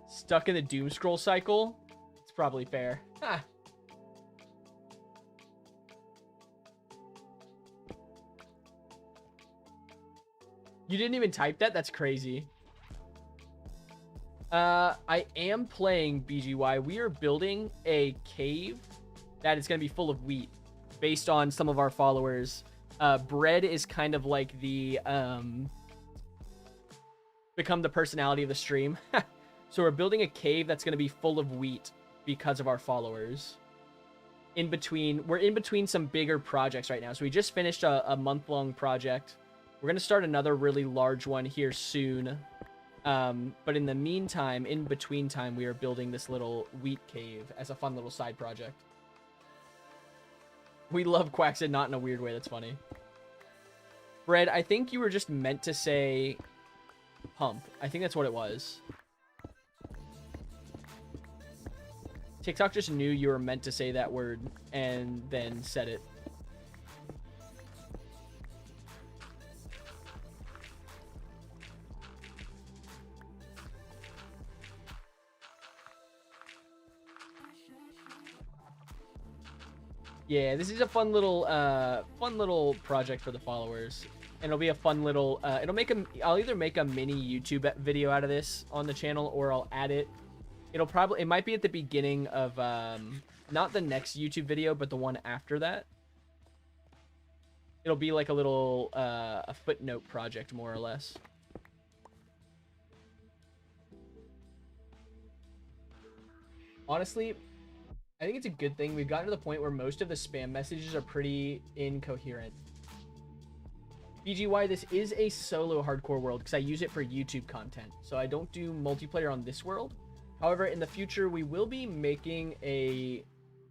Stuck in the doom scroll cycle? It's probably fair. Ha. You didn't even type that? That's crazy. I am playing BGY. We are building a cave that is going to be full of wheat based on some of our followers. Bread is kind of like the, become the personality of the stream. So we're building a cave that's going to be full of wheat because of our followers. We're in between some bigger projects right now. So we just finished a month-long project. We're going to start another really large one here soon. But in the meantime, in between time, we are building this little wheat cave as a fun little side project. We love Quackson, not in a weird way. That's funny. Bread, I think you were just meant to say pump. I think that's what it was. TikTok just knew you were meant to say that word and then said it. Yeah, this is a fun little project for the followers. And it'll be a fun little I'll either make a mini YouTube video out of this on the channel or I'll add it. It might be at the beginning of not the next YouTube video, but the one after that. It'll be like a little a footnote project, more or less. Honestly, I think it's a good thing. We've gotten to the point where most of the spam messages are pretty incoherent. BGY, this is a solo hardcore world because I use it for YouTube content. So I don't do multiplayer on this world. However, in the future, we will be making a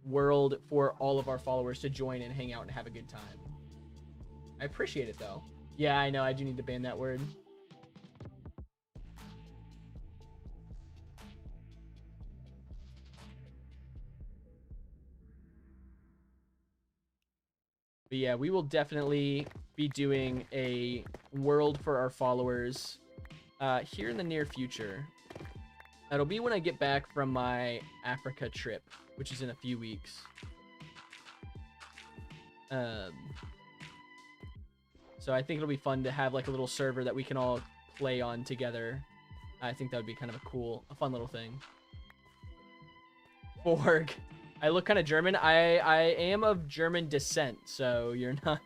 world for all of our followers to join and hang out and have a good time. I appreciate it, though. Yeah, I know. I do need to ban that word. But yeah, we will definitely be doing a world for our followers here in the near future. That'll be when I get back from my Africa trip, which is in a few weeks. So I think it'll be fun to have like a little server that we can all play on together. I think that would be kind of a fun little thing. Borg. I look kind of German. I am of German descent, so you're not...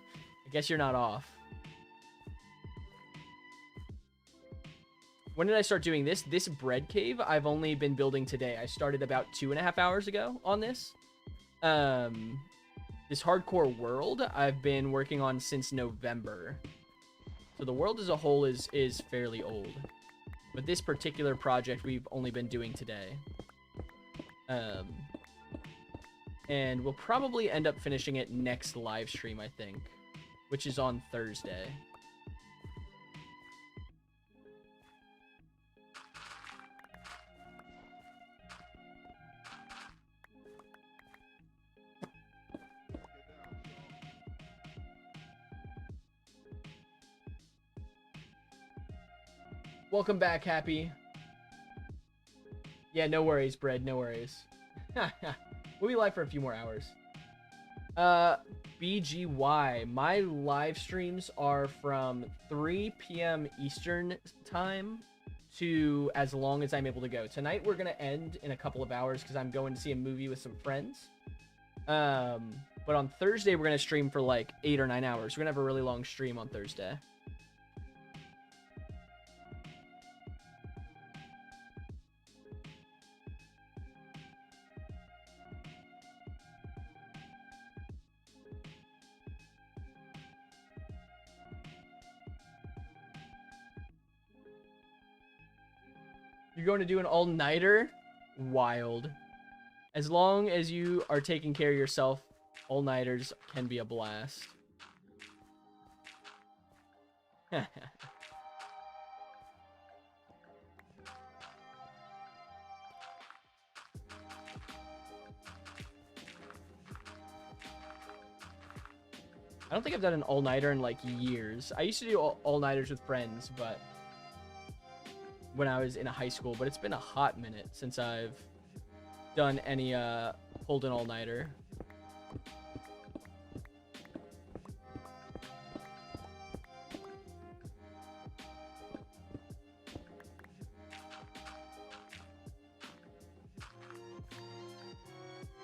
I guess you're not off. When did I start doing this? This bread cave, I've only been building today. I started about 2.5 hours ago on this. This hardcore world, I've been working on since November. So the world as a whole is fairly old. But this particular project, we've only been doing today. And we'll probably end up finishing it next live stream, I think, which is on Thursday. Welcome back, Happy. Yeah, no worries, Bread, no worries. We'll be live for a few more hours. BGY, my live streams are from 3 p.m. Eastern time to as long as I'm able to go. Tonight we're gonna end in a couple of hours because I'm going to see a movie with some friends. But on Thursday we're gonna stream for like 8 or 9 hours. We're gonna have a really long stream on Thursday. You're going to do an all-nighter? Wild. As long as you are taking care of yourself, all-nighters can be a blast. I don't think I've done an all-nighter in like years. I used to do all-nighters with friends, but when I was in high school, but it's been a hot minute since I've done any pulled an all-nighter.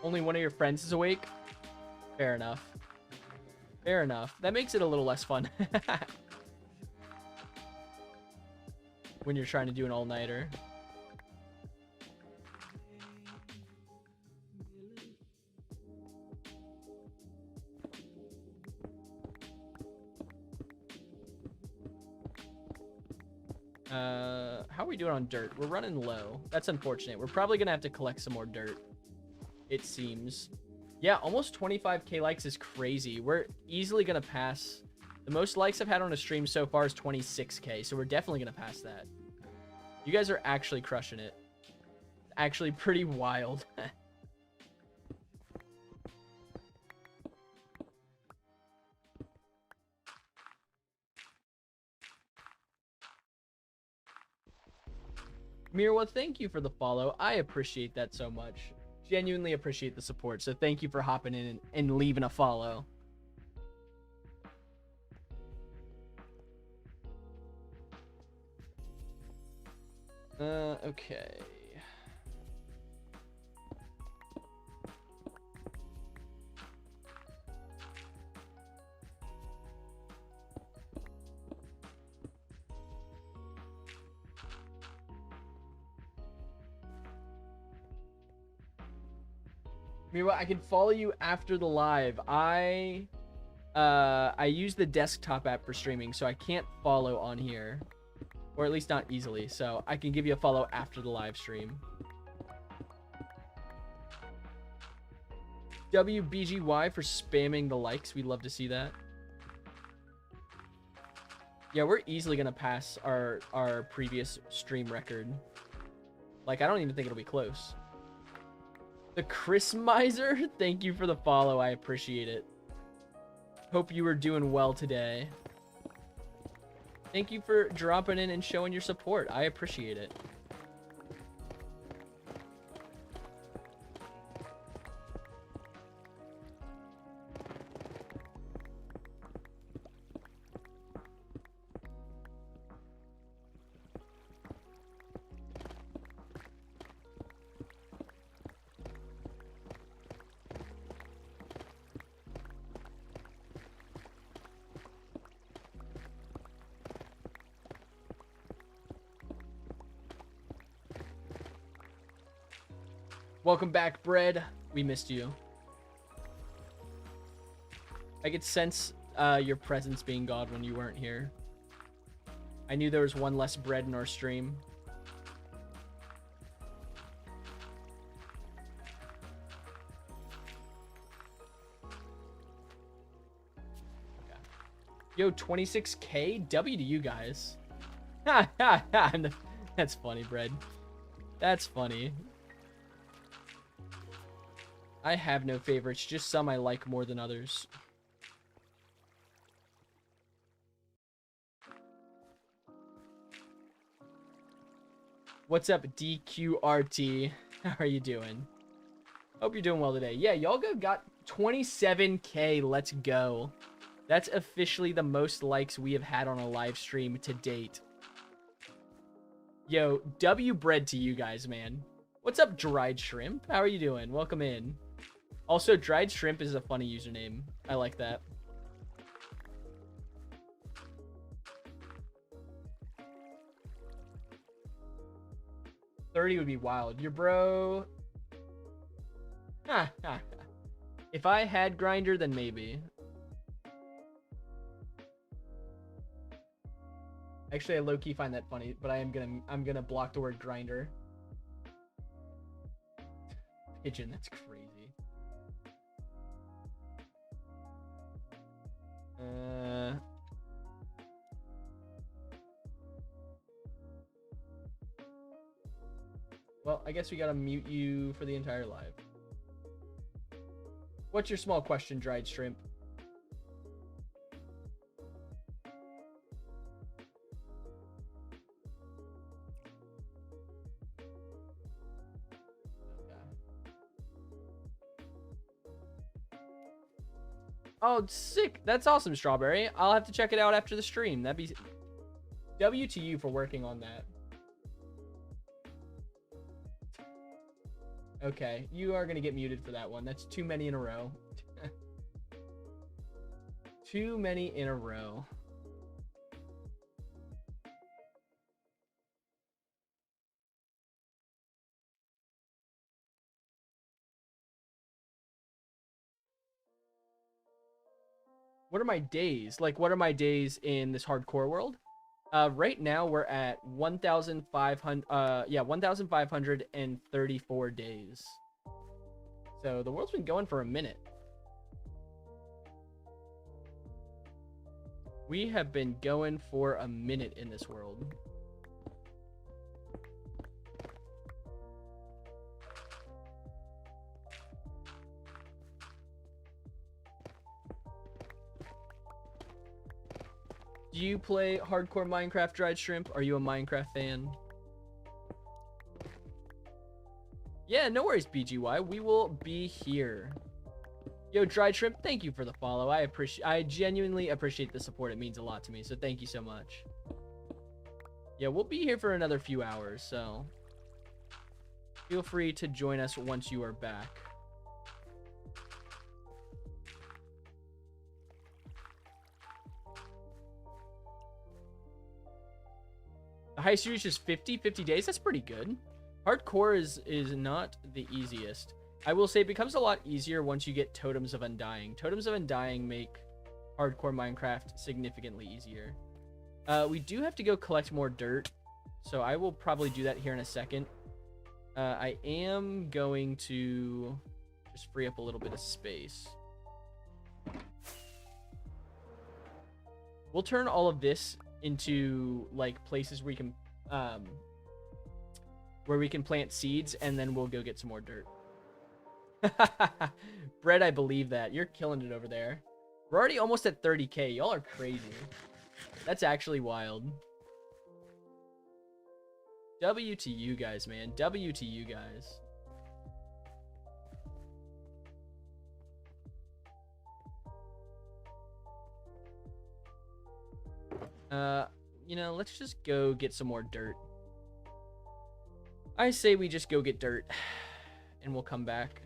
Only one of your friends is awake? Fair enough. Fair enough. That makes it a little less fun. When you're trying to do an all-nighter. How are we doing on dirt? We're running low. That's unfortunate. We're probably gonna have to collect some more dirt, it seems. Yeah, almost 25k likes is crazy. We're easily gonna pass. The most likes I've had on a stream so far is 26k, so we're definitely gonna pass that. You guys are actually crushing it. Actually pretty wild. Mirwa, thank you for the follow. I appreciate that so much. Genuinely appreciate the support, so thank you for hopping in and leaving a follow. Okay. Mira, I can follow you after the live. I use the desktop app for streaming, so I can't follow on here. Or at least not easily, so I can give you a follow after the live stream. WBGY for spamming the likes. We'd love to see that. Yeah, we're easily gonna pass our previous stream record. Like, I don't even think it'll be close. The Chris Miser, thank you for the follow. I appreciate it. Hope you are doing well today. Thank you for dropping in and showing your support. I appreciate it. Welcome back, Bread. We missed you. I could sense your presence being God when you weren't here. I knew there was one less Bread in our stream. Okay. Yo, 26K? W to you guys. Ha ha ha. That's funny, Bread. That's funny. I have no favorites, just some I like more than others. What's up, DQRT? How are you doing? Hope you're doing well today. Yeah, y'all got 27K. Let's go. That's officially the most likes we have had on a live stream to date. Yo, W Bread to you guys, man. What's up, Dried Shrimp? How are you doing? Welcome in. Also, Dried Shrimp is a funny username. I like that. $30 would be wild. Your bro. If I had Grinder, then maybe. Actually, I low-key find that funny, but I'm gonna block the word Grinder. Pigeon, that's crazy. Well, I guess we gotta mute you for the entire live. What's your small question, Dried Shrimp? Oh, sick. That's awesome, Strawberry. I'll have to check it out after the stream. That'd be... W to you for working on that. Okay, you are going to get muted for that one. That's too many in a row. Too many in a row. What are my days? Like, what are my days in this hardcore world? Right now we're at 1,534 days. So the world's been going for a minute. We have been going for a minute in this world. Do you play hardcore Minecraft, Dried Shrimp? Are you a Minecraft fan? Yeah, no worries, BGY. We will be here. Yo, Dried Shrimp, thank you for the follow. I genuinely appreciate the support. It means a lot to me, so thank you so much. Yeah, we'll be here for another few hours, so feel free to join us once you are back. The highest you reach is 50 days. That's pretty good. Hardcore is not the easiest. I will say it becomes a lot easier once you get Totems of Undying. Totems of Undying make hardcore Minecraft significantly easier. We do have to go collect more dirt, so I will probably do that here in a second. I am going to just free up a little bit of space. We'll turn all of this into like places where we can plant seeds, and then we'll go get some more dirt. Bread, I believe that. You're killing it over there. We're already almost at 30K. Y'all are crazy. That's actually wild. W to you guys, man. W to you guys. You know, let's just go get some more dirt. I say we just go get dirt and we'll come back.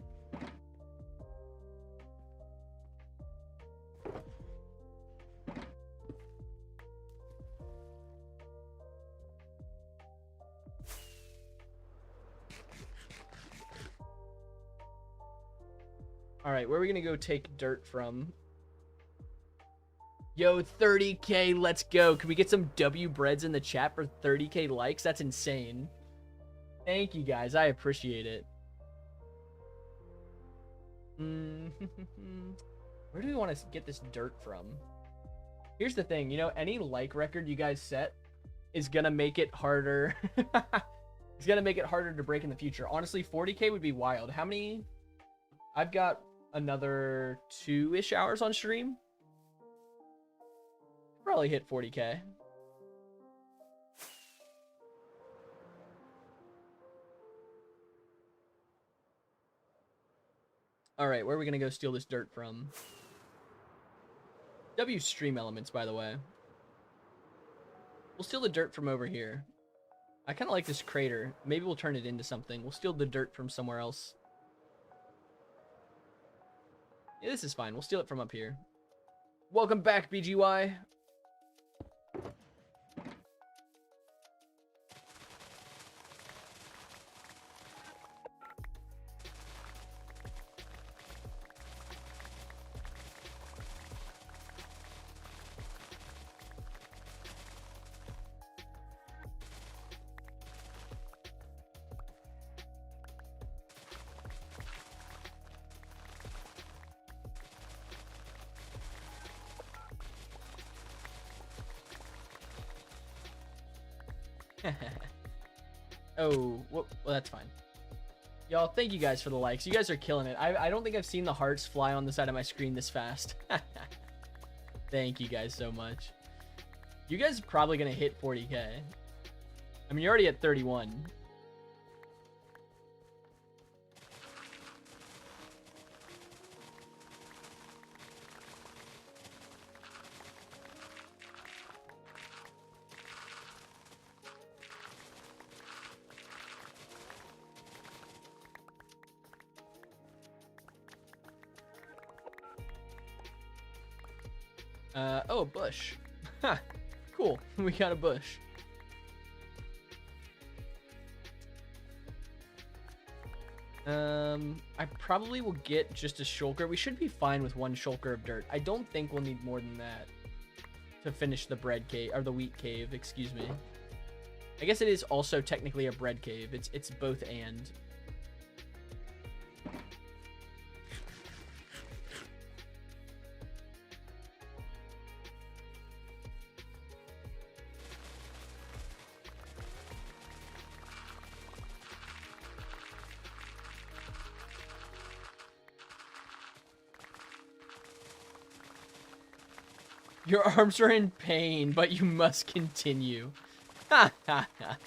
All right, where are we gonna go take dirt from? Yo, 30K, let's go. Can we get some W breads in the chat for 30K likes? That's insane. Thank you guys, I appreciate it. Where do we want to get this dirt from? Here's the thing, you know, any like record you guys set is gonna make it harder. It's gonna make it harder to break in the future. Honestly, 40K would be wild. How many? I've got another 2-ish hours on stream. Probably hit 40K. All right, where are we gonna go steal this dirt from? W stream elements, by the way. We'll steal the dirt from over here. I kind of like this crater. Maybe we'll turn it into something. We'll steal the dirt from somewhere else. Yeah, this is fine. We'll steal it from up here. Welcome back, BGY. Oh, well, that's fine. Y'all, thank you guys for the likes. You guys are killing it. I don't think I've seen the hearts fly on the side of my screen this fast. Thank you guys so much. You guys are probably going to hit 40K. I mean, you're already at 31. Oh, a bush. Ha, cool. We got a bush. I probably will get just a shulker. We should be fine with 1 shulker of dirt. I don't think we'll need more than that to finish the bread cave, or the wheat cave, excuse me. I guess it is also technically a bread cave. It's both and. Your arms are in pain, but you must continue. Ha ha ha.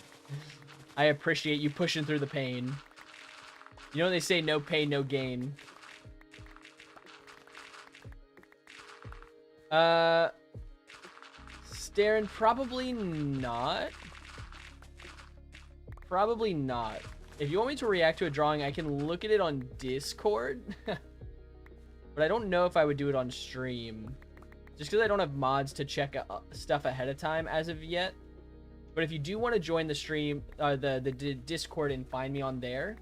I appreciate you pushing through the pain. You know they say no pain, no gain. Staring, probably not. Probably not. If you want me to react to a drawing, I can look at it on Discord. But I don't know if I would do it on stream. Just because I don't have mods to check stuff ahead of time as of yet. But if you do want to join the stream, the Discord and find me on there,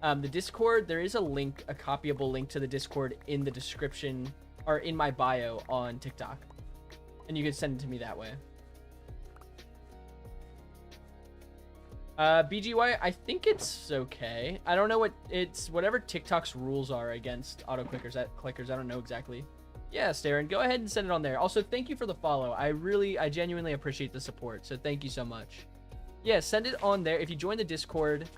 the Discord, there is a link, a copyable link to the Discord in the description, or in my bio on TikTok. And you can send it to me that way. BGY, I think it's okay. I don't know what it's, whatever TikTok's rules are against auto clickers, I don't know exactly. Yeah, Starin, go ahead and send it on there. Also, thank you for the follow. I genuinely appreciate the support, so thank you so much. Yeah, send it on there. If you join the Discord,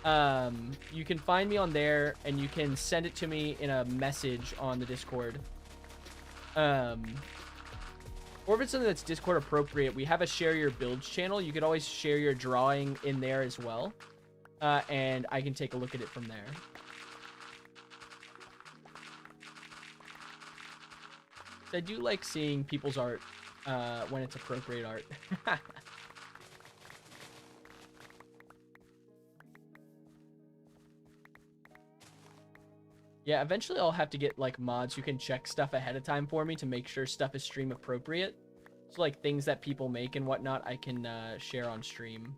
you can find me on there, and you can send it to me in a message on the Discord. Or if it's something that's Discord appropriate, we have a share your builds channel. You could always share your drawing in there as well. And I can take a look at it from there. I do like seeing people's art when it's appropriate art. Yeah, eventually I'll have to get like mods who can check stuff ahead of time for me to make sure stuff is stream appropriate. So like things that people make and whatnot, I can share on stream.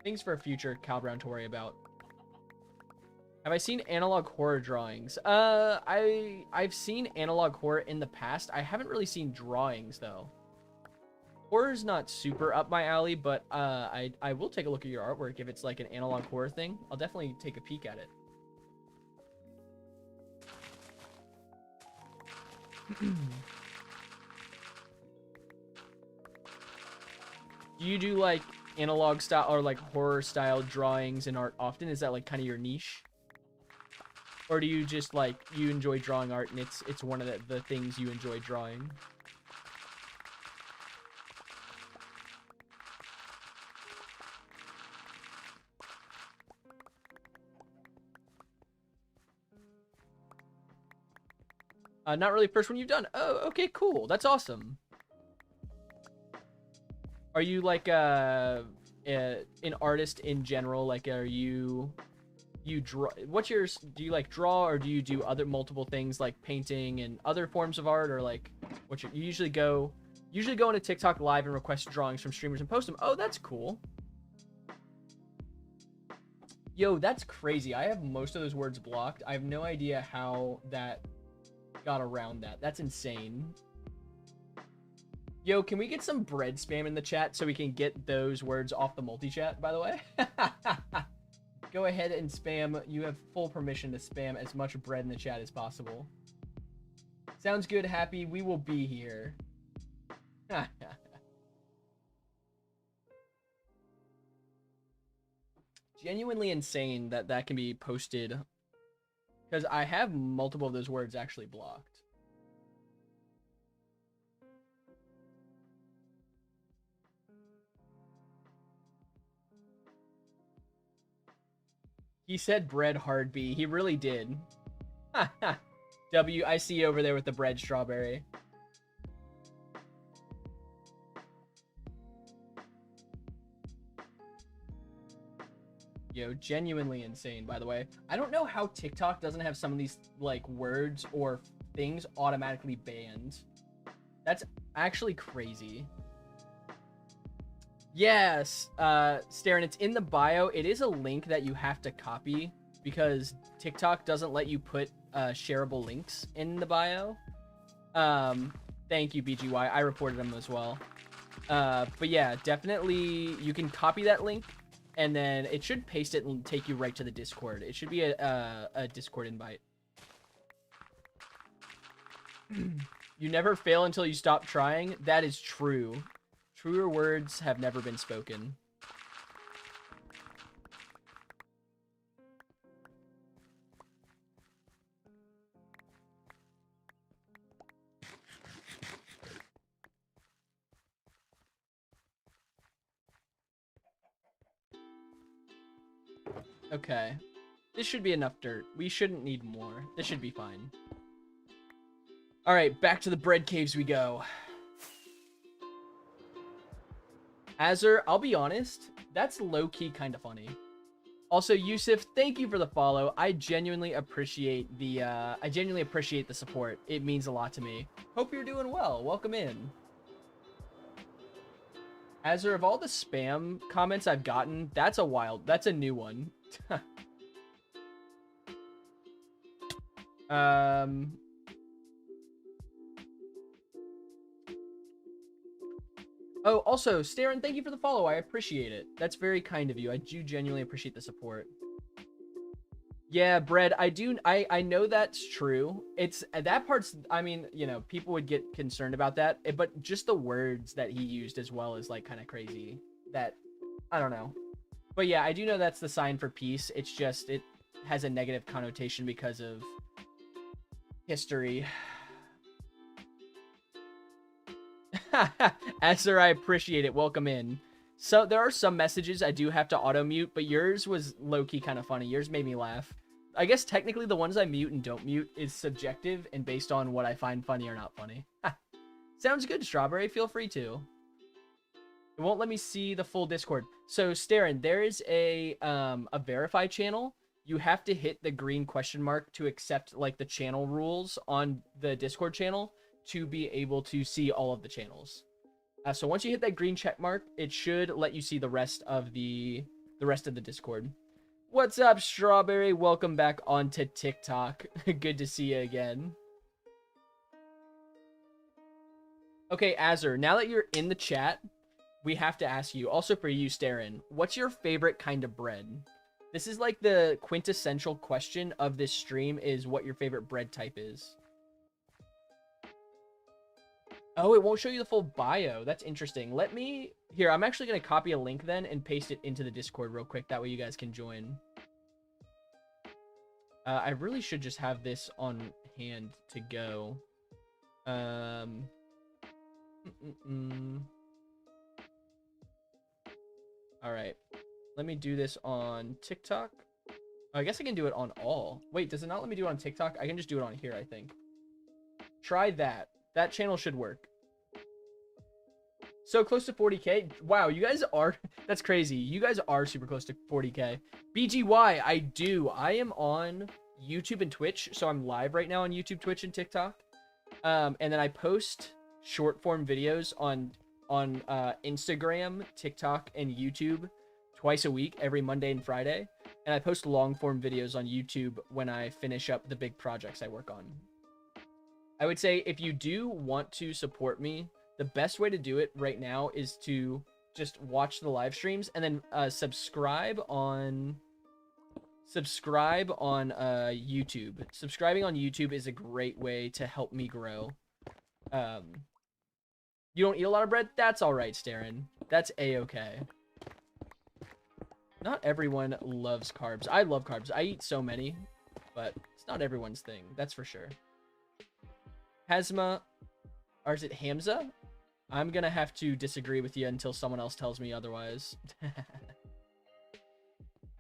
Things for a future Cal Brown to worry about. Have I seen analog horror drawings? I've seen analog horror in the past. I haven't really seen drawings though. Horror's not super up my alley, but I will take a look at your artwork if it's like an analog horror thing. I'll definitely take a peek at it. Do you do like analog style or like horror style drawings and art often? Is that like kind of your niche? Or do you just like, you enjoy drawing art and it's one of the things you enjoy drawing? Not really first one you've done. Oh, okay, cool. That's awesome. Are you like an artist in general? Like, are you draw? What's your? Do you like draw, or do you do other multiple things like painting and other forms of art, or like what you usually go into TikTok live and request drawings from streamers and post them? Oh, that's cool. Yo, that's crazy. I have most of those words blocked. I have no idea how that got around that. That's insane. Yo, can we get some bread spam in the chat so we can get those words off the multi-chat, by the way? Go ahead and spam. You have full permission to spam as much bread in the chat as possible. Sounds good, Happy. We will be here. Genuinely insane that that can be posted, because I have multiple of those words actually blocked. He said bread hard B. He really did. W, I see you over there with the bread strawberry. Yo, genuinely insane, by the way. I don't know how TikTok doesn't have some of these, like, words or things automatically banned. That's actually crazy. Yes, Starin, it's in the bio. It is a link that you have to copy because TikTok doesn't let you put shareable links in the bio. Thank you, BGY. I reported them as well. But yeah, definitely you can copy that link and then it should paste it and take you right to the Discord. It should be a Discord invite. You never fail until you stop trying. That is true. Truer words have never been spoken. Okay. This should be enough dirt. We shouldn't need more. This should be fine. Alright, back to the bread caves we go. Azur, I'll be honest, that's low-key kind of funny. Also, Yusuf, thank you for the follow. I genuinely appreciate the support. It means a lot to me. Hope you're doing well. Welcome in. Azur, of all the spam comments I've gotten, that's a new one. Oh, also, Starin, thank you for the follow. I appreciate it. That's very kind of you. I do genuinely appreciate the support. Yeah, bread. I know that's true. It's that part's. I mean, you know, people would get concerned about that, but just the words that he used as well is like kind of crazy. That I don't know, but yeah, I do know that's the sign for peace. It's just it has a negative connotation because of History. Esther, I appreciate it. Welcome in. So there are some messages I do have to auto mute, but yours was low-key kind of funny. Yours made me laugh. I guess technically the ones I mute and don't mute is subjective and based on what I find funny or not funny. Sounds good, Strawberry. Feel free to. It won't let me see the full Discord. So, Starin, there is a verify channel. You have to hit the green question mark to accept like the channel rules on the Discord channel to be able to see all of the channels. So once you hit that green check mark, it should let you see the rest of the Discord. What's up, Strawberry? Welcome back onto TikTok. Good to see you again. Okay, Azur, now that you're in the chat, we have to ask you, also for you, Starin, what's your favorite kind of bread? This is like the quintessential question of this stream is what your favorite bread type is. Oh, it won't show you the full bio. That's interesting. Let me... Here, I'm actually going to copy a link then and paste it into the Discord real quick. That way you guys can join. I really should just have this on hand to go. Alright. Let me do this on TikTok. Oh, I guess I can do it on all. Wait, does it not let me do it on TikTok? I can just do it on here, I think. Try that. That channel should work. So close to 40k. Wow, you guys are... That's crazy. You guys are super close to 40k. BGY, I do. I am on YouTube and Twitch. So I'm live right now on YouTube, Twitch, and TikTok. And then I post short form videos on Instagram, TikTok, and YouTube twice a week, every Monday and Friday. And I post long form videos on YouTube when I finish up the big projects I work on. I would say if you do want to support me, the best way to do it right now is to just watch the live streams and then subscribe on YouTube. Subscribing on YouTube is a great way to help me grow. You don't eat a lot of bread? That's all right, Starin. That's a-okay. Not everyone loves carbs. I love carbs. I eat so many, but it's not everyone's thing. That's for sure. Hazma, or is it Hamza? I'm gonna have to disagree with you until someone else tells me otherwise.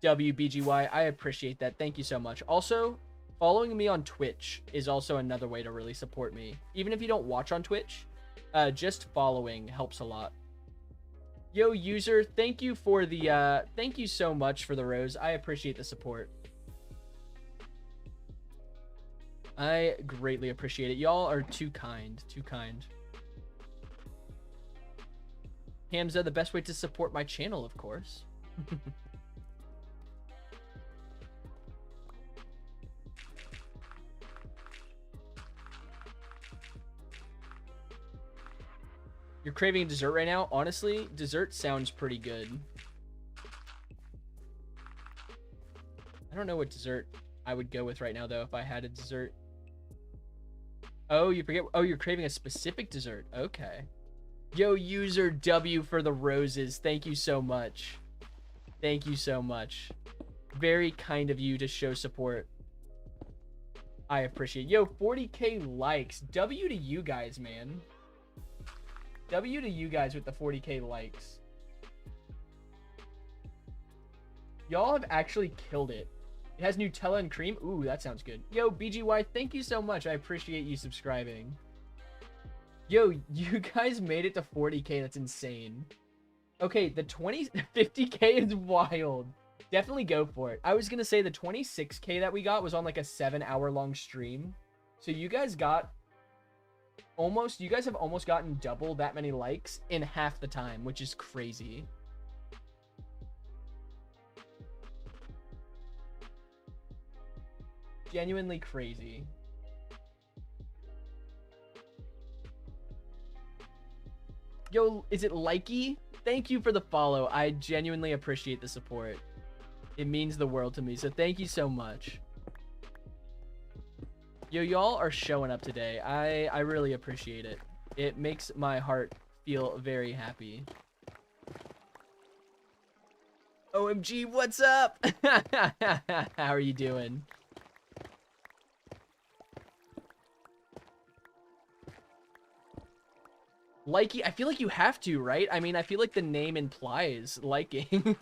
WBGY, I appreciate that. Thank you so much. Also, following me on Twitch is also another way to really support me. Even if you don't watch on Twitch, just following helps a lot. Yo, user, thank you for the, thank you so much for the rose. I appreciate the support. I greatly appreciate it. Y'all are too kind, too kind. Hamza, the best way to support my channel, of course. You're craving a dessert right now? Honestly, dessert sounds pretty good. I don't know what dessert I would go with right now, though, if I had a dessert. Oh, you forget. Oh, you're craving a specific dessert. Okay. Yo, user W for the roses. Thank you so much. Thank you so much. Very kind of you to show support. I appreciate it. Yo, 40k likes. W to you guys, man. W to you guys with the 40k likes. Y'all have actually killed it. It has Nutella and cream. Ooh, that sounds good. Yo, BGY, thank you so much. I appreciate you subscribing. Yo, you guys made it to 40k. That's insane. Okay, the 50k is wild. Definitely go for it. I was going to say the 26k that we got was on like a 7-hour-long stream. So you guys got almost, you guys have almost gotten double that many likes in half the time, which is crazy. Genuinely crazy. Yo, is it Likey? Thank you for the follow. I genuinely appreciate the support. It means the world to me, so thank you so much. Yo, y'all are showing up today. I really appreciate it. It makes my heart feel very happy. OMG, what's up? How are you doing? Likey, I feel like you have to, right? I mean, I feel like the name implies liking.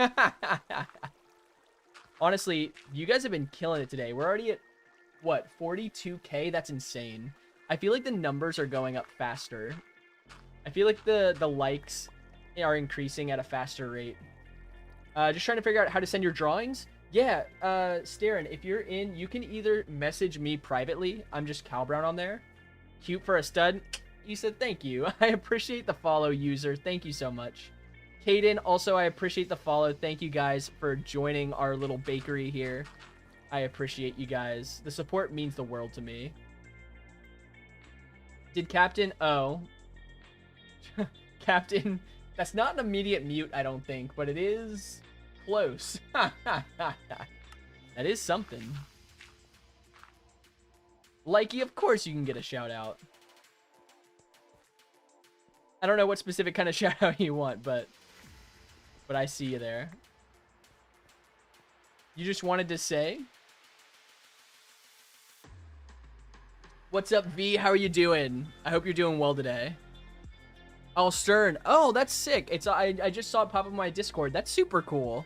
Honestly, you guys have been killing it today. We're already at, what, 42K? That's insane. I feel like the numbers are going up faster. I feel like the likes are increasing at a faster rate. Just trying to figure out how to send your drawings. Yeah, Starin, if you're in, you can either message me privately. I'm just Cal Brown on there. Cute for a stud. You said thank you. I appreciate the follow, user. Thank you so much. Caden, also, I appreciate the follow. Thank you guys for joining our little bakery here. I appreciate you guys. The support means the world to me. Did Captain... Oh. Captain... That's not an immediate mute, I don't think, but it is close. That is something. Likey, of course you can get a shout out. I don't know what specific kind of shout out you want, but I see you there. You just wanted to say? What's up, V? How are you doing? I hope you're doing well today. Oh, Stern. Oh, that's sick. It's I just saw it pop up on my Discord. That's super cool.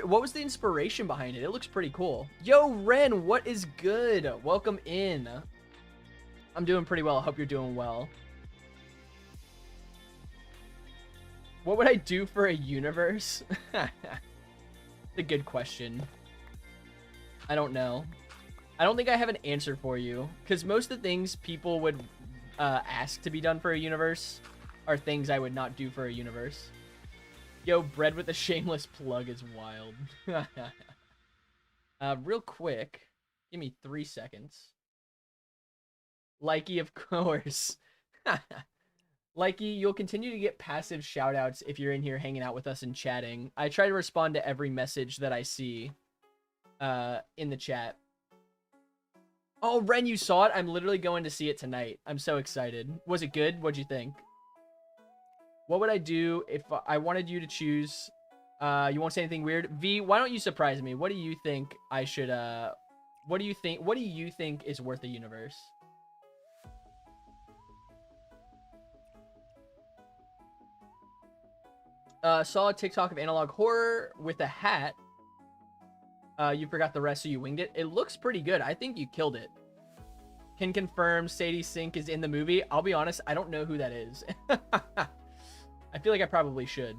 What was the inspiration behind it? It looks pretty cool. Yo, Ren, what is good? Welcome in. I'm doing pretty well. I hope you're doing well. What would I do for a universe? It's a good question. I don't know. I don't think I have an answer for you, because most of the things people would ask to be done for a universe are things I would not do for a universe. Yo, bread with a shameless plug is wild. Real quick, give me 3 seconds. Likey, of course. Likey, you'll continue to get passive shoutouts if you're in here hanging out with us and chatting. I try to respond to every message that I see in the chat. Oh, Ren, you saw it? I'm literally going to see it tonight. I'm so excited. Was it good? What'd you think? What would I do if I wanted you to choose? You won't say anything weird. V, why don't you surprise me? What do you think I should, what do you think is worth a universe? Saw a TikTok of analog horror with a hat. You forgot the rest, so you winged it. It looks pretty good. I think you killed it. Can confirm Sadie Sink is in the movie. I'll be honest, I don't know who that is. I feel like I probably should.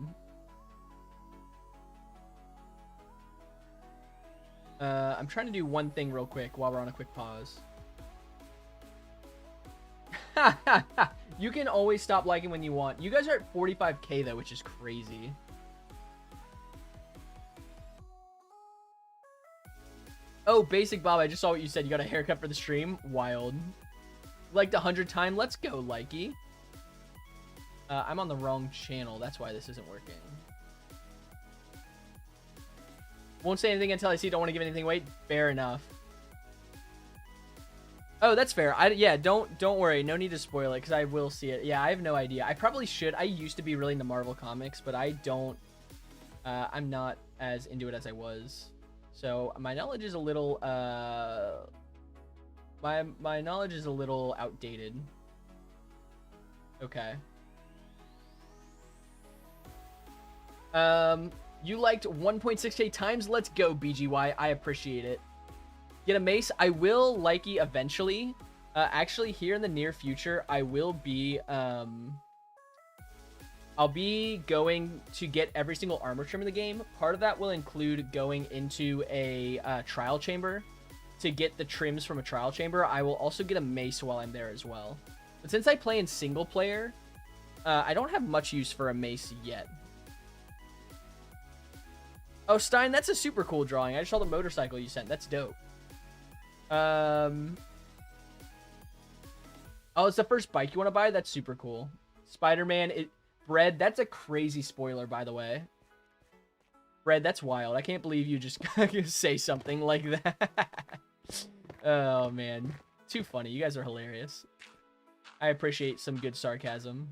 I'm trying to do one thing real quick while we're on a quick pause. You can always stop liking when you want. You guys are at 45K though, which is crazy. Oh, Basic Bob, I just saw what you said. You got a haircut for the stream? Wild. Liked 100 times. Let's go, Likey. I'm on the wrong channel. That's why this isn't working. Won't say anything until I see. Don't want to give anything away. Fair enough. Oh, that's fair. Yeah, don't worry. No need to spoil it because I will see it. Yeah, I have no idea. I probably should. I used to be really into Marvel Comics, but I don't. I'm not as into it as I was. So my knowledge is a little. My knowledge is a little outdated. Okay. You liked 1.6K times. Let's go, BGY. I appreciate it. Get a mace. I will likey eventually. Actually, here in the near future, I will be I'll be going to get every single armor trim in the game. Part of that will include going into a trial chamber to get the trims from a trial chamber. I will also get a mace while I'm there as well. But since I play in single player, I don't have much use for a mace yet. Oh, Stein, that's a super cool drawing. I just saw the motorcycle you sent. That's dope. Oh, it's the first bike you want to buy? That's super cool. Spider-Man, Bread, that's a crazy spoiler, by the way. Bread, that's wild. I can't believe you just say something like that. Oh, man. Too funny. You guys are hilarious. I appreciate some good sarcasm.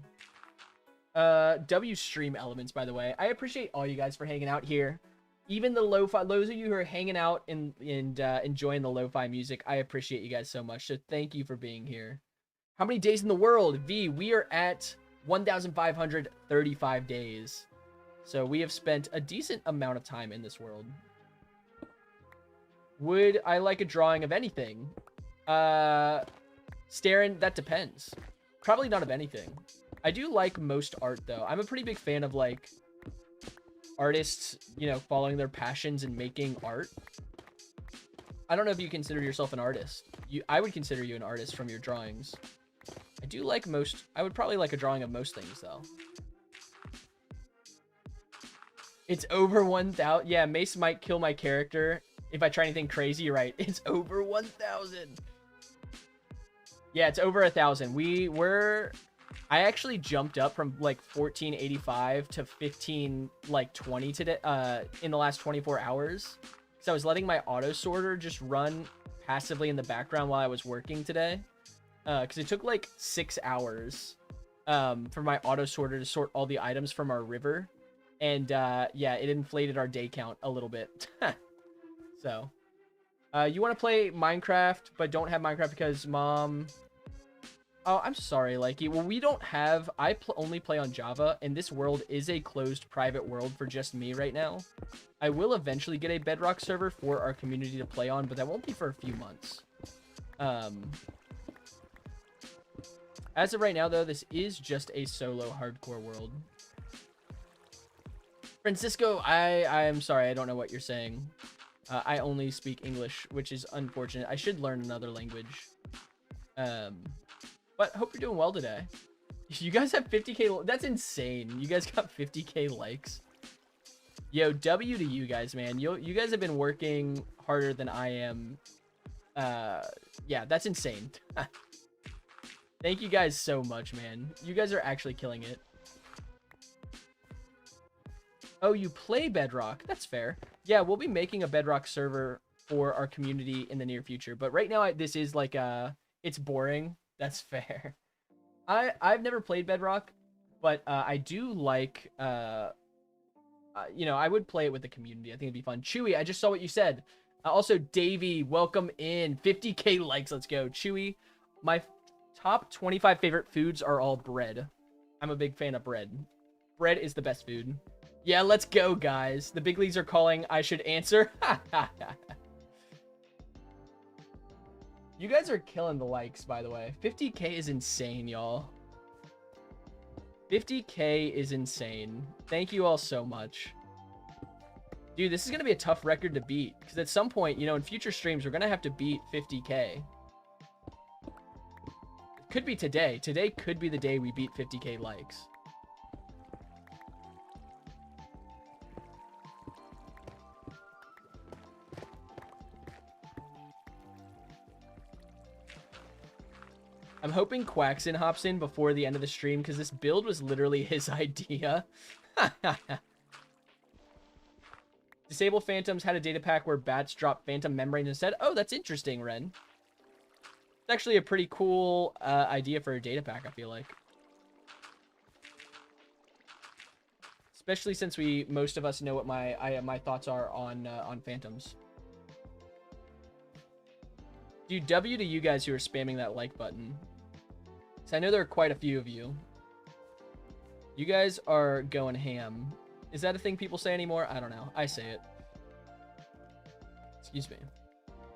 W stream elements, by the way. I appreciate all you guys for hanging out here. Even the lo-fi, those of you who are hanging out and enjoying the lo-fi music, I appreciate you guys so much. So thank you for being here. How many days in the world? V, we are at 1,535 days. So we have spent a decent amount of time in this world. Would I like a drawing of anything? Staring, that depends. Probably not of anything. I do like most art, though. I'm a pretty big fan of, like, artists, you know, following their passions and making art. I don't know if you consider yourself an artist. I would consider you an artist from your drawings. I do like most... I would probably like a drawing of most things, though. It's over 1,000. Yeah, Mace might kill my character if I try anything crazy. You're right. It's over 1,000. Yeah, it's over 1,000. I actually jumped up from like 1485 to 1520 today in the last 24 hours. So I was letting my auto sorter just run passively in the background while I was working today. Because it took like 6 hours for my auto sorter to sort all the items from our river. And yeah, it inflated our day count a little bit. So you want to play Minecraft, but don't have Minecraft because mom... Oh, I'm sorry, Likey. Well, we don't have... I only play on Java, and this world is a closed private world for just me right now. I will eventually get a Bedrock server for our community to play on, but that won't be for a few months. As of right now, though, this is just a solo hardcore world. Francisco, I am sorry. I don't know what you're saying. I only speak English, which is unfortunate. I should learn another language. But hope you're doing well today. You guys have 50k. That's insane. You guys got 50k likes. Yo, W to you guys, man. You guys have been working harder than I am. Yeah, that's insane. Thank you guys so much, man. You guys are actually killing it. Oh, you play Bedrock. That's fair. Yeah, we'll be making a Bedrock server for our community in the near future. But right now, this is like, it's boring. That's fair. I've never played Bedrock, but I do like, you know, I would play it with the community. I think it'd be fun. Chewy, I just saw what you said. Also, Davey, welcome in. 50k likes. Let's go. Chewy, my top 25 favorite foods are all bread. I'm a big fan of bread. Bread is the best food. Yeah, let's go, guys. The big leagues are calling. I should answer. You guys are killing the likes, by the way. 50k is insane, y'all. 50k is insane. Thank you all so much. Dude, this is going to be a tough record to beat. Because at some point, you know, in future streams, we're going to have to beat 50k. It could be today. Today could be the day we beat 50k likes. I'm hoping Quaxon hops in before the end of the stream because this build was literally his idea. Disable Phantoms had a data pack where bats drop Phantom membranes instead. Oh, that's interesting, Ren. It's actually a pretty cool idea for a data pack, I feel like. Especially since most of us know what my thoughts are on Phantoms. Dude, W to you guys who are spamming that like button. So I know there are quite a few of you. You guys are going ham. Is that a thing people say anymore? I don't know. I say it. Excuse me.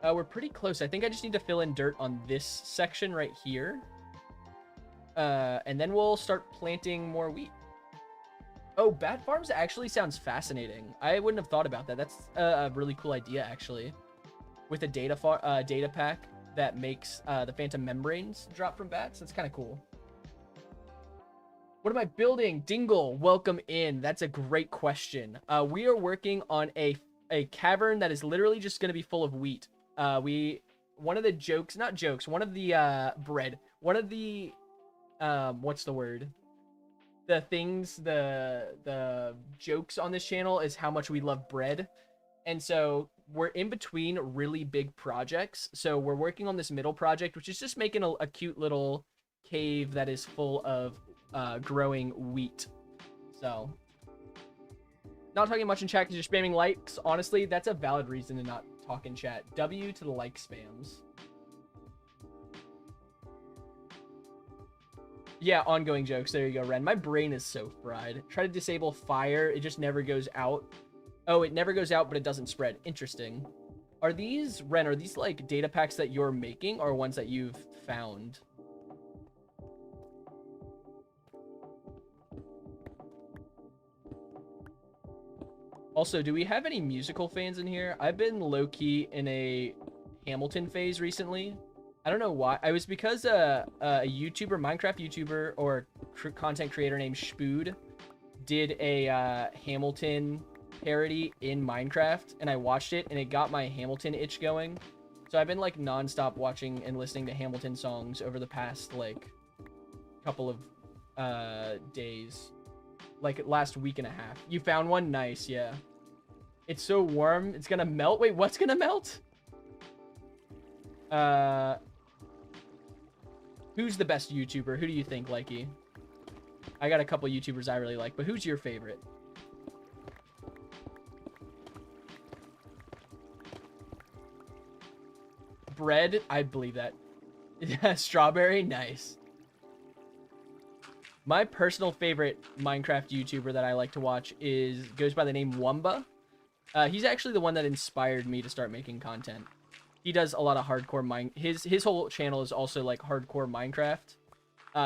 We're pretty close. I think I just need to fill in dirt on this section right here. And then we'll start planting more wheat. Oh, bat farms actually sounds fascinating. I wouldn't have thought about that. That's a really cool idea, actually. With a data pack that makes the Phantom membranes drop from bats. That's kind of cool. What am I building? Dingle, welcome in. That's a great question. We are working on a cavern that is literally just going to be full of wheat. One of the jokes, not jokes, one of the bread, one of the what's the word? The things, the jokes on this channel is how much we love bread. And so we're in between really big projects. So we're working on this middle project, which is just making a cute little cave that is full of growing wheat. So not talking much in chat because you're spamming likes. Honestly, that's a valid reason to not talk in chat. W to the like spams. Yeah, ongoing jokes. There you go, Ren. My brain is so fried. Try to disable fire. It just never goes out. Oh, it never goes out, but it doesn't spread. Interesting. Are these, Ren, are these like data packs that you're making or ones that you've found? Also, do we have any musical fans in here? I've been low-key in a Hamilton phase recently. I don't know why. I was because a YouTuber, Minecraft YouTuber, or content creator named Spood did a Hamilton parody in Minecraft, and I watched it, and it got my Hamilton itch going. So I've been like non-stop watching and listening to Hamilton songs over the past like couple of days. Like last week and a half. You found one? Nice, yeah. It's so warm, it's gonna melt. Wait, what's gonna melt? Who's the best YouTuber? Who do you think, Likey? I got a couple YouTubers I really like, but who's your favorite? Bread? I believe that. Strawberry? Nice. My personal favorite Minecraft YouTuber that I like to watch goes by the name Wumba. He's actually the one that inspired me to start making content. He does a lot of hardcore his whole channel is also like hardcore Minecraft,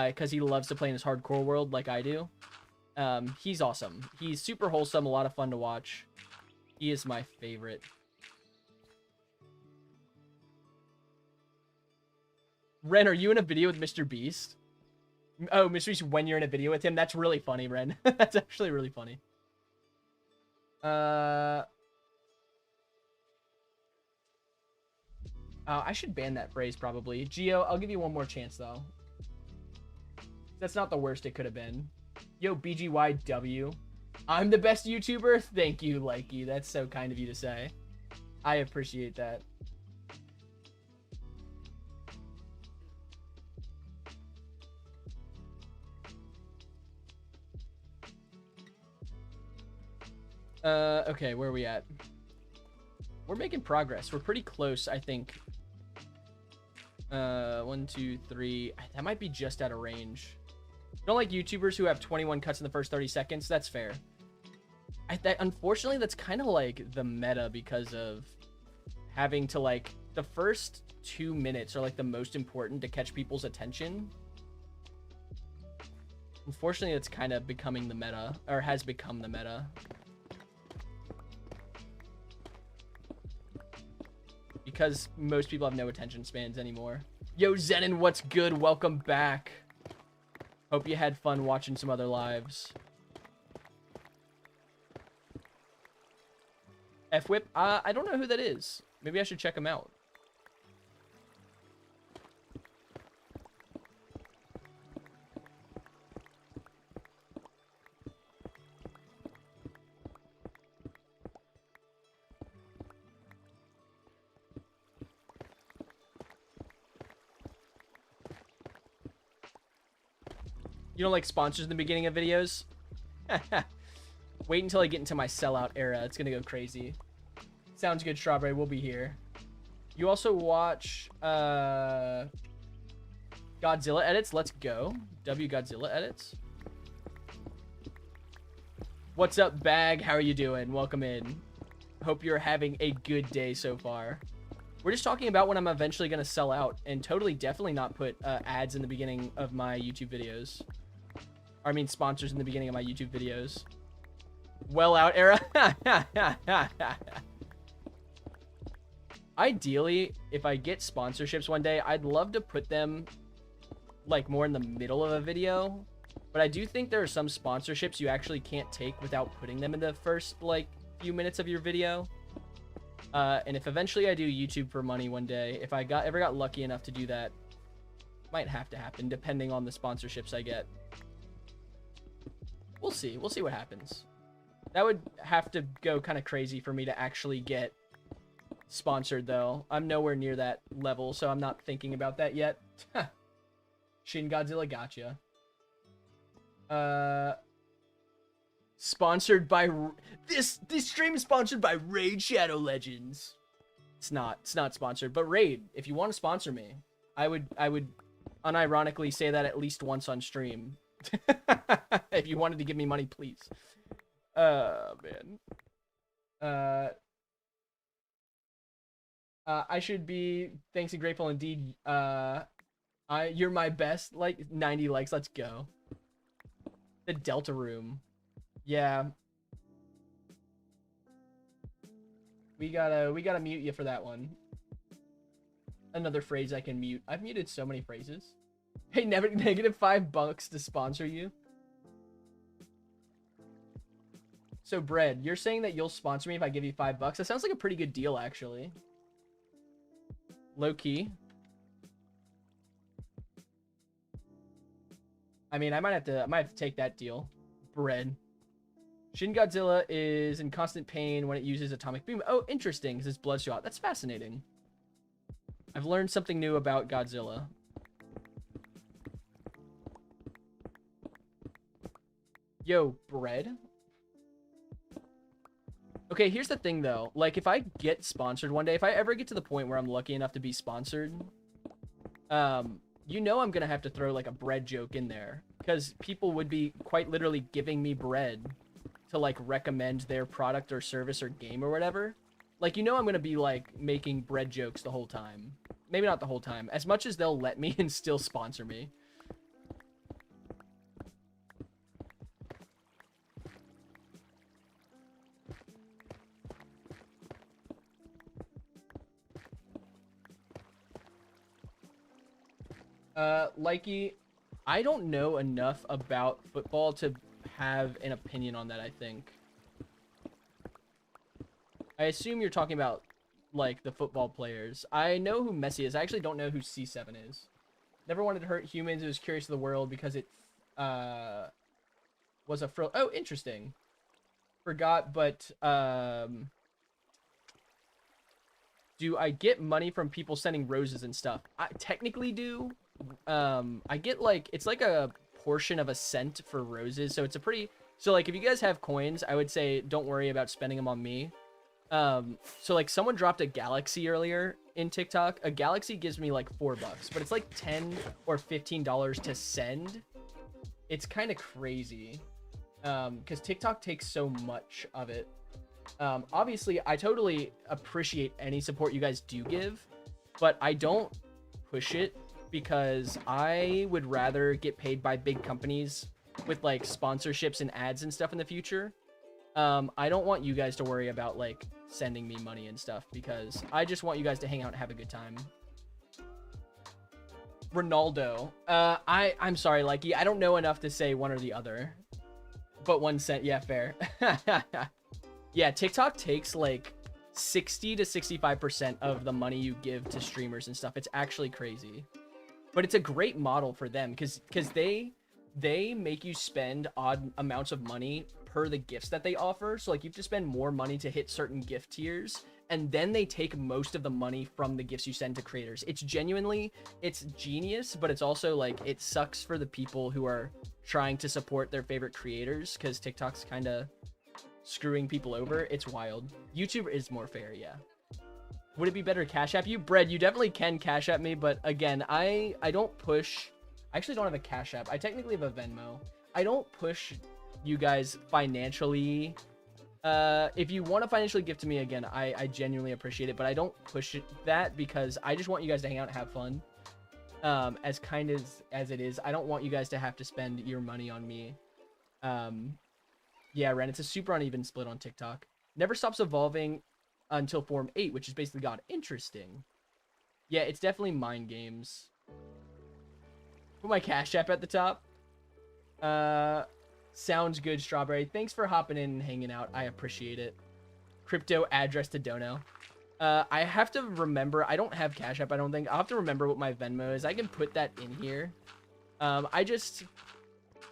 because he loves to play in his hardcore world like I do. He's awesome. He's super wholesome, a lot of fun to watch. He is my favorite. Ren, are you in a video with Mr. Beast? Oh, Mr. Beast, when you're in a video with him? That's really funny, Ren. That's actually really funny. I should ban that phrase, probably. Geo, I'll give you one more chance, though. That's not the worst it could have been. Yo, BGYW. I'm the best YouTuber? Thank you, Likey. That's so kind of you to say. I appreciate that. Okay, where are we at? We're making progress. We're pretty close, I think. 1, 2, 3. That might be just out of range. Don't like YouTubers who have 21 cuts in the first 30 seconds. That's fair. Unfortunately, that's kind of like the meta because of having to like the first 2 minutes are like the most important to catch people's attention. Unfortunately, it's kind of becoming the meta, or has become the meta. Because most people have no attention spans anymore. Yo, Zenon, what's good? Welcome back. Hope you had fun watching some other lives. F-Whip? I don't know who that is. Maybe I should check him out. You don't like sponsors in the beginning of videos? Wait until I get into my sellout era. It's gonna go crazy. Sounds good, Strawberry. We'll be here. You also watch Godzilla edits. Let's go. Godzilla edits. What's up, Bag? How are you doing? Welcome in. Hope you're having a good day so far. We're just talking about when I'm eventually gonna sell out and definitely not put ads in the beginning of my YouTube videos. I mean, sponsors in the beginning of my YouTube videos. Well out era. Ideally, if I get sponsorships one day, I'd love to put them like more in the middle of a video. But I do think there are some sponsorships you actually can't take without putting them in the first like few minutes of your video. And if eventually I do YouTube for money one day, if I ever got lucky enough to do that, might have to happen depending on the sponsorships I get. We'll see. We'll see what happens. That would have to go kind of crazy for me to actually get sponsored, though. I'm nowhere near that level, so I'm not thinking about that yet. Shin Godzilla, gotcha. Sponsored by... This stream is sponsored by Raid Shadow Legends. It's not sponsored, but Raid, if you want to sponsor me, I would unironically say that at least once on stream. If you wanted to give me money, please. Man. I should be thanks and grateful indeed. You're my best. Like 90 likes. Let's go. The Delta Room. Yeah. We gotta mute you for that one. Another phrase I can mute. I've muted so many phrases. Hey, never negative $5 to sponsor you. So, Bread, you're saying that you'll sponsor me if I give you $5? That sounds like a pretty good deal, actually. Low key. I mean, I might have to take that deal. Bread. Shin Godzilla is in constant pain when it uses atomic beam. Oh, interesting, because it's bloodshot. That's fascinating. I've learned something new about Godzilla. Yo, Bread. Okay, here's the thing, though. Like, if I get sponsored one day, if I ever get to the point where I'm lucky enough to be sponsored, you know I'm gonna have to throw, like, a bread joke in there. Because people would be quite literally giving me bread to, like, recommend their product or service or game or whatever. Like, you know I'm gonna be, like, making bread jokes the whole time. Maybe not the whole time. As much as they'll let me and still sponsor me. Likey, I don't know enough about football to have an opinion on that, I think. I assume you're talking about, like, the football players. I know who Messi is. I actually don't know who C7 is. Never wanted to hurt humans. It was curious to the world because it, was a frill. Oh, interesting. Forgot, but, do I get money from people sending roses and stuff? I technically do. I get, like, it's like a portion of a cent for roses, so it's a pretty, so, like, if you guys have coins, I would say don't worry about spending them on me. So, like, someone dropped a Galaxy earlier in TikTok. A Galaxy gives me, like, $4, but it's, like, $10 or $15 to send. It's kind of crazy, because TikTok takes so much of it. Obviously, I totally appreciate any support you guys do give, but I don't push it because I would rather get paid by big companies with, like, sponsorships and ads and stuff in the future. I don't want you guys to worry about, like, sending me money and stuff because I just want you guys to hang out and have a good time. Ronaldo. I'm sorry, Likey. I don't know enough to say one or the other. But 1 cent. Yeah, fair. Yeah, TikTok takes, like, 60 to 65% of the money you give to streamers and stuff. It's actually crazy. But it's a great model for them because they make you spend odd amounts of money per the gifts that they offer. So, like, you have to spend more money to hit certain gift tiers, and then they take most of the money from the gifts you send to creators. It's genuinely, it's genius, but it's also, like, it sucks for the people who are trying to support their favorite creators because TikTok's kind of screwing people over. It's wild. YouTube is more fair, yeah. Would it be better to Cash App you? Bread, you definitely can Cash App me, but again, I don't push. I actually don't have a Cash App. I technically have a Venmo. I don't push you guys financially. If you want to financially gift to me, again, I genuinely appreciate it, but I don't push that because I just want you guys to hang out and have fun. As kind as it is, I don't want you guys to have to spend your money on me. Yeah, Ren, it's a super uneven split on TikTok. Never stops evolving until Form 8, which is basically God. Interesting. Yeah, it's definitely mind games. Put my Cash App at the top. Sounds good, Strawberry. Thanks for hopping in and hanging out. I appreciate it. Crypto address to Dono. I have to remember. I don't have Cash App, I don't think. I'll have to remember what my Venmo is. I can put that in here.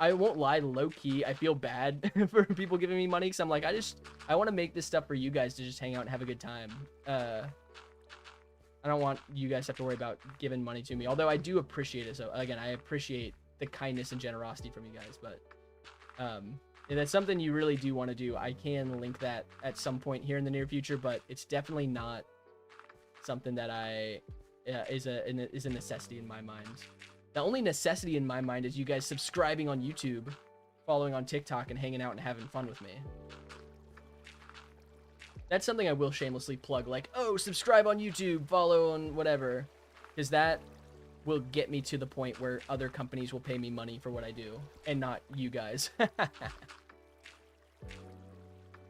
I won't lie, low-key, I feel bad for people giving me money because I'm like, I want to make this stuff for you guys to just hang out and have a good time. I don't want you guys to have to worry about giving money to me, although I do appreciate it. So, again, I appreciate the kindness and generosity from you guys, but if that's something you really do want to do, I can link that at some point here in the near future, but it's definitely not something that is a necessity in my mind. The only necessity in my mind is you guys subscribing on YouTube, following on TikTok, and hanging out and having fun with me. That's something I will shamelessly plug, like, oh, subscribe on YouTube, follow on whatever, because that will get me to the point where other companies will pay me money for what I do, and not you guys.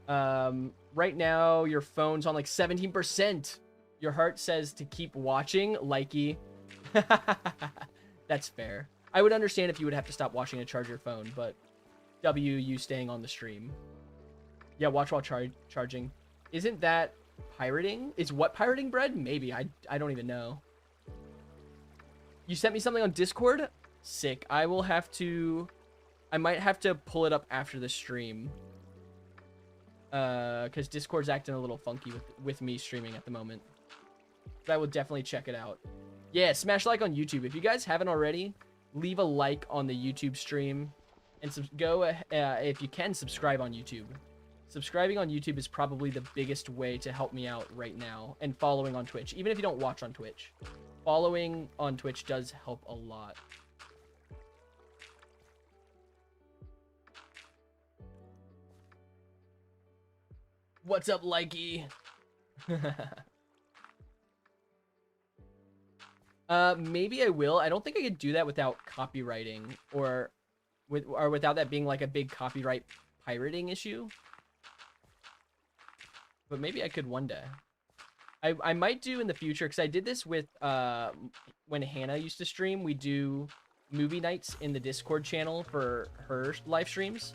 Right now, your phone's on like 17%. Your heart says to keep watching, likey. That's fair. I would understand if you would have to stop watching to charge your phone, but W, you staying on the stream. Yeah, watch while charging. Isn't that pirating? Is what pirating, Bread? Maybe. I don't even know. You sent me something on Discord? Sick. I will have to... I might have to pull it up after the stream. Because Discord's acting a little funky with me streaming at the moment. But I will definitely check it out. Yeah, smash like on YouTube. If you guys haven't already, leave a like on the YouTube stream. And if you can, subscribe on YouTube. Subscribing on YouTube is probably the biggest way to help me out right now. And following on Twitch. Even if you don't watch on Twitch. Following on Twitch does help a lot. What's up, likey? Maybe I will. I don't think I could do that without copywriting or without that being like a big copyright pirating issue. But maybe I could one day. I might do in the future, because I did this with when Hannah used to stream. We do movie nights in the Discord channel for her live streams.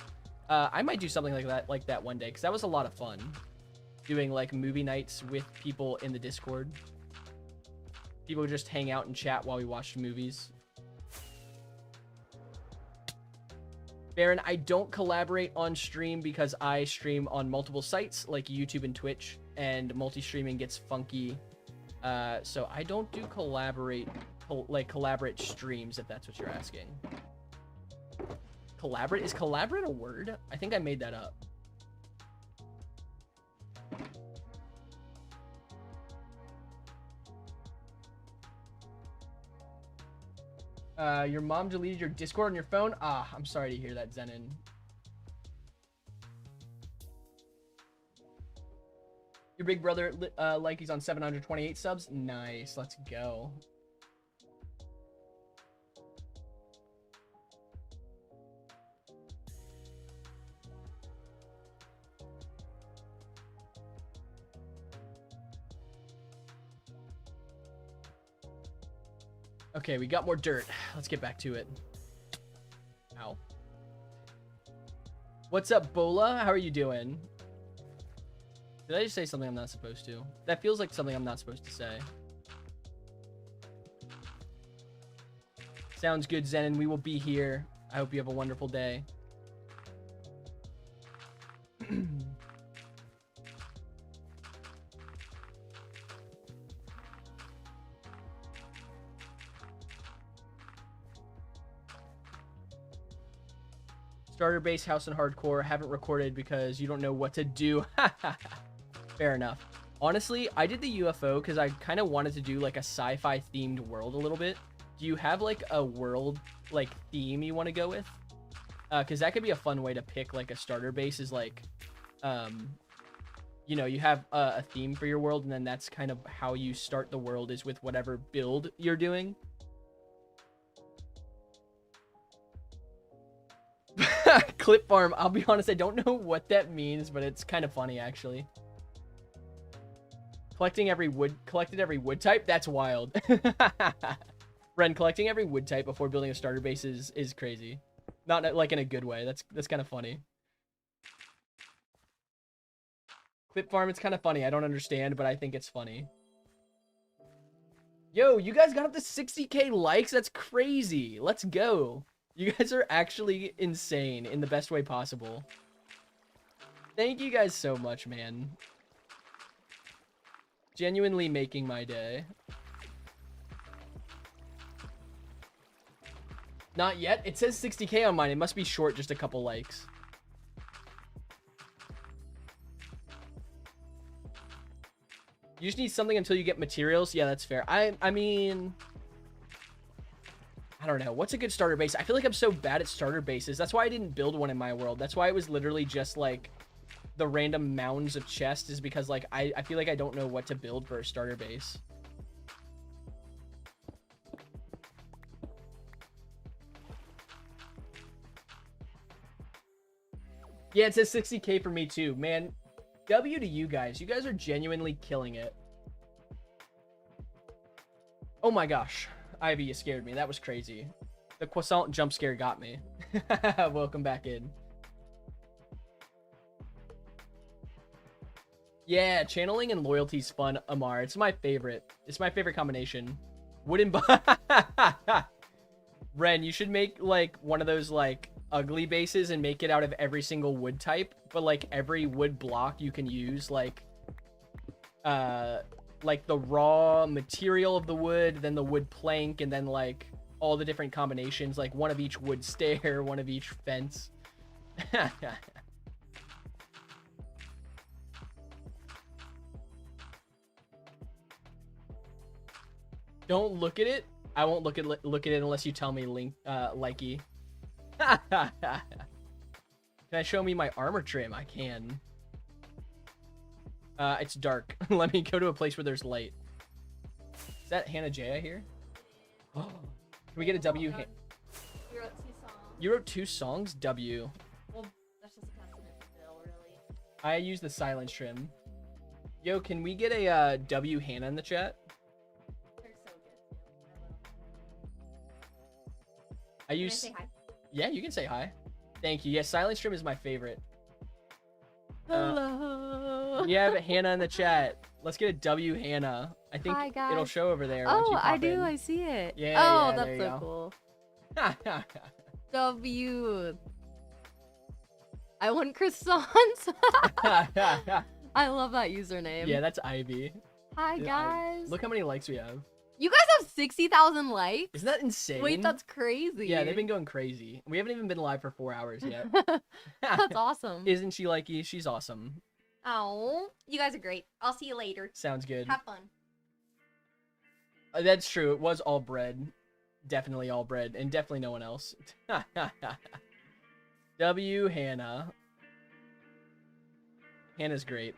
I might do something like that one day, because that was a lot of fun. Doing like movie nights with people in the Discord. People would just hang out and chat while we watched movies. Baron, I don't collaborate on stream because I stream on multiple sites like YouTube and Twitch, and multi-streaming gets funky. So I don't do collaborate streams, if that's what you're asking. Collaborate? Is collaborate a word? I think I made that up. Your mom deleted your Discord on your phone? Ah, I'm sorry to hear that, Zenon. Your big brother, like he's on 728 subs? Nice, let's go. Okay, we got more dirt. Let's get back to it. Ow. What's up, Bola? How are you doing? Did I just say something I'm not supposed to? That feels like something I'm not supposed to say. Sounds good, Zenon. We will be here. I hope you have a wonderful day. Starter base, house, and hardcore. Haven't recorded because you don't know what to do. Fair enough. Honestly, I did the UFO because I kind of wanted to do like a sci-fi themed world a little bit. Do you have like a world like theme you want to go with? Because that could be a fun way to pick like a starter base, is like, you know, you have a theme for your world, and then that's kind of how you start the world, is with whatever build you're doing. Clip farm. I'll be honest, I don't know what that means, but it's kind of funny actually. Collected every wood type? That's wild. Ren, collecting every wood type before building a starter base is crazy. Not like in a good way. That's kind of funny. Clip farm, it's kind of funny. I don't understand, but I think it's funny. Yo, you guys got up to 60k likes? That's crazy. Let's go. You guys are actually insane in the best way possible. Thank you guys so much, man. Genuinely making my day. Not yet. It says 60k on mine. It must be short just a couple likes. You just need something until you get materials. Yeah, that's fair. I mean, I don't know. What's a good starter base? I feel like I'm so bad at starter bases. That's why I didn't build one in my world. That's why it was literally just like the random mounds of chests, is because like I feel like I don't know what to build for a starter base. Yeah, it says 60K for me too. Man, W to you guys. You guys are genuinely killing it. Oh my gosh. Ivy, you scared me. That was crazy. The croissant jump scare got me. Welcome back in. Yeah, channeling and loyalty's fun, Amar. It's my favorite. It's my favorite combination. Wooden Ren, you should make like one of those like ugly bases and make it out of every single wood type, but like every wood block you can use like the raw material of the wood, then the wood plank, and then like all the different combinations, like one of each wood stair, one of each fence. Don't look at it. I won't look at it unless you tell me link likey. Can I show me my armor trim? I can. It's dark. Let me go to a place where there's light. Is that Hannah J I hear? Oh, can we get a W? You wrote 2 songs. You wrote 2 songs? W. Well, that's just a testament to Bill, really. I use the silence trim. Yo, can we get a W Hannah in the chat? They're so good, too. I Can I use. say hi? Yeah, you can say hi. Thank you. Yeah, silence trim is my favorite. Hello. Yeah, but Hannah in the chat. Let's get a W Hannah. I think Hi, guys. it'll show over there. once Oh, you I pop do. in. I see it. Yeah, Oh, yeah, there that's you so go. cool. W. I want croissants. I love that username. Yeah, that's Ivy. Hi, Yeah, guys. Look how many likes we have. You guys have 60,000 likes? Isn't that insane? Wait, that's crazy. Yeah, they've been going crazy. We haven't even been live for 4 hours yet. That's awesome. Isn't she likey? She's awesome. Oh, you guys are great. I'll see you later. Sounds good. Have fun. That's true. It was all bread. Definitely all bread. And definitely no one else. W Hannah. Hannah's great.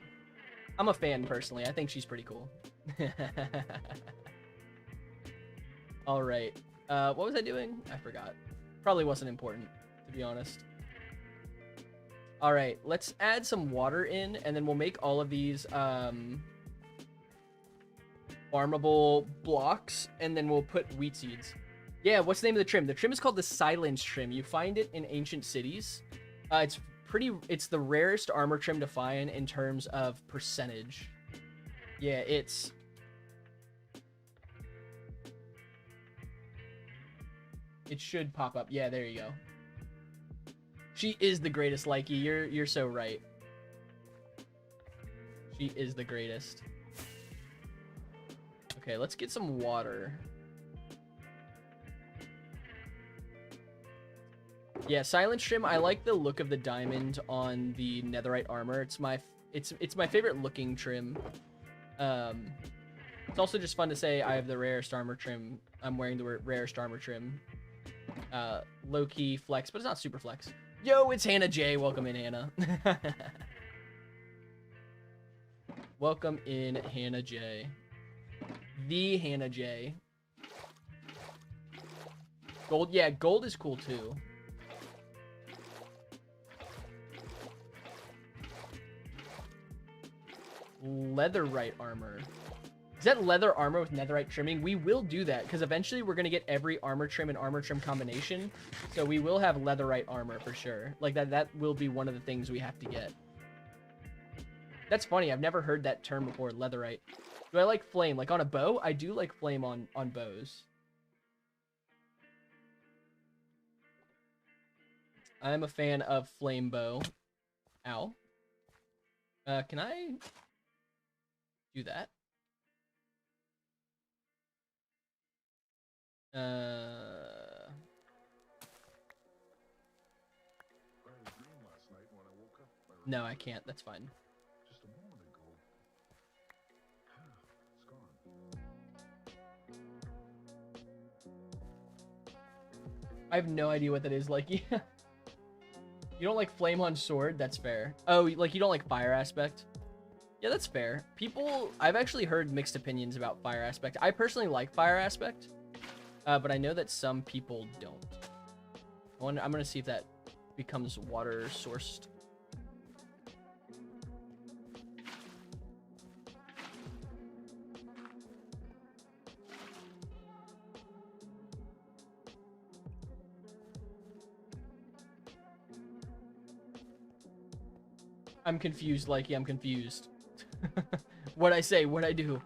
I'm a fan personally. I think she's pretty cool. All right. What was I doing? I forgot. Probably wasn't important, to be honest. All right, let's add some water in, and then we'll make all of these farmable blocks, and then we'll put wheat seeds. Yeah, what's the name of the trim? The trim is called the Silence Trim. You find it in ancient cities. It's the rarest armor trim to find in terms of percentage. Yeah, it should pop up. Yeah, there you go. She is the greatest, Likey. You're so right. She is the greatest. Okay, let's get some water. Yeah, Silence Trim. I like the look of the diamond on the netherite armor. It's my favorite looking trim. It's also just fun to say I have the rarest armor trim. I'm wearing the rarest armor trim. Low key flex, but it's not super flex. Yo, it's Hannah J. Welcome in, Hannah. Welcome in, Hannah J. The Hannah J. Gold, yeah, gold is cool too. Leatherite armor. Is that leather armor with netherite trimming? We will do that because eventually we're gonna get every armor trim and armor trim combination. So we will have leatherite armor for sure. Like that will be one of the things we have to get. That's funny. I've never heard that term before, leatherite. Do I like flame? Like on a bow? I do like flame on bows. I'm a fan of flame bow. Ow. Can I do that? No, I can't. That's fine. Just a moment ago. It's gone. I have no idea what that is. Like, yeah. You don't like flame on sword? That's fair. Oh, like you don't like fire aspect? Yeah, that's fair. People, I've actually heard mixed opinions about fire aspect. I personally like fire aspect, but I know that some people don't. I'm gonna see if that becomes water sourced. I'm confused, Likey. I'm confused. What'd I say? What'd I do?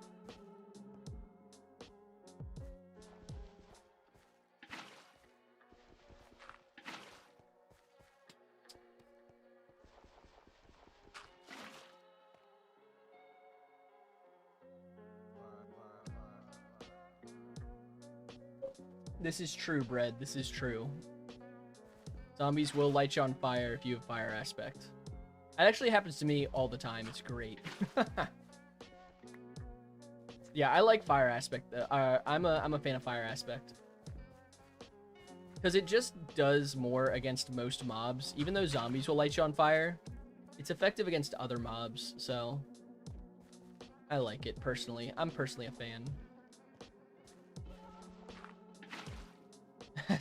This is true, Bread. This is true. Zombies will light you on fire if you have fire aspect. That actually happens to me all the time. It's great. Yeah, I like fire aspect. I'm a fan of fire aspect. Because it just does more against most mobs. Even though zombies will light you on fire, it's effective against other mobs, so I like it personally. I'm personally a fan.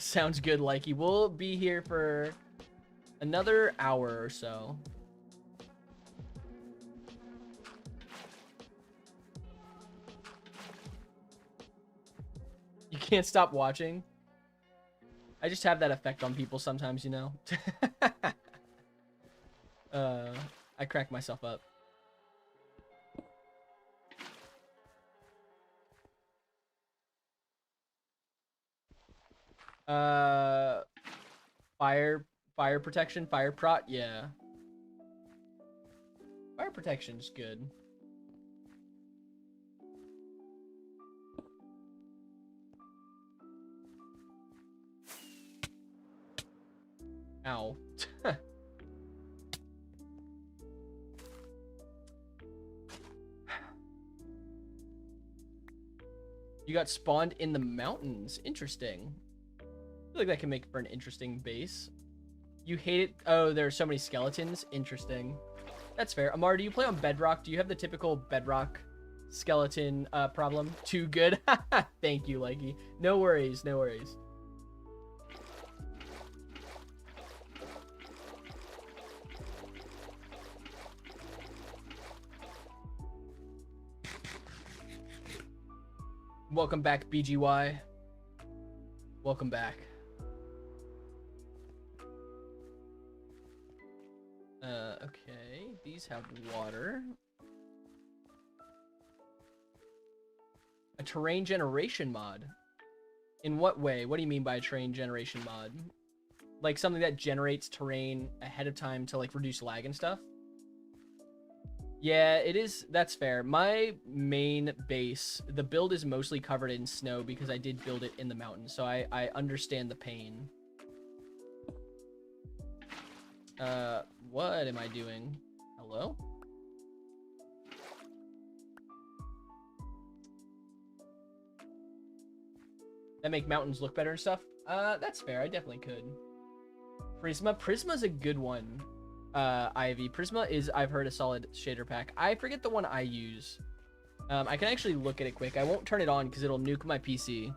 Sounds good, Likey. We'll be here for another hour or so. You can't stop watching? I just have that effect on people sometimes, you know? I crack myself up. Fire protection, fire prot, yeah. Fire protection's good. Ow. You got spawned in the mountains. Interesting. I feel like that can make for an interesting base. You hate it? Oh, there are so many skeletons. Interesting. That's fair. Amar, do you play on Bedrock? Do you have the typical Bedrock skeleton problem? Too good? Thank you, Likey. No worries, no worries. Welcome back, BGY. Welcome back. Okay. These have water. A terrain generation mod. In what way? What do you mean by a terrain generation mod? Like something that generates terrain ahead of time to like reduce lag and stuff? Yeah, it is. That's fair. My main base, the build is mostly covered in snow because I did build it in the mountains, so I understand the pain. What am I doing? Hello? That make mountains look better and stuff? That's fair. I definitely could. Prisma. Prisma's a good one. Ivy. Prisma is, I've heard, a solid shader pack. I forget the one I use. I can actually look at it quick. I won't turn it on because it'll nuke my PC.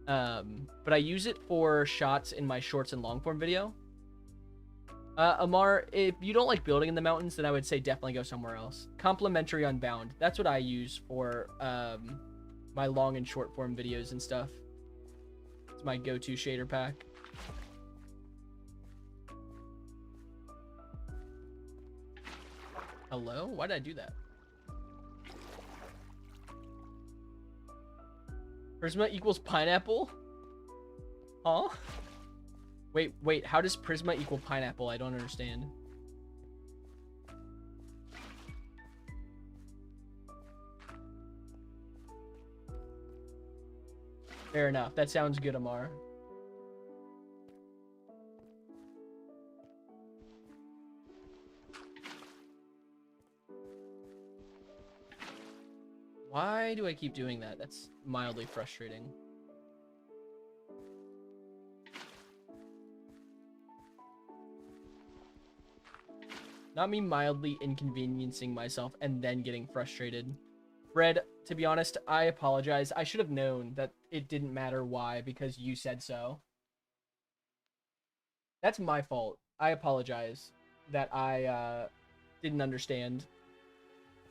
But I use it for shots in my shorts and long form video. Amar, if you don't like building in the mountains, then I would say definitely go somewhere else. Complementary Unbound. That's what I use for my long and short form videos and stuff. It's my go-to shader pack. Hello? Why did I do that? Prisma equals pineapple? Huh? Wait, how does Prisma equal pineapple? I don't understand. Fair enough. That sounds good, Amar. Why do I keep doing that? That's mildly frustrating. Not me mildly inconveniencing myself and then getting frustrated. Bread, to be honest, I apologize. I should have known that it didn't matter why because you said so. That's my fault. I apologize that I didn't understand.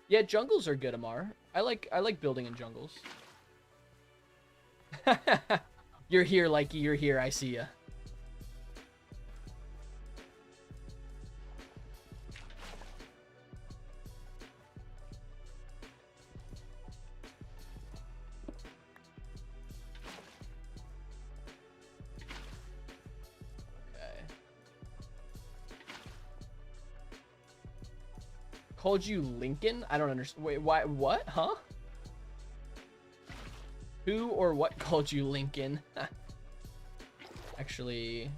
Yeah, jungles are good, Amar. I like building in jungles. You're here, Likey. You're here. I see ya. Called you Lincoln? I don't understand. Wait, why? What? Huh? Who or what called you Lincoln? Actually...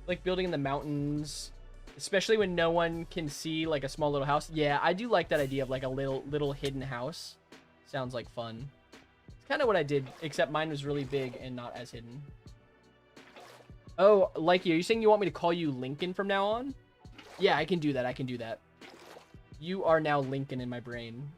like building in the mountains, especially when no one can see like a small little house. Yeah, I do like that idea of like a little hidden house. Sounds like fun. It's kind of what I did, except mine was really big and not as hidden. Oh, Likey, are you saying you want me to call you Lincoln from now on? Yeah, I can do that. I can do that. You are now Lincoln in my brain.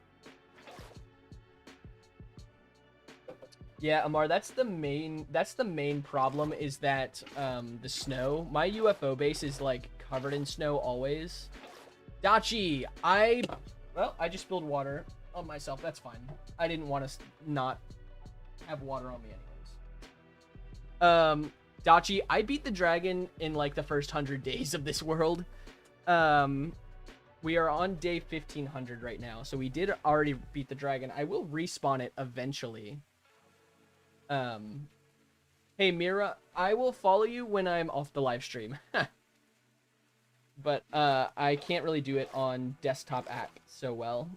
Yeah, Amar, that's the main problem is that the snow. My UFO base is like covered in snow always. Dachi, I just spilled water on myself. That's fine. I didn't want to not have water on me anyways. Dachi, I beat the dragon in like the first 100 days of this world. We are on day 1500 right now, so we did already beat the dragon. I will respawn it eventually. Hey Mira, I will follow you when I'm off the live stream. But I can't really do it on desktop app so well.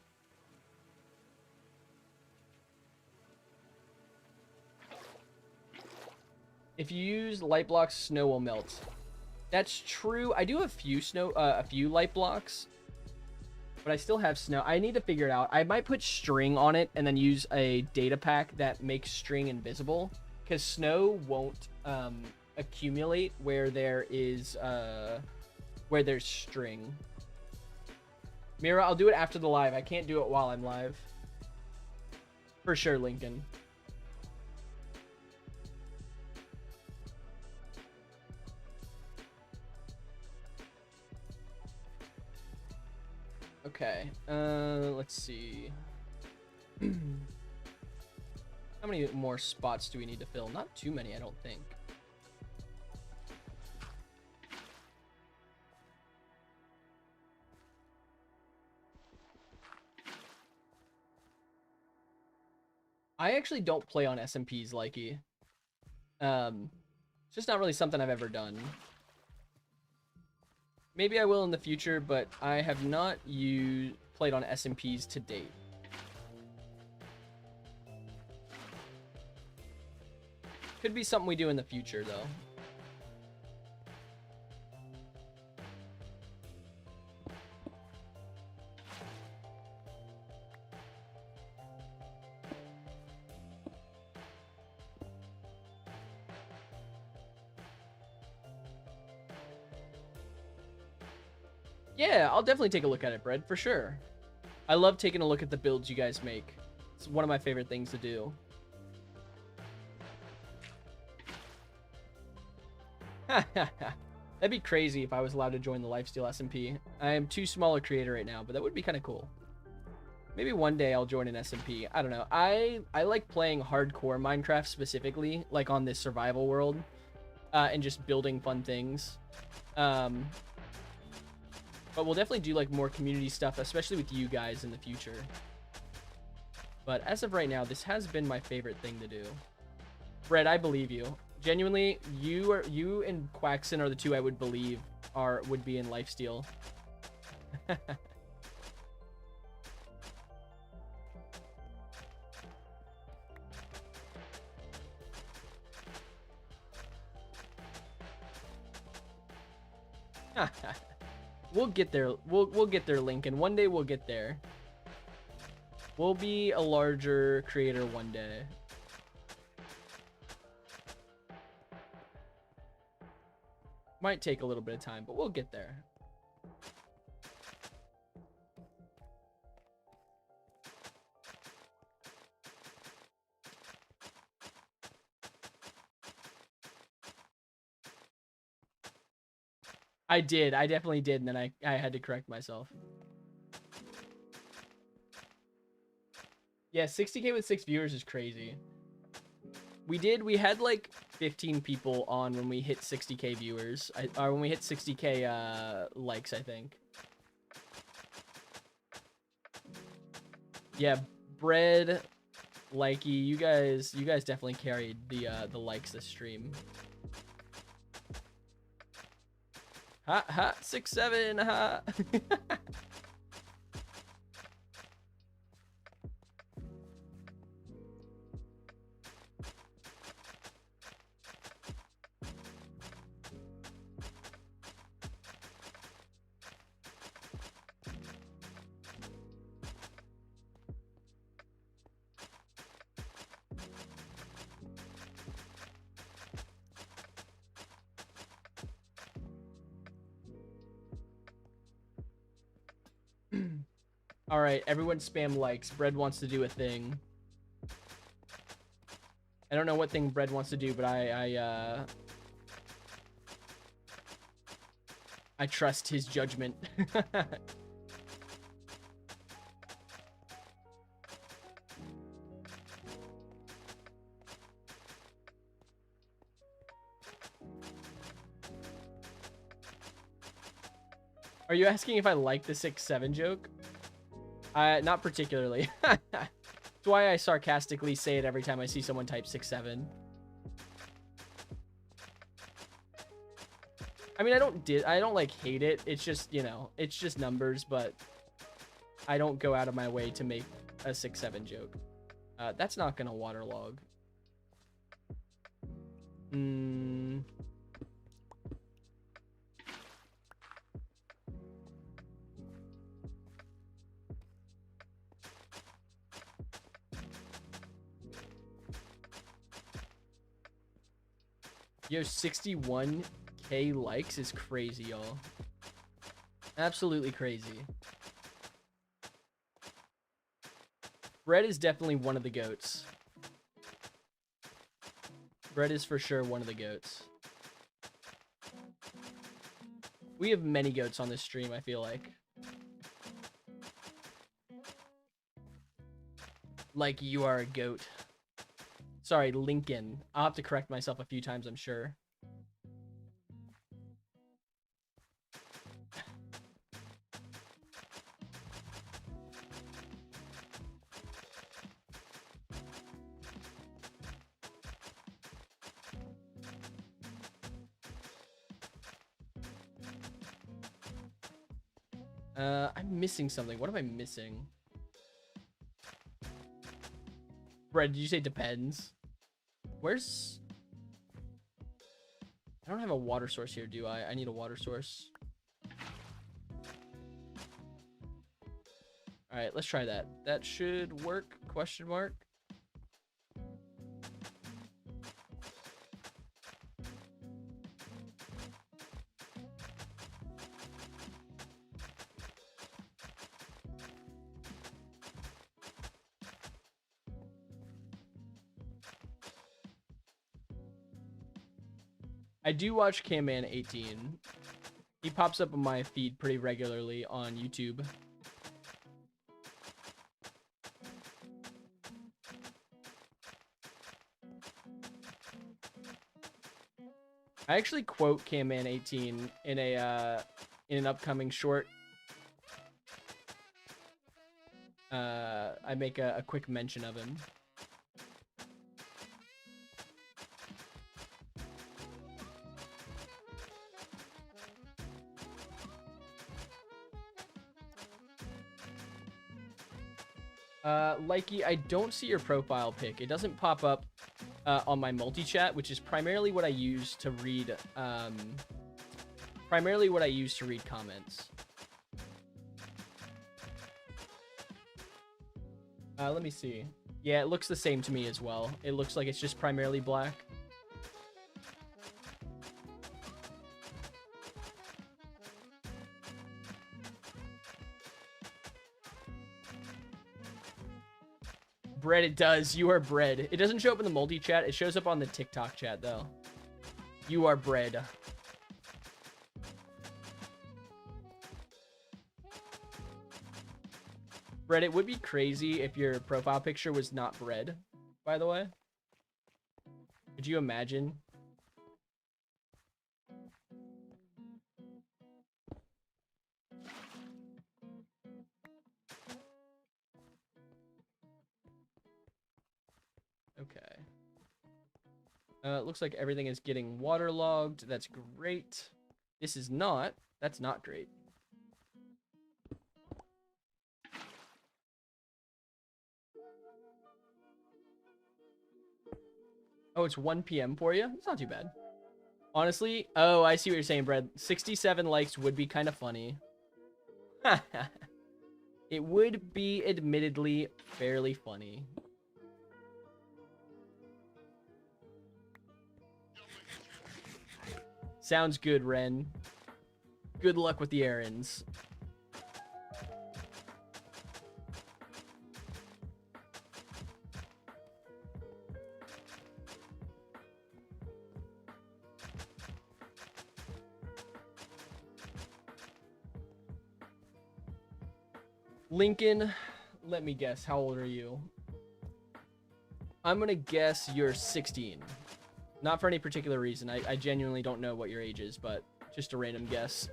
If you use light blocks, snow will melt. That's true. I do have a few light blocks, but I still have snow. I need to figure it out. I might put string on it and then use a data pack that makes string invisible, because snow won't accumulate where there is where there's string. Mira, I'll do it after the live. I can't do it while I'm live. For sure, Lincoln. Okay, let's see. How many more spots do we need to fill? Not too many, I don't think. I actually don't play on SMPs, Likey. It's just not really something I've ever done. Maybe I will in the future, but I have not played on SMPs to date. Could be something we do in the future, though. Yeah, I'll definitely take a look at it, Bread, for sure. I love taking a look at the builds you guys make. It's one of my favorite things to do. That'd be crazy if I was allowed to join the Lifesteal SMP. I am too small a creator right now, but that would be kind of cool. Maybe one day I'll join an SMP. I don't know. I like playing hardcore Minecraft specifically, like on this survival world, and just building fun things. But we'll definitely do like more community stuff, especially with you guys in the future. But as of right now, this has been my favorite thing to do. Brett, I believe you. Genuinely, you and Quaxon are the two I would believe would be in Lifesteal. We'll get there. We'll get there, Lincoln. One day we'll get there. We'll be a larger creator one day. Might take a little bit of time, but we'll get there. I did. I definitely did, and then I had to correct myself. Yeah, 60K with 6 viewers is crazy. We had like 15 people on when we hit 60K viewers. Or when we hit 60K likes, I think. Yeah, Bread, Likey, you guys definitely carried the likes this stream. Ha ha, 6-7, ha. All right, everyone spam likes. Bread wants to do a thing. I don't know what thing Bread wants to do, but I trust his judgment. Are you asking if I like the 6-7 joke? Not particularly. That's why I sarcastically say it every time I see someone type 6-7. I mean, I don't like hate it. It's just, you know, it's just numbers, but I don't go out of my way to make a 6-7 joke. That's not gonna waterlog. Yo, 61K likes is crazy, y'all. Absolutely crazy. Bread is definitely one of the goats. Bread is for sure one of the goats. We have many goats on this stream, I feel like. Like you are a goat. Sorry, Lincoln. I'll have to correct myself a few times, I'm sure. I'm missing something. What am I missing? Bread, did you say depends? Where's... I don't have a water source here, do I? I need a water source. Alright, let's try that. That should work, question mark. I do watch Camman18. He pops up on my feed pretty regularly on YouTube. I actually quote Camman18 in an upcoming short. I make a quick mention of him. Likey, I don't see your profile pic. It doesn't pop up on my multi-chat, which is primarily what I use to read, comments. Let me see. Yeah, it looks the same to me as well. It looks like it's just primarily black. Bread, it does. You are bread. It doesn't show up in the multi-chat. It shows up on the TikTok chat, though. You are bread. Bread, it would be crazy if your profile picture was not bread, by the way. Could you imagine? Okay. It looks like everything is getting waterlogged. That's great. This is not. That's not great. Oh, it's 1 p.m. for you? It's not too bad. Honestly, oh, I see what you're saying, Brad. 67 likes would be kind of funny. It would be admittedly fairly funny. Sounds good, Ren. Good luck with the errands. Lincoln, let me guess. How old are you? I'm going to guess you're 16. Not for any particular reason. I genuinely don't know what your age is, but just a random guess.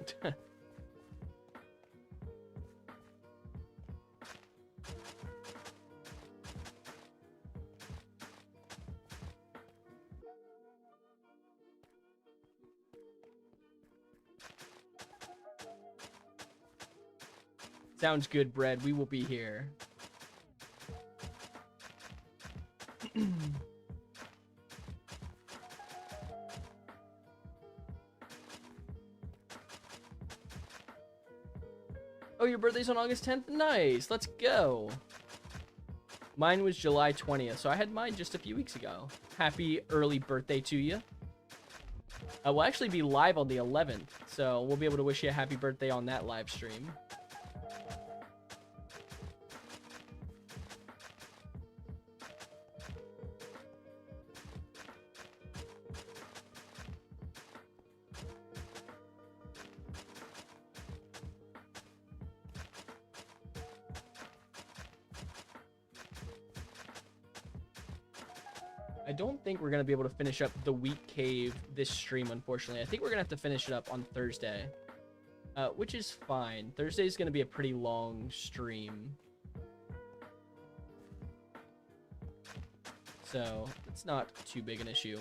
Sounds good, Bread. We will be here. Oh, your birthday's on August 10th? Nice. Let's go. Mine was July 20th, so I had mine just a few weeks ago. Happy early birthday to you. We'll actually be live on the 11th, so we'll be able to wish you a happy birthday on that live stream. I don't think we're going to be able to finish up the Wheat Cave this stream, unfortunately. I think we're going to have to finish it up on Thursday, which is fine. Thursday is going to be a pretty long stream. So it's not too big an issue.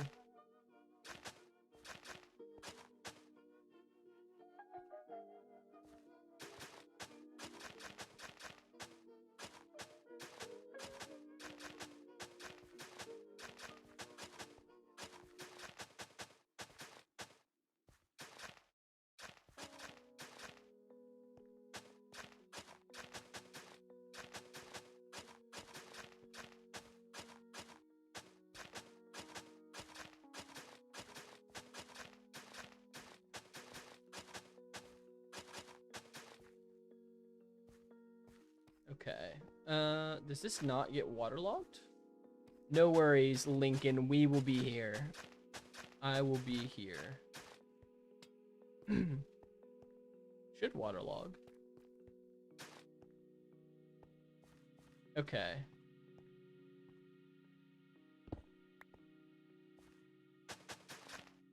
Okay. Does this not get waterlogged? No worries, Lincoln. We will be here. I will be here. Should waterlog. Okay.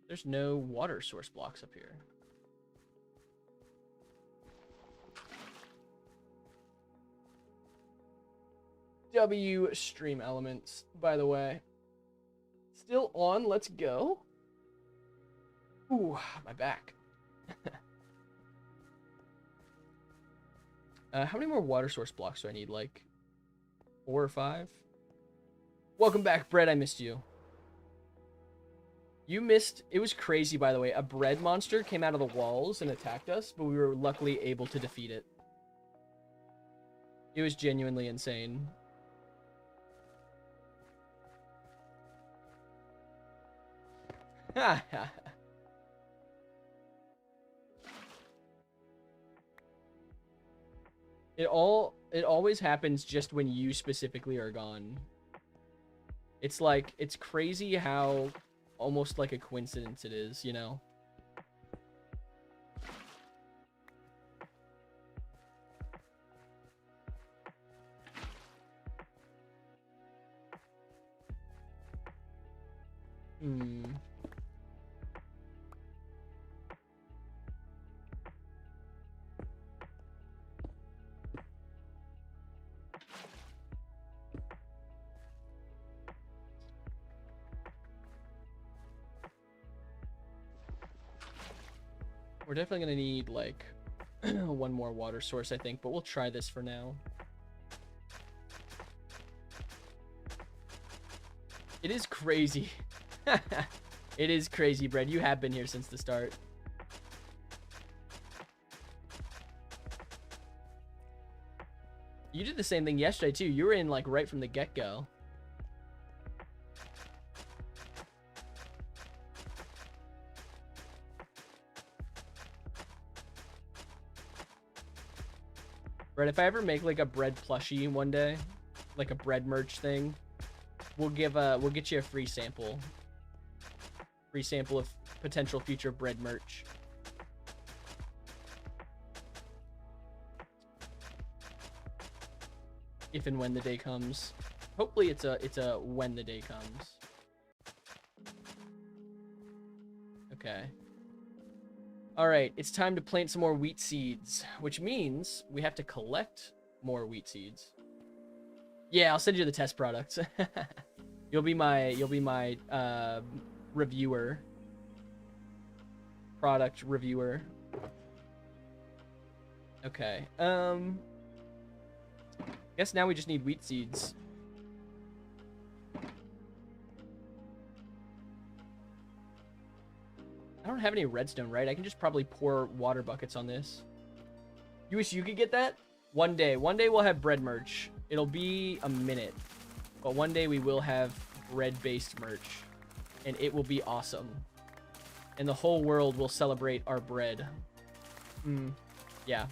There's no water source blocks up here. W stream elements, by the way. Still on, let's go. Ooh, my back. How many more water source blocks do I need? Like 4 or 5? Welcome back, Bread. I missed you. You missed. It was crazy, by the way. A bread monster came out of the walls and attacked us, but we were luckily able to defeat it. It was genuinely insane. It always happens just when you specifically are gone. It's like, it's crazy how almost like a coincidence it is, you know? Hmm. We're definitely gonna need like one more water source, I think, but we'll try this for now. It is crazy. It is crazy, Bread. You have been here since the start. You did the same thing yesterday too. You were in like right from the get-go. Bread, if I ever make like a bread plushie one day, like a bread merch thing, we'll get you a free sample. Free sample of potential future bread merch. If and when the day comes. Hopefully it's a when the day comes. Okay. All right, it's time to plant some more wheat seeds, which means we have to collect more wheat seeds. Yeah, I'll send you the test products. You'll be my reviewer. Product reviewer. Okay. Guess now we just need wheat seeds. I don't have any redstone, right? I can just probably pour water buckets on this. You wish you could get that? One day we'll have bread merch. It'll be a minute, but one day we will have bread-based merch, and it will be awesome. And the whole world will celebrate our bread. Yeah.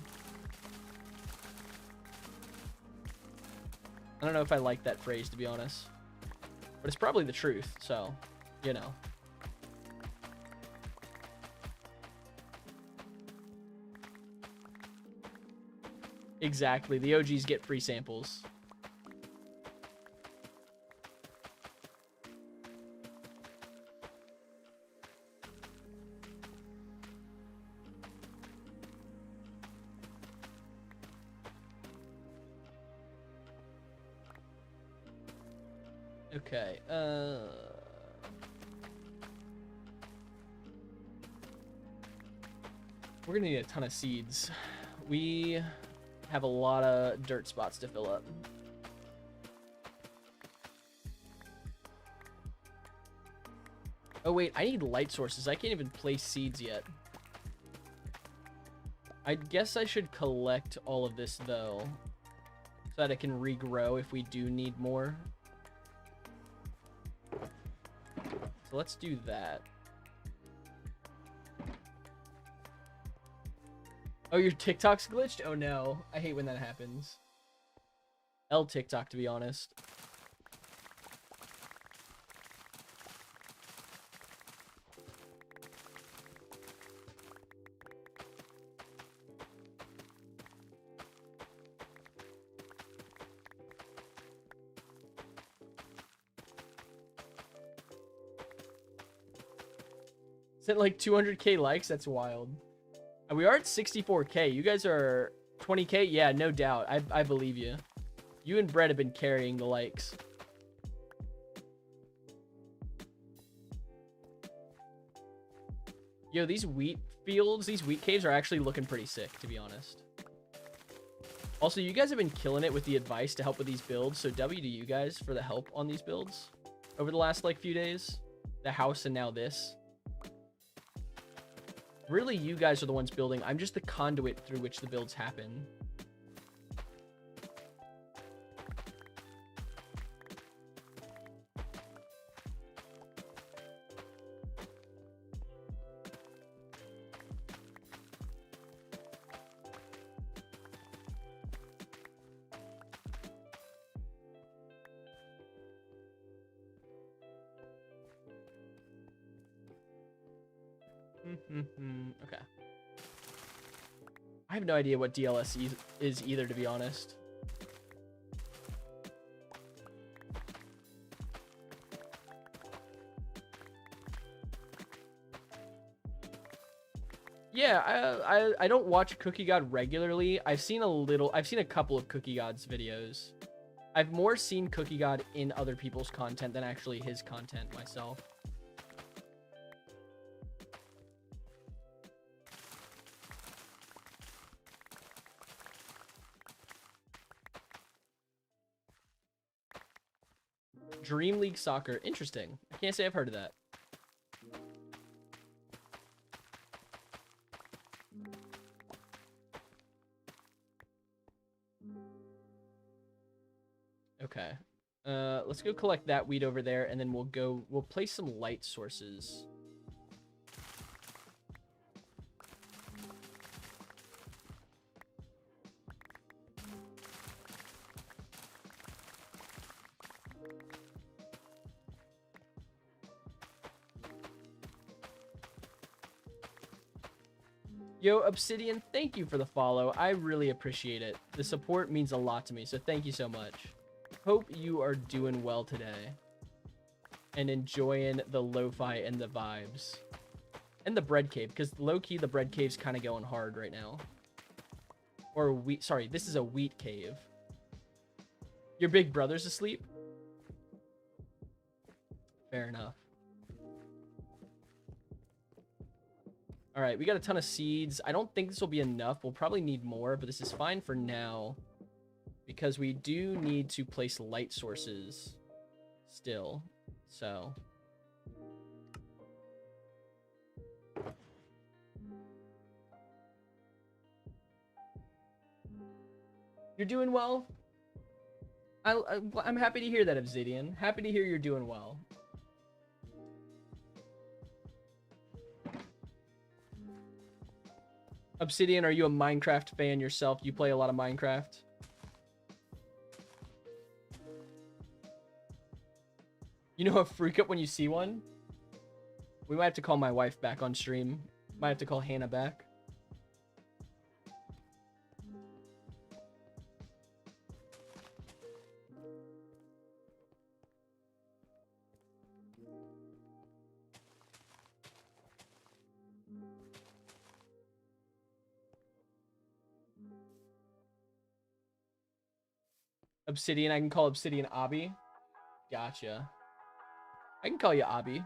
I don't know if I like that phrase, to be honest. But it's probably the truth, so, you know. Exactly. The OGs get free samples. Okay, we're gonna need a ton of seeds. We have a lot of dirt spots to fill up. Oh wait, I need light sources. I can't even place seeds yet. I guess I should collect all of this though, so that it can regrow if we do need more. So let's do that. Oh, your TikTok's glitched? Oh no, I hate when that happens. L TikTok, to be honest. Sent like 200k likes? That's wild. And we are at 64k. You guys are 20k? Yeah, no doubt. I believe you. You and Brett have been carrying the likes. Yo, these wheat fields, these wheat caves are actually looking pretty sick, to be honest. Also, you guys have been killing it with the advice to help with these builds, so W to you guys for the help on these builds over the last like few days. The house and now this. Really, you guys are the ones building. I'm just the conduit through which the builds happen. Okay. I have no idea what DLS is either, to be honest. Yeah, I don't watch Cookie God regularly. I've seen a couple of Cookie God's videos. I've more seen Cookie God in other people's content than actually his content myself. Dream League Soccer. Interesting. I can't say I've heard of that. Okay. Let's go collect that weed over there, and then we'll place some light sources. Yo, Obsidian, thank you for the follow. I really appreciate it. The support means a lot to me, so thank you so much. Hope you are doing well today and enjoying the lo-fi and the vibes and the bread cave, because low-key the bread cave's kind of going hard right now. Or wheat. Sorry, this is a wheat cave. Your big brother's asleep? Fair enough. All right, we got a ton of seeds. I don't think this will be enough. We'll probably need more, but this is fine for now because we do need to place light sources still. So you're doing well. I'm happy to hear that, Obsidian. Happy to hear you're doing well. Obsidian, are you a Minecraft fan yourself? You play a lot of Minecraft? You know a freak up when you see one? We might have to call my wife back on stream. Might have to call Hannah back. Obsidian, I can call Obsidian Abby. Gotcha. I can call you Abby.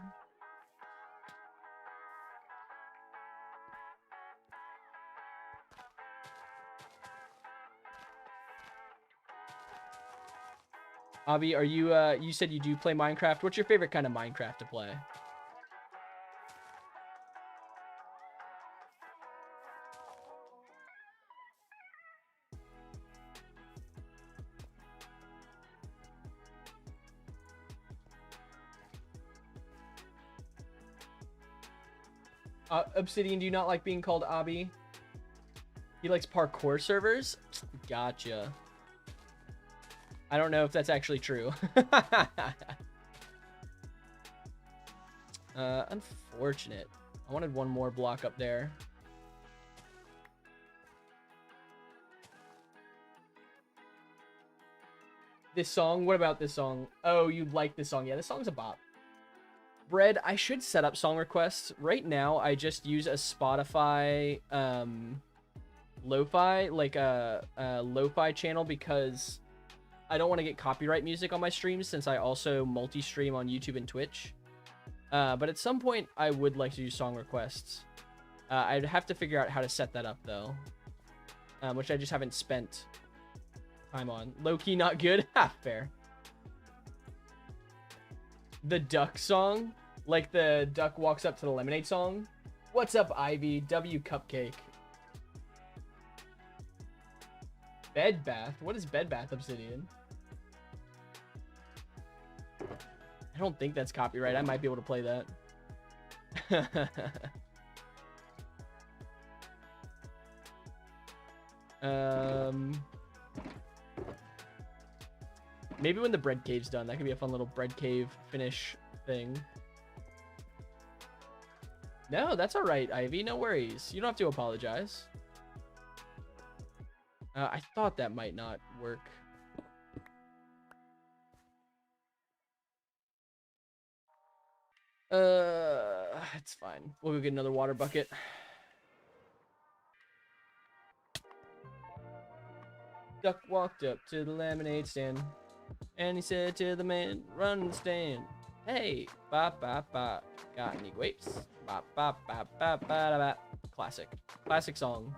Abby, are you, you said you do play Minecraft. What's your favorite kind of Minecraft to play? Obsidian, do you not like being called Abby? He likes parkour servers? Gotcha. I don't know if that's actually true. Unfortunate. I wanted one more block up there. This song? What about this song? Oh, you like this song. Yeah, this song's a bop. Bread, I should set up song requests. Right now, I just use a Spotify lo-fi, like a lo-fi channel, because I don't want to get copyright music on my streams since I also multi-stream on YouTube and Twitch. But at some point, I would like to do song requests. I'd have to figure out how to set that up, though, which I just haven't spent time on. Low-key not good? Ha, fair. The duck song, like the duck walks up to the lemonade song. What's up, Ivy? W Cupcake. Bed Bath? What is Bed Bath, Obsidian? I don't think that's copyright. I might be able to play that. Maybe when the bread cave's done, that could be a fun little bread cave finish thing. No, that's all right, Ivy. No worries. You don't have to apologize. I thought that might not work. It's fine. We'll go get another water bucket. Duck walked up to the lemonade stand, and he said to the man, run stand, hey, ba ba ba, got any grapes? Ba ba ba ba ba da ba. Classic. Classic song.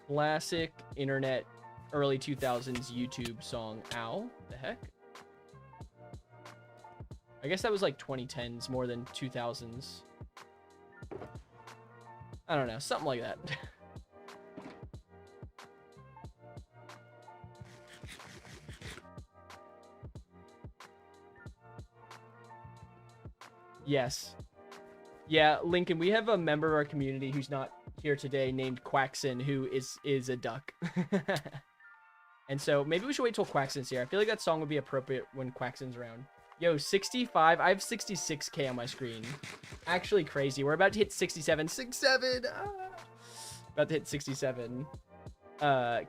Classic internet early 2000s YouTube song. Ow, the heck? I guess that was like 2010s more than 2000s. I don't know, something like that. Yes. Yeah, Lincoln, we have a member of our community who's not here today named Quaxon, who is a duck. And so maybe we should wait till Quaxon's here. I feel like that song would be appropriate when Quaxon's around. Yo, 65. I have 66K on my screen. Actually crazy. We're about to hit 67. 67. About to hit 67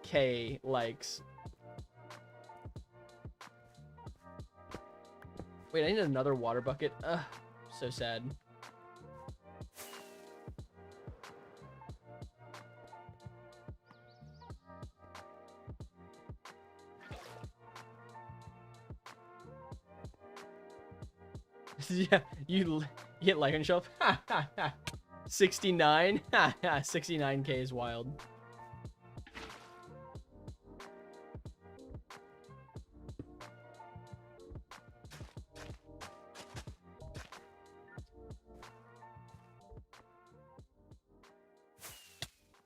K likes. Wait, I need another water bucket. Ugh, so sad. Yeah, you hit like on shelf. 69. 69K is wild.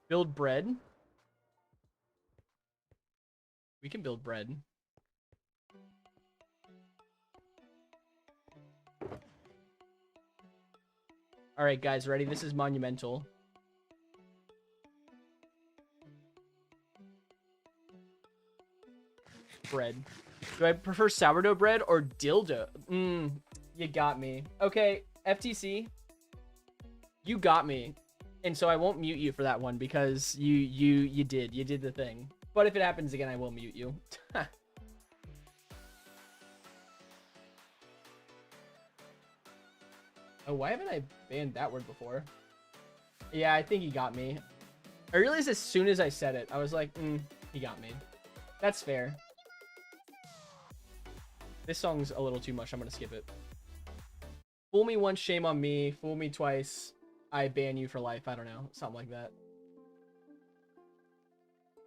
Build bread. We can build bread. All right, guys, ready? This is monumental. Bread. Do I prefer sourdough bread or dildo? You got me. Okay, FTC. You got me. And so I won't mute you for that one because you did the thing. But if it happens again, I will mute you. Oh, why haven't I banned that word before? Yeah, I think he got me. I realized as soon as I said it, I was like, he got me. That's fair. This song's a little too much. I'm gonna skip it. Fool me once, shame on me. Fool me twice, I ban you for life. I don't know. Something like that.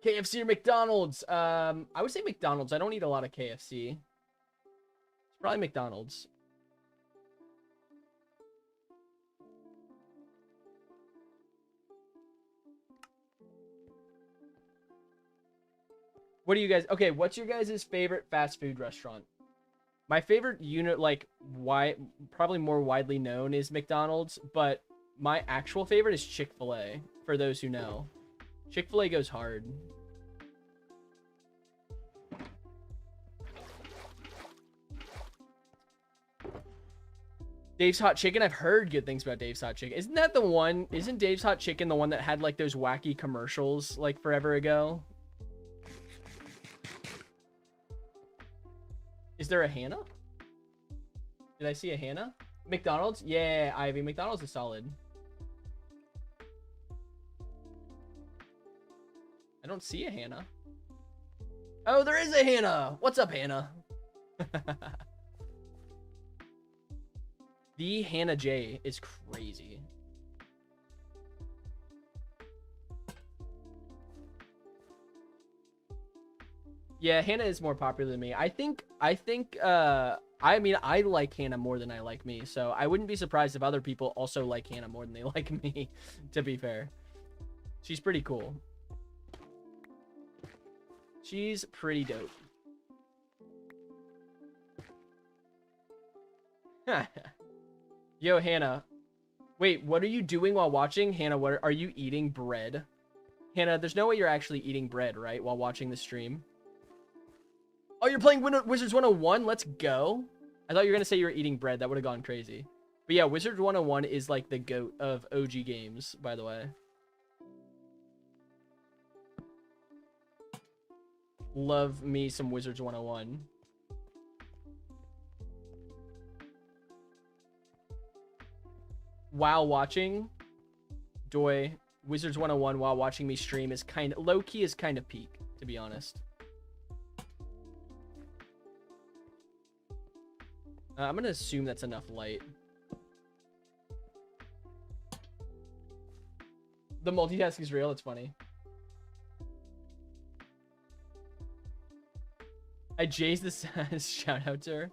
KFC or McDonald's? I would say McDonald's. I don't eat a lot of KFC. It's probably McDonald's. What do you guys... Okay, what's your guys' favorite fast food restaurant? My favorite unit, like, probably more widely known is McDonald's, but my actual favorite is Chick-fil-A, for those who know. Chick-fil-A goes hard. Dave's Hot Chicken? I've heard good things about Dave's Hot Chicken. Isn't that the one... Isn't Dave's Hot Chicken the one that had, like, those wacky commercials, like, forever ago? Is there a Hannah? Did I see a Hannah? McDonald's? Yeah, Ivy. McDonald's is solid. I don't see a Hannah. Oh, there is a Hannah! What's up, Hannah? The Hannah J is crazy. Yeah, Hannah is more popular than me. I mean, I like Hannah more than I like me, so I wouldn't be surprised if other people also like Hannah more than they like me, to be fair. She's pretty cool. She's pretty dope. Yo, Hannah. Wait, what are you doing while watching? Hannah, what are you eating? Bread? Hannah, there's no way you're actually eating bread, right, while watching the stream? Oh, you're playing Wizards 101? Let's go. I thought you were going to say you were eating bread. That would have gone crazy. But yeah, Wizards 101 is like the GOAT of OG games, by the way. Love me some Wizards 101. While watching Doi, Wizards 101 while watching me stream is kind of low-key is kind of peak, to be honest. I'm gonna assume that's enough light. The multitasking is real. It's funny. I Jay's the shout out to her.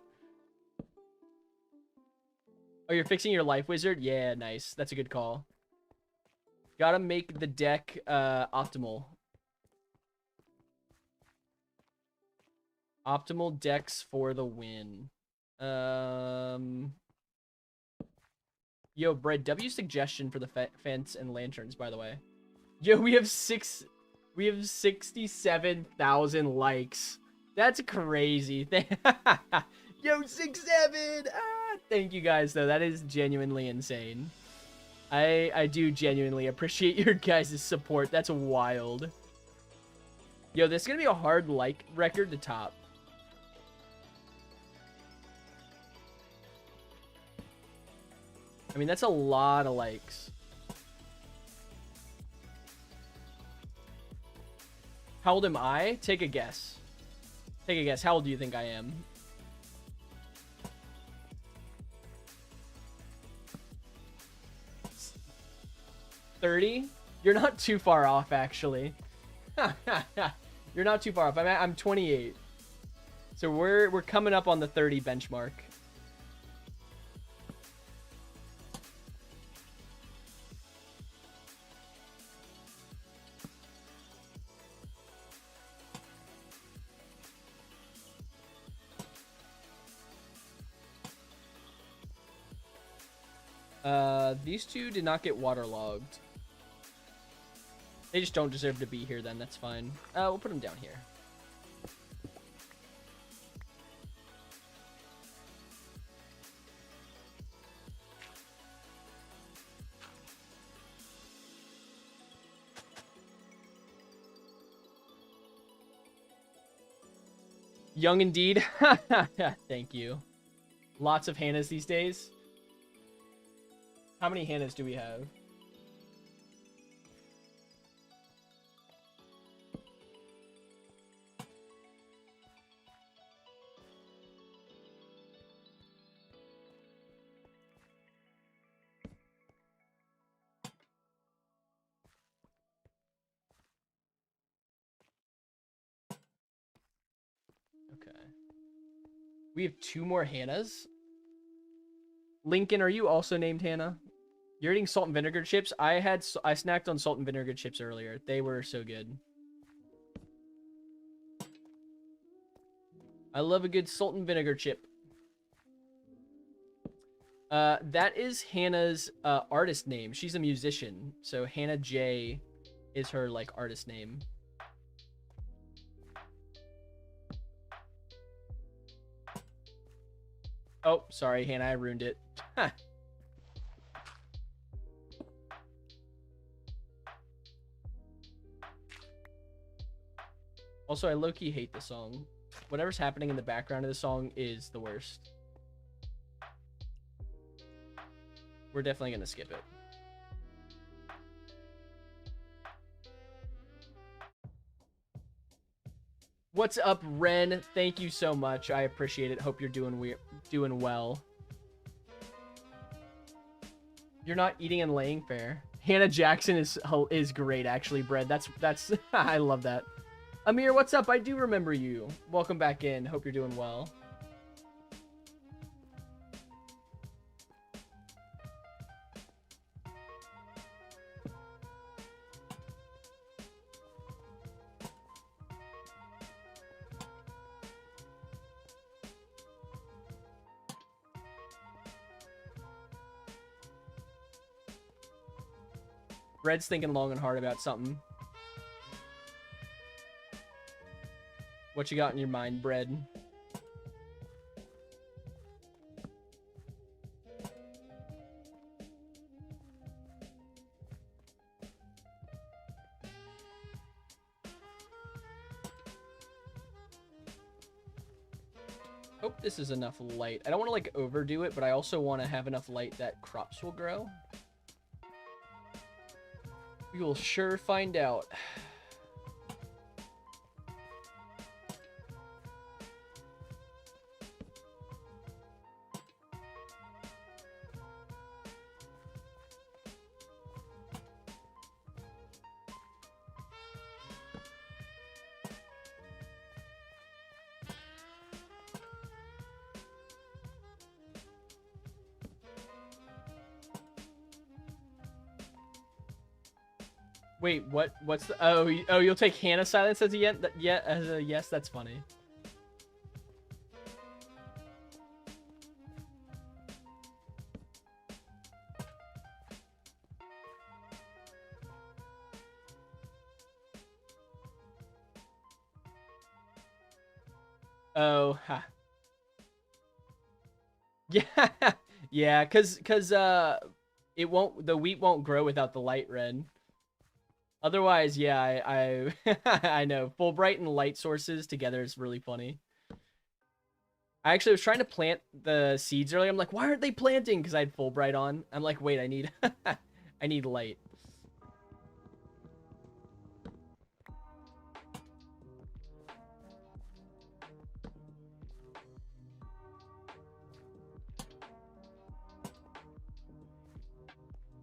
Oh, you're fixing your life wizard? Yeah, nice. That's a good call. Gotta make the deck optimal. Optimal decks for the win. Yo, Bread, W suggestion for the fence and lanterns, by the way. Yo, we have 67,000 likes. That's crazy. Yo, 6-7. Thank you guys, though. That is genuinely insane. I do genuinely appreciate your guys' support. That's wild. Yo, this is gonna be a hard like record to top. I mean, that's a lot of likes. How old am I? Take a guess. Take a guess. How old do you think I am? $30? You're not too far off, actually. You're not too far off. I'm 28. So we're coming up on the 30 benchmark. These two did not get waterlogged. They just don't deserve to be here then, that's fine. We'll put them down here. Young indeed. Thank you. Lots of Hannahs these days. How many Hannahs do we have? Okay. We have 2 more Hannahs. Lincoln, are you also named Hannah? You're eating salt and vinegar chips? I snacked on salt and vinegar chips earlier. They were so good. I love a good salt and vinegar chip. That is Hannah's artist name. She's a musician. So Hannah J is her like artist name. Oh, sorry, Hannah, I ruined it. Also, I low-key hate the song. Whatever's happening in the background of the song is the worst. We're definitely gonna skip it. What's up, Ren? Thank you so much. I appreciate it. Hope you're doing well. You're not eating and laying fair. Hannah Jackson is great, actually, Bread. That's I love that. Amir, what's up? I do remember you. Welcome back in. Hope you're doing well. Red's thinking long and hard about something. What you got in your mind, Bread? Hope this is enough light. I don't want to like overdo it, but I also want to have enough light that crops will grow. We will sure find out. Wait, what? What's the? Oh, you'll take Hannah silence as a as a yes. That's funny. Oh, ha. Yeah, yeah, cause it won't. The wheat won't grow without the light, Ren. Otherwise, yeah, I I know. Fulbright and light sources together is really funny. I actually was trying to plant the seeds earlier. I'm like, why aren't they planting? Because I had Fulbright on. I'm like, wait, I need I need light.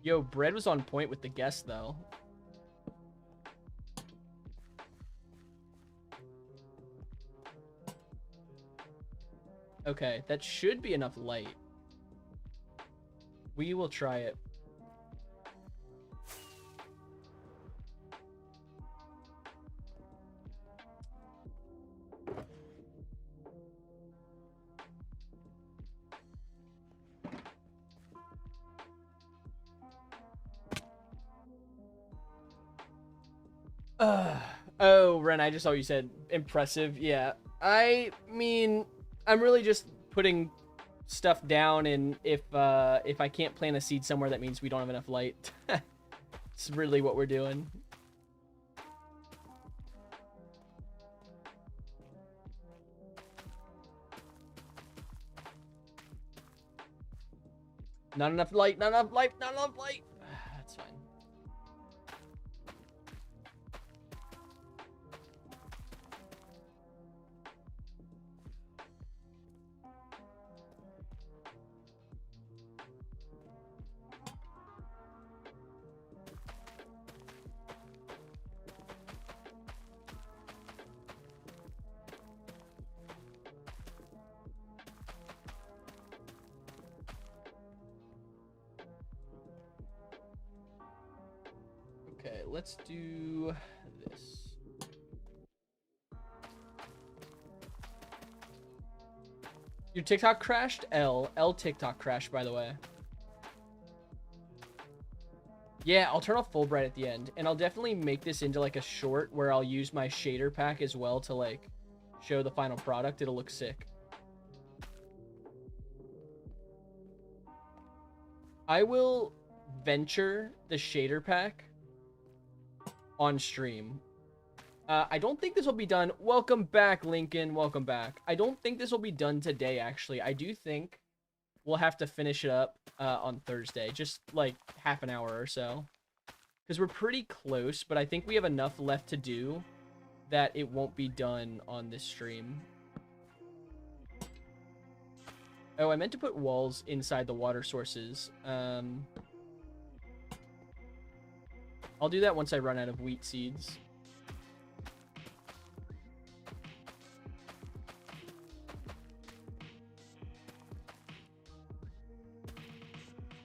Yo, Bread was on point with the guess though. Okay, that should be enough light. We will try it. Oh, Ren, I just saw you said impressive. Yeah, I mean, I'm really just putting stuff down, and if I can't plant a seed somewhere, that means we don't have enough light. It's really what we're doing. Not enough light, not enough light, not enough light. That's fine. Okay, let's do this. Your TikTok crashed? L TikTok crashed, by the way. Yeah, I'll turn off Fulbright at the end, and I'll definitely make this into like a short where I'll use my shader pack as well to like show the final product. It'll look sick. I will venture the shader pack on stream. I don't think this will be done. Welcome back, Lincoln. Welcome back. I don't think this will be done today, actually. I do think we'll have to finish it up on Thursday. Just like half an hour or so. Because we're pretty close, but I think we have enough left to do that it won't be done on this stream. Oh, I meant to put walls inside the water sources. I'll do that once I run out of wheat seeds.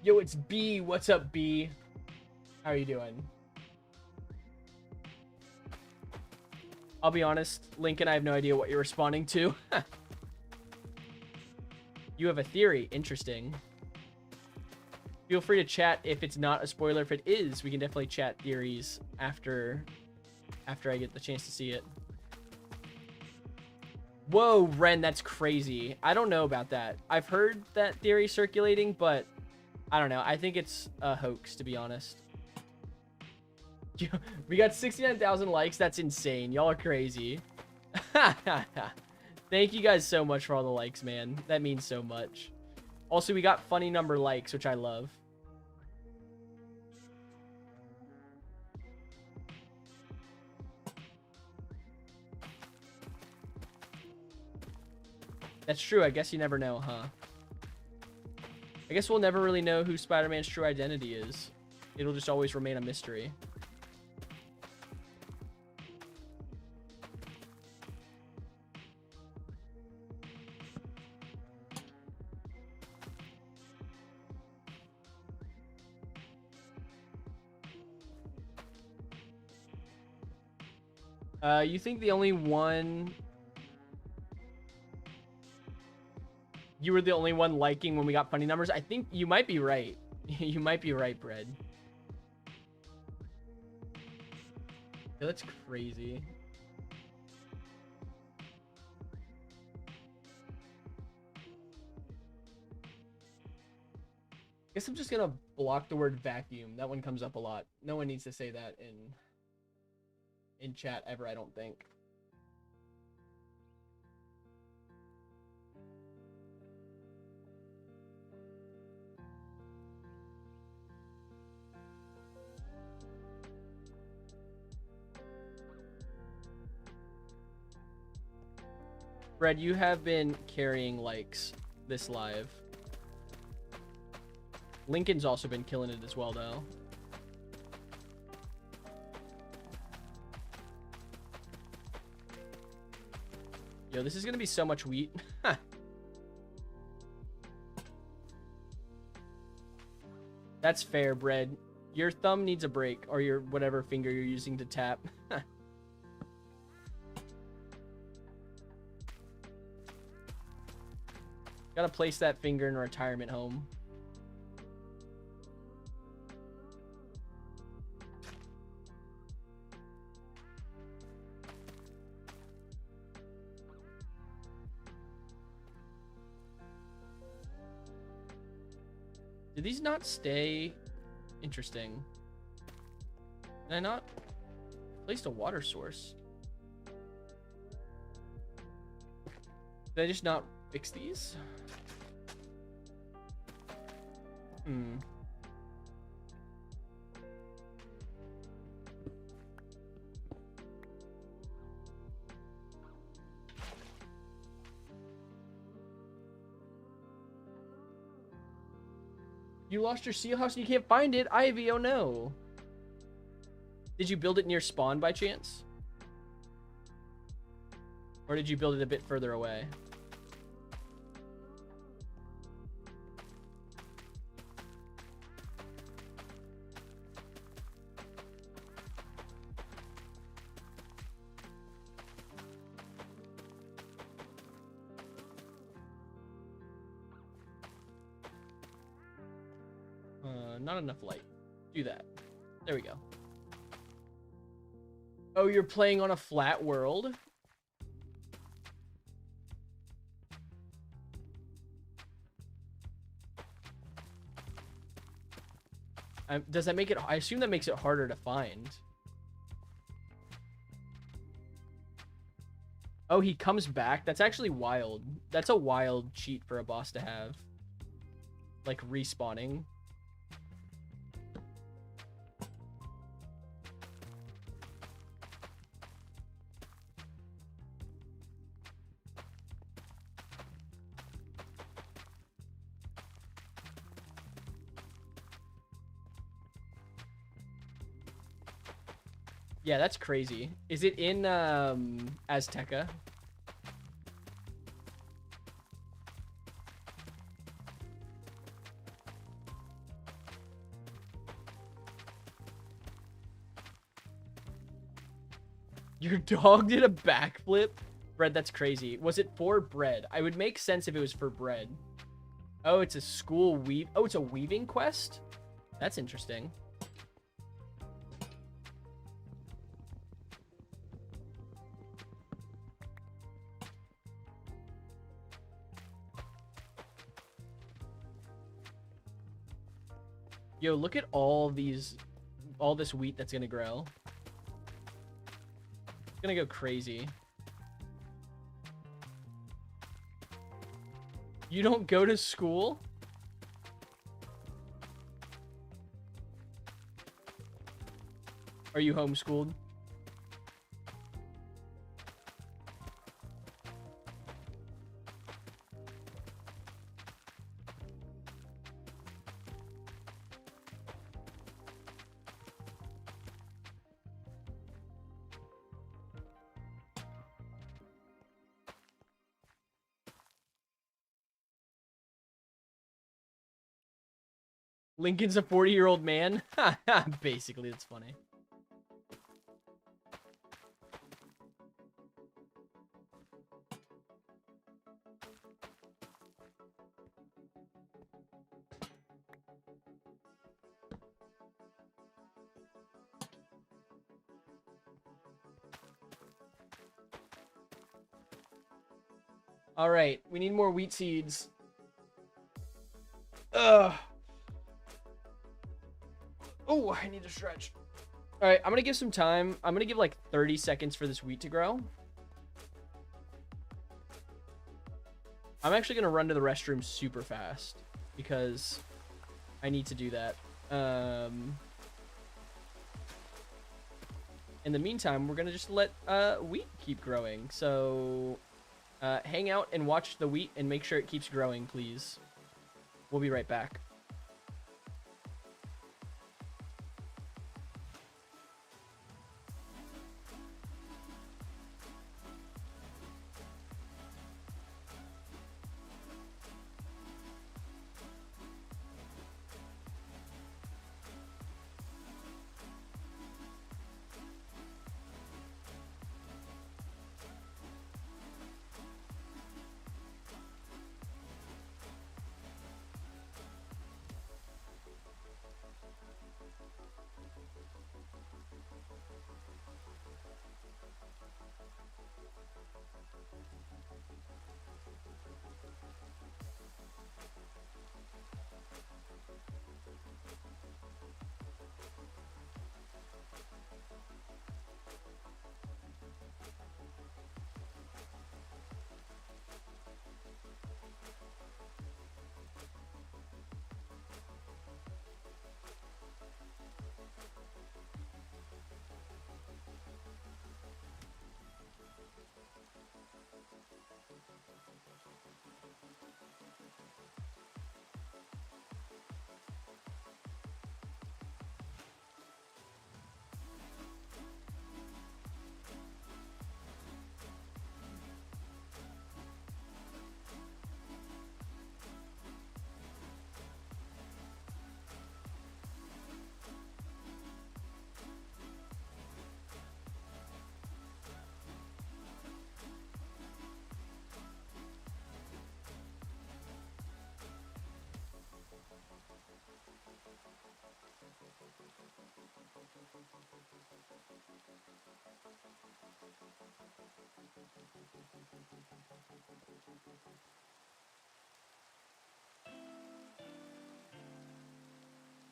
Yo, it's B. What's up, B? How are you doing? I'll be honest, Lincoln, I have no idea what you're responding to. You have a theory. Interesting. Feel free to chat if it's not a spoiler. If it is, we can definitely chat theories after I get the chance to see it. Whoa, Ren, that's crazy. I don't know about that. I've heard that theory circulating, but I don't know. I think it's a hoax, to be honest. We got 69,000 likes. That's insane. Y'all are crazy. Thank you guys so much for all the likes, man. That means so much. Also, we got funny number likes, which I love. That's true. I guess you never know, huh? I guess we'll never really know who Spider-Man's true identity is. It'll just always remain a mystery. You think the only one... You were the only one liking when we got funny numbers? I think you might be right. You might be right, Bread. Yeah, that's crazy. Guess I'm just gonna block the word vacuum. That one comes up a lot. No one needs to say that in chat ever, I don't think. Fred, you have been carrying likes this live. Lincoln's also been killing it as well, though. Yo, this is gonna be so much wheat. That's fair, Bread. Your thumb needs a break, or your whatever finger you're using to tap. Gotta place that finger in a retirement home. Did these not stay? Interesting. Did I not placed a water source? Did I just not fix these? Hmm. You lost your seal house and you can't find it? Ivy, oh no. Did you build it near spawn by chance? Or did you build it a bit further away? Not enough light. Do that. There we go. Oh, you're playing on a flat world? Does that make it... I assume that makes it harder to find. Oh, he comes back? That's actually wild. That's a wild cheat for a boss to have. Like, respawning. Yeah, that's crazy. Is it in Azteca? Your dog did a backflip? Bread, that's crazy. Was it for bread? I would make sense if it was for bread. Oh, it's a school weave. Oh, it's a weaving quest? That's interesting. Yo, look at all this wheat that's gonna grow. It's gonna go crazy. You don't go to school? Are you homeschooled? Lincoln's a 40-year-old man? Basically, it's funny. All right, we need more wheat seeds. Ugh. Oh, I need to stretch. All right, I'm gonna give some time. I'm gonna give like 30 seconds for this wheat to grow. I'm actually gonna run to the restroom super fast because I need to do that. In the meantime, we're gonna just let wheat keep growing. So hang out and watch the wheat and make sure it keeps growing, please. We'll be right back.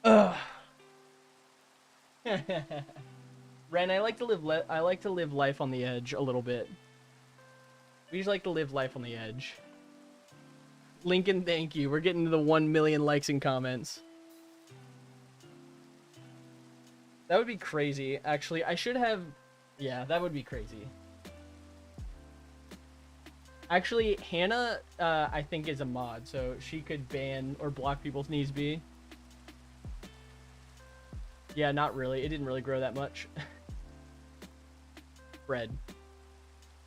Ugh. Ren, I like to live life on the edge a little bit. We just like to live life on the edge. Lincoln, thank you. We're getting to the 1 million likes and comments. That would be crazy. Actually, I should have... Yeah, that would be crazy. Actually, Hannah, I think, is a mod, so she could ban or block people if needs be. Yeah, not really. It didn't really grow that much. Bread.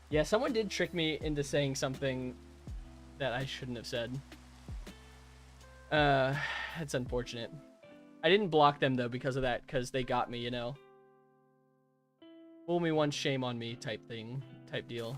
Yeah, someone did trick me into saying something that I shouldn't have said. It's unfortunate. I didn't block them, though, because of that, because they got me, you know? Fool me once, shame on me type thing, type deal.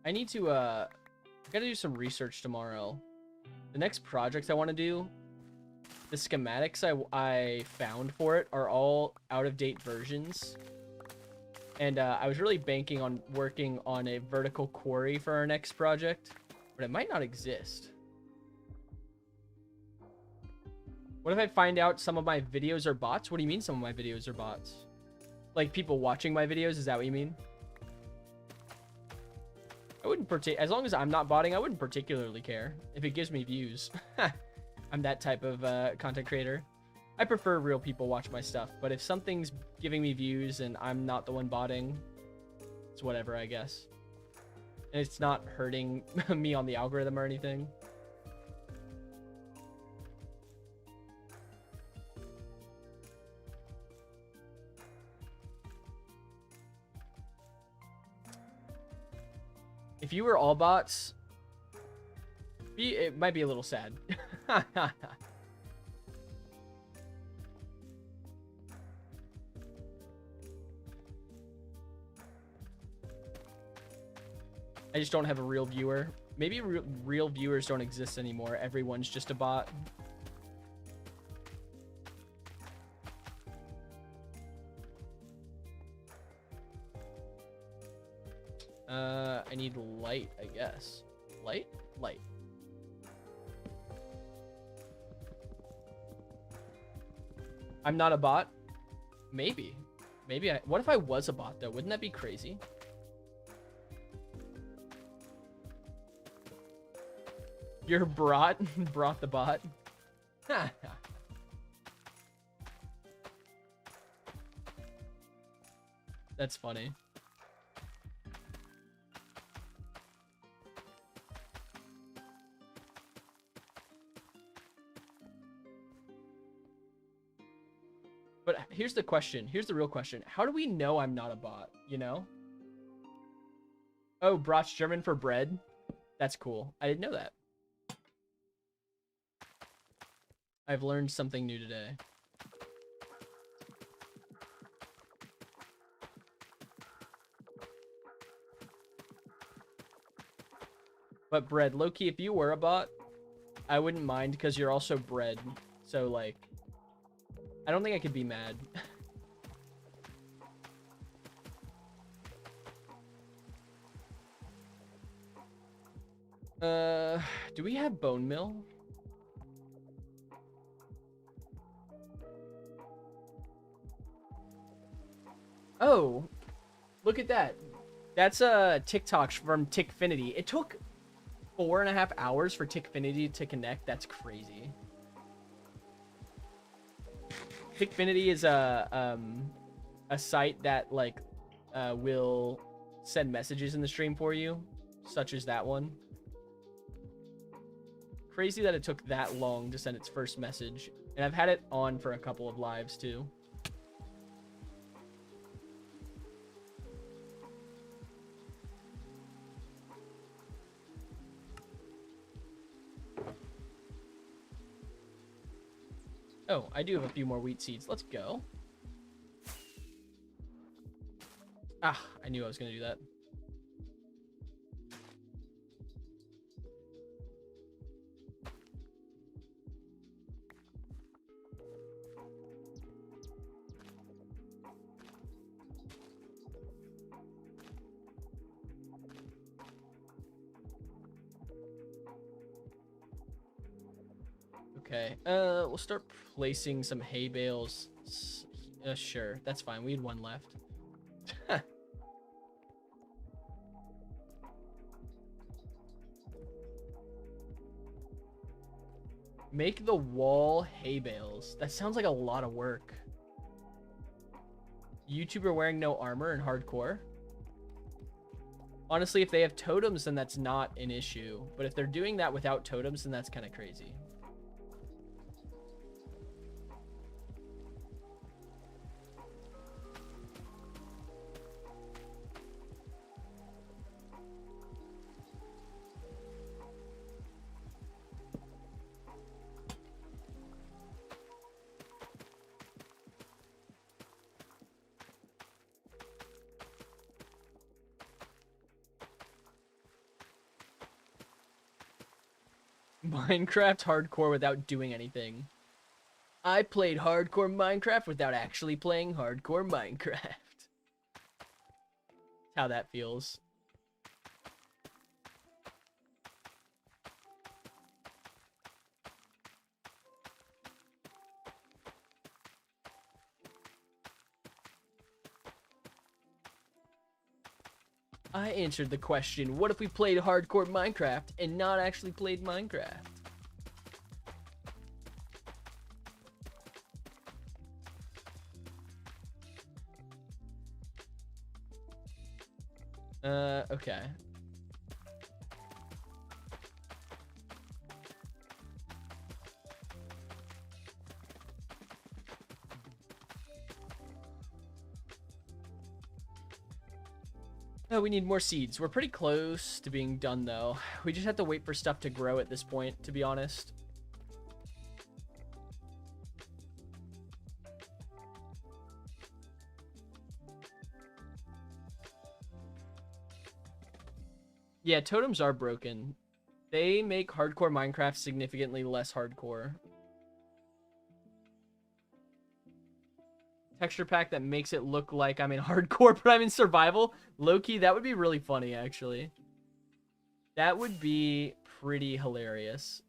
I need to I gotta do some research tomorrow. The next projects I want to do, the schematics I found for it are all out-of-date versions. And I was really banking on working on a vertical quarry for our next project, but it might not exist. What if I find out some of my videos are bots? What do you mean some of my videos are bots? Like people watching my videos, is that what you mean? I wouldn't as long as I'm not botting, I wouldn't particularly care if it gives me views. I'm that type of content creator. I prefer real people watch my stuff, but if something's giving me views and I'm not the one botting, it's whatever, I guess. And it's not hurting me on the algorithm or anything. If you were all bots, it might be a little sad. I just don't have a real viewer. Maybe real viewers don't exist anymore. Everyone's just a bot. I need light, I guess. Light? Light. I'm not a bot? Maybe. Maybe what if I was a bot, though? Wouldn't that be crazy? Your brought the bot? That's funny. But here's the question. Here's the real question. How do we know I'm not a bot, you know? Oh, Brot's German for bread? That's cool. I didn't know that. I've learned something new today. But bread, low-key, if you were a bot, I wouldn't mind because you're also bread. So, like, I don't think I could be mad. Do we have bone meal? Oh, look at that. That's a TikTok from Tickfinity. It took 4.5 hours for Tickfinity to connect. That's crazy. Tickfinity is a site that like will send messages in the stream for you, such as that one. Crazy that it took that long to send its first message, and I've had it on for a couple of lives too. Oh, I do have a few more wheat seeds. Let's go. Ah, I knew I was going to do that. Okay, we'll start placing some hay bales. Sure, that's fine. We had one left. Make the wall hay bales. That sounds like a lot of work. YouTuber wearing no armor in hardcore? Honestly, if they have totems, then that's not an issue. But if they're doing that without totems, then that's kind of crazy. Minecraft hardcore without doing anything. I played hardcore Minecraft without actually playing hardcore Minecraft. How that feels. I answered the question, what if we played hardcore Minecraft and not actually played Minecraft? Okay. Oh, we need more seeds. We're pretty close to being done, though. We just have to wait for stuff to grow at this point, to be honest. Yeah, totems are broken. They make hardcore Minecraft significantly less hardcore. Texture pack that makes it look like I'm in hardcore, but I'm in survival. Low-key, that would be really funny, actually. That would be pretty hilarious.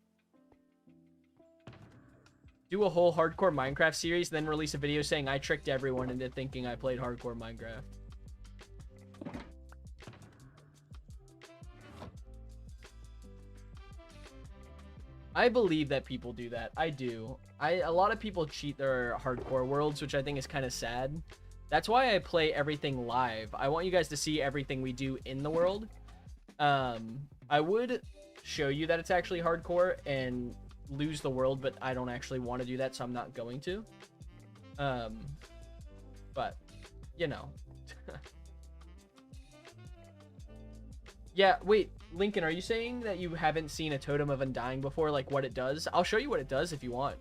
Do a whole hardcore Minecraft series, then release a video saying I tricked everyone into thinking I played hardcore Minecraft. I believe that people do that. I do. A lot of people cheat their hardcore worlds, which I think is kind of sad. That's why I play everything live. I want you guys to see everything we do in the world. I would show you that it's actually hardcore and lose the world, but I don't actually want to do that, so I'm not going to. But, you know. Yeah, wait, Lincoln, are you saying that you haven't seen a Totem of Undying before, like what it does? I'll show you what it does if you want.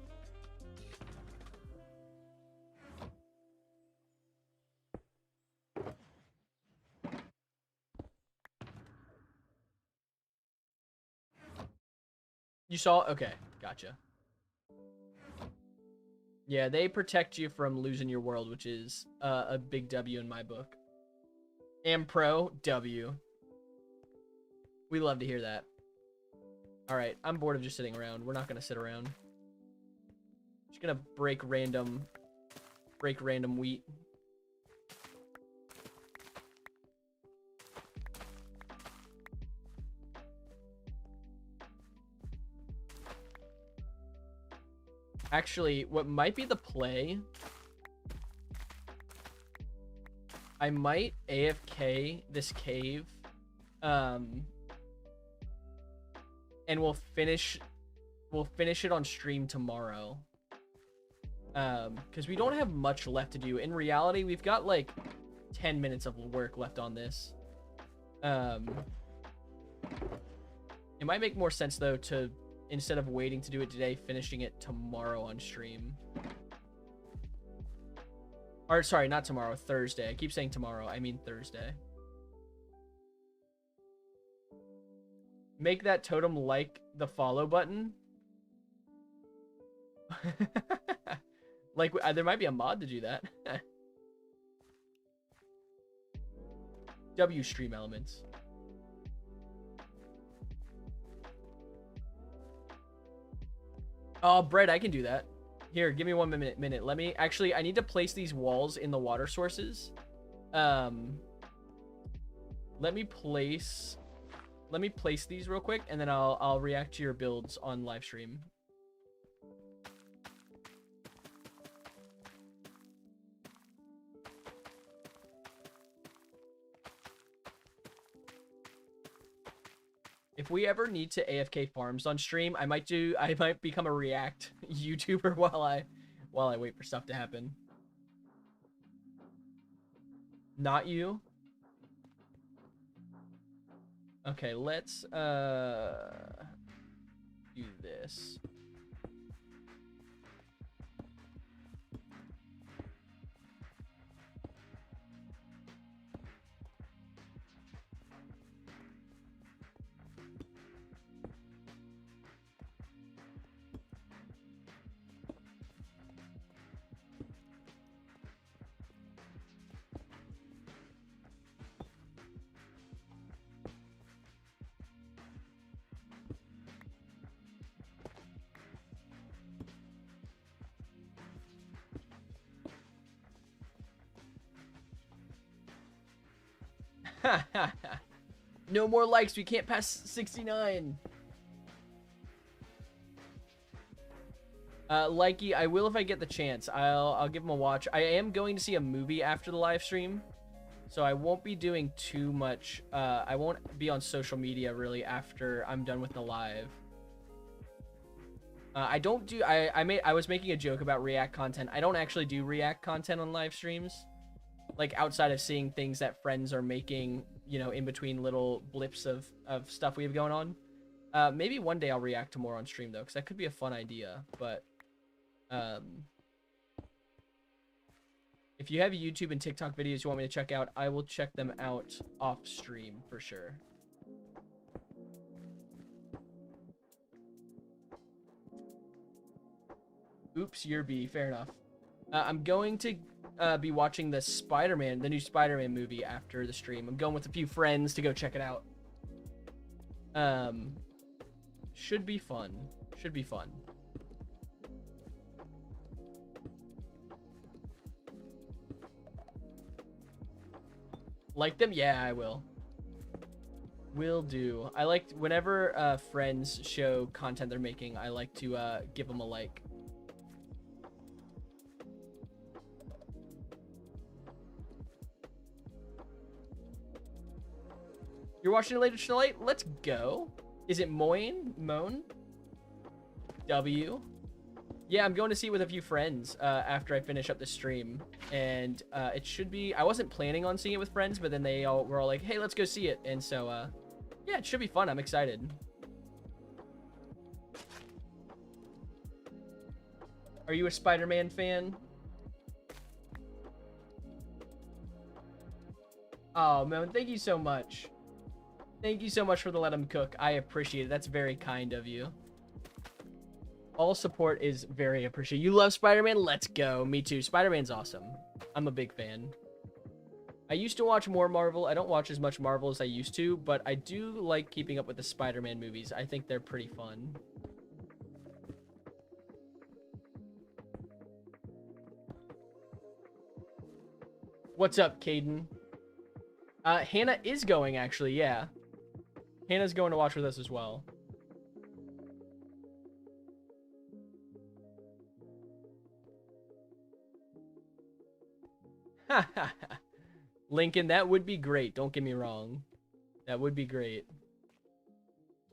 You saw? Okay, gotcha. Yeah, they protect you from losing your world, which is a big W in my book. Am pro, W. We love to hear that. All right, I'm bored of just sitting around. We're not gonna sit around. Just gonna break random wheat. Actually, what might be the play? I might AFK this cave. And we'll finish it on stream tomorrow. Because we don't have much left to do. In reality, we've got like 10 minutes of work left on this. It might make more sense though to, instead of waiting to do it today, finishing it tomorrow on stream. Or sorry, not tomorrow, Thursday. I keep saying tomorrow, I mean Thursday. Make that totem like the follow button. Like, there might be a mod to do that. W stream elements. Oh, Brett, I can do that. Here, give me 1 minute. Let me... Actually, I need to place these walls in the water sources. Let me place these real quick, and then I'll react to your builds on live stream. If we ever need to AFK farms on stream, I might become a React YouTuber while I wait for stuff to happen. Not you. Okay, let's do this. No more likes. We can't pass 69. Likey, I will if I get the chance. I'll give him a watch. I am going to see a movie after the live stream, so I won't be doing too much. I won't be on social media really after I'm done with the live. I don't do. I was making a joke about React content. I don't actually do React content on live streams, like outside of seeing things that friends are making, you know, in between little blips of stuff we have going on. Maybe one day I'll react to more on stream though, because that could be a fun idea. But if you have YouTube and TikTok videos you want me to check out, I will check them out off stream for sure. Oops, you're B. Fair enough. I'm going to be watching the new Spider-Man movie after the stream. I'm going with a few friends to go check it out. Should be fun. Should be fun. Like them? Yeah, I will. Will do. I like whenever friends show content they're making, I like to give them a like. You're watching it later tonight? Let's go. Is it Moan? W. Yeah, I'm going to see it with a few friends after I finish up the stream. And it should be... I wasn't planning on seeing it with friends, but then they all were all like, hey, let's go see it. And so, yeah, it should be fun. I'm excited. Are you a Spider-Man fan? Oh, man, thank you so much. Thank you so much for the let him cook. I appreciate it. That's very kind of you. All support is very appreciated. You love Spider-Man? Let's go. Me too. Spider-Man's awesome. I'm a big fan. I used to watch more Marvel. I don't watch as much Marvel as I used to, but I do like keeping up with the Spider-Man movies. I think they're pretty fun. What's up, Caden? Hannah is going, actually, yeah. Hannah's going to watch with us as well. Lincoln, that would be great. Don't get me wrong. That would be great.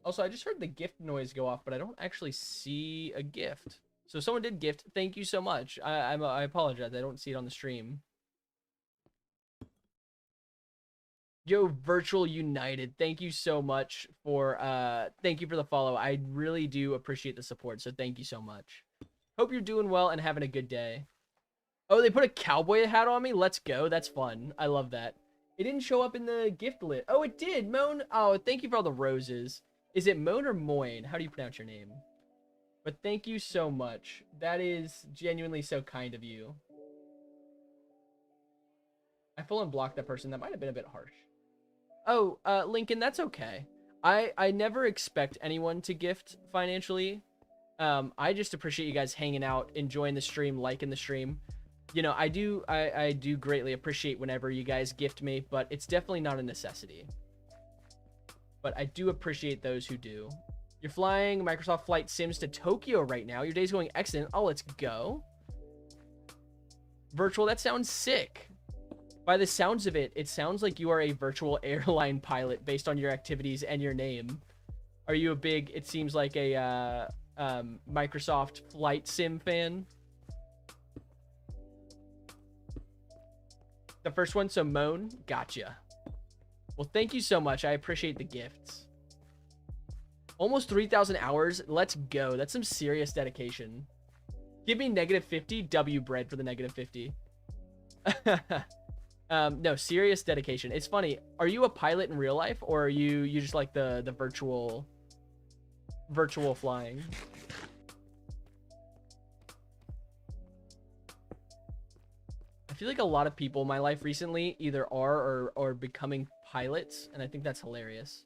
Also, I just heard the gift noise go off, but I don't actually see a gift. So someone did gift. Thank you so much. I apologize. I don't see it on the stream. Yo, Virtual United, thank you so much for thank you for the follow. I really do appreciate the support, so thank you so much. Hope you're doing well and having a good day. Oh, they put a cowboy hat on me? Let's go. That's fun. I love that. It didn't show up in the gift list. Oh, it did. Moan. Oh, thank you for all the roses. Is it Moan or Moyne? How do you pronounce your name? But thank you so much. That is genuinely so kind of you. I full on blocked that person. That might have been a bit harsh. Oh, Lincoln, that's okay. I never expect anyone to gift financially. I just appreciate you guys hanging out, enjoying the stream, liking the stream. You know, I do greatly appreciate whenever you guys gift me, but it's definitely not a necessity. But I do appreciate those who do. You're flying Microsoft Flight Sims to Tokyo right now. Your day's going excellent. Oh, let's go. Virtual, that sounds sick. By the sounds of it, it sounds like you are a virtual airline pilot based on your activities and your name. Are you a big, it seems like a Microsoft Flight Sim fan? The first one, so Moan, gotcha. Well, thank you so much. I appreciate the gifts. Almost 3,000 hours. Let's go. That's some serious dedication. Give me -50. W bread for the -50. No, serious dedication. It's funny. Are you a pilot in real life, or are you just like the virtual flying? I feel like a lot of people in my life recently either are or becoming pilots, and I think that's hilarious.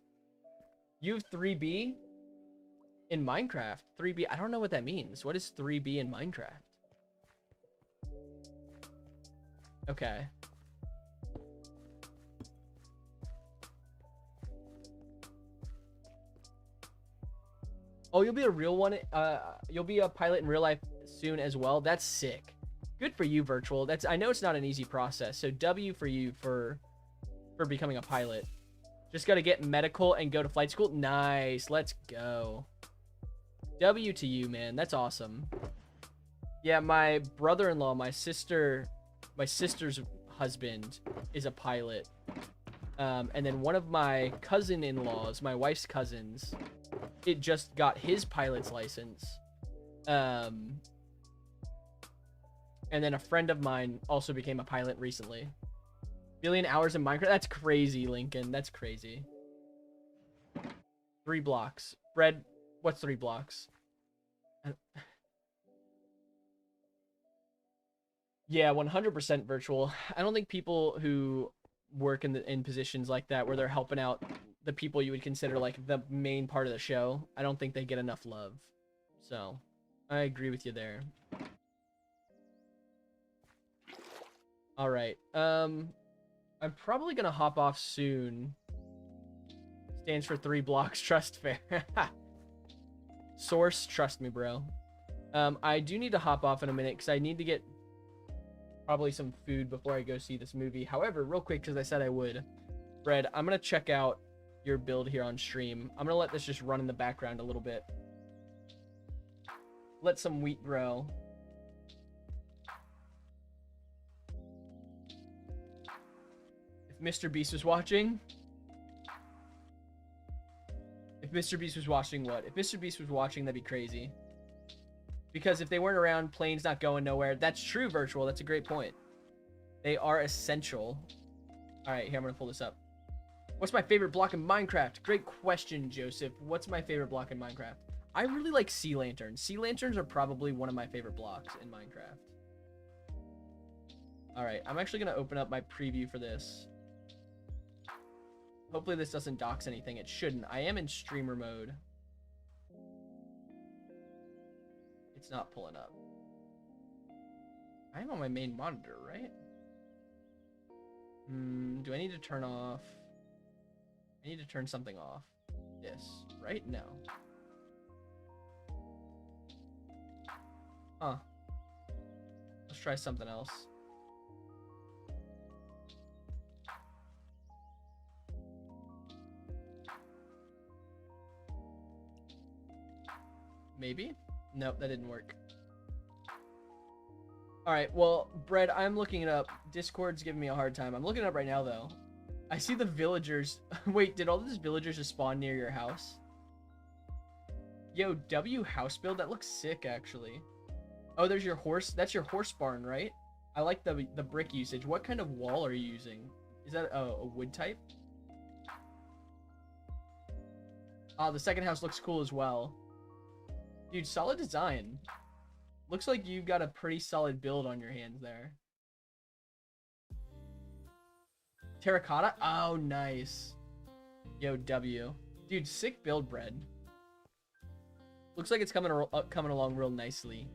You have 3B in Minecraft. 3B. I don't know what that means. What is 3B in Minecraft? Okay. Oh, you'll be a real one. You'll be a pilot in real life soon as well. That's sick. Good for you, Virtual. I know it's not an easy process. So W for you for becoming a pilot. Just got to get medical and go to flight school. Nice. Let's go. W to you, man. That's awesome. Yeah, my brother-in-law, my sister's husband is a pilot. And then one of my cousin-in-laws, my wife's cousins, it just got his pilot's license. And then a friend of mine also became a pilot recently. 1 billion hours in Minecraft. That's crazy, Lincoln. That's crazy. 3 blocks. Bread, what's 3 blocks? Yeah, 100% virtual. I don't think people who work in positions like that where they're helping out the people you would consider like the main part of the show, I don't think they get enough love. So, I agree with you there. All right. I'm probably going to hop off soon. Stands for 3 blocks. Trust fair. Source, trust me, bro. I do need to hop off in a minute because I need to get probably some food before I go see this movie. However, real quick, because I said I would, Bread, I'm going to check out your build here on stream. I'm going to let this just run in the background a little bit. Let some wheat grow. If Mr. Beast was watching... If Mr. Beast was watching what? If Mr. Beast was watching, that'd be crazy. Because if they weren't around, planes not going nowhere. That's true, Virtual. That's a great point. They are essential. All right, here, I'm going to pull this up. What's my favorite block in Minecraft? Great question, Joseph. What's my favorite block in Minecraft? I really like sea lanterns. Sea lanterns are probably one of my favorite blocks in Minecraft. All right, I'm actually going to open up my preview for this. Hopefully this doesn't dox anything. It shouldn't. I am in streamer mode. It's not pulling up. I am on my main monitor, right? Do I need to turn off? I need to turn something off. This, right? No. Huh. Let's try something else. Maybe? Nope, that didn't work. Alright, well, Bread, I'm looking it up. Discord's giving me a hard time. I'm looking it up right now, though. I see the villagers. Wait, did all these villagers just spawn near your house? Yo, W house build? That looks sick, actually. Oh, there's your horse. That's your horse barn, right? I like the brick usage. What kind of wall are you using? Is that a wood type? The second house looks cool as well. Dude, solid design. Looks like you got a pretty solid build on your hands there. Terracotta? Oh, nice. Yo, W. Dude, sick build, Bread. Looks like it's coming along real nicely.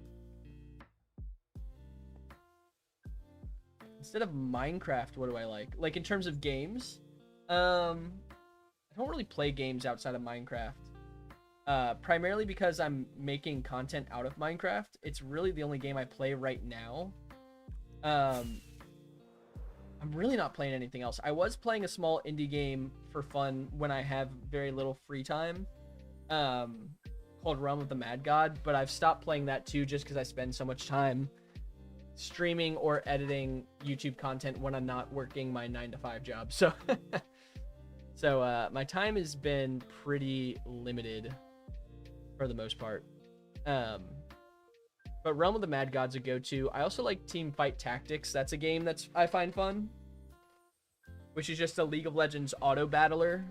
Instead of Minecraft, what do I like? Like, in terms of games? I don't really play games outside of Minecraft. Primarily because I'm making content out of Minecraft. It's really the only game I play right now. I'm really not playing anything else. I was playing a small indie game for fun when I have very little free time, called Realm of the Mad God, but I've stopped playing that too just because I spend so much time streaming or editing YouTube content when I'm not working my 9-to-5 job. So, my time has been pretty limited for the most part. But Realm of the Mad God's a go-to. I also like Team Fight Tactics. That's a game I find fun, which is just a League of Legends auto battler.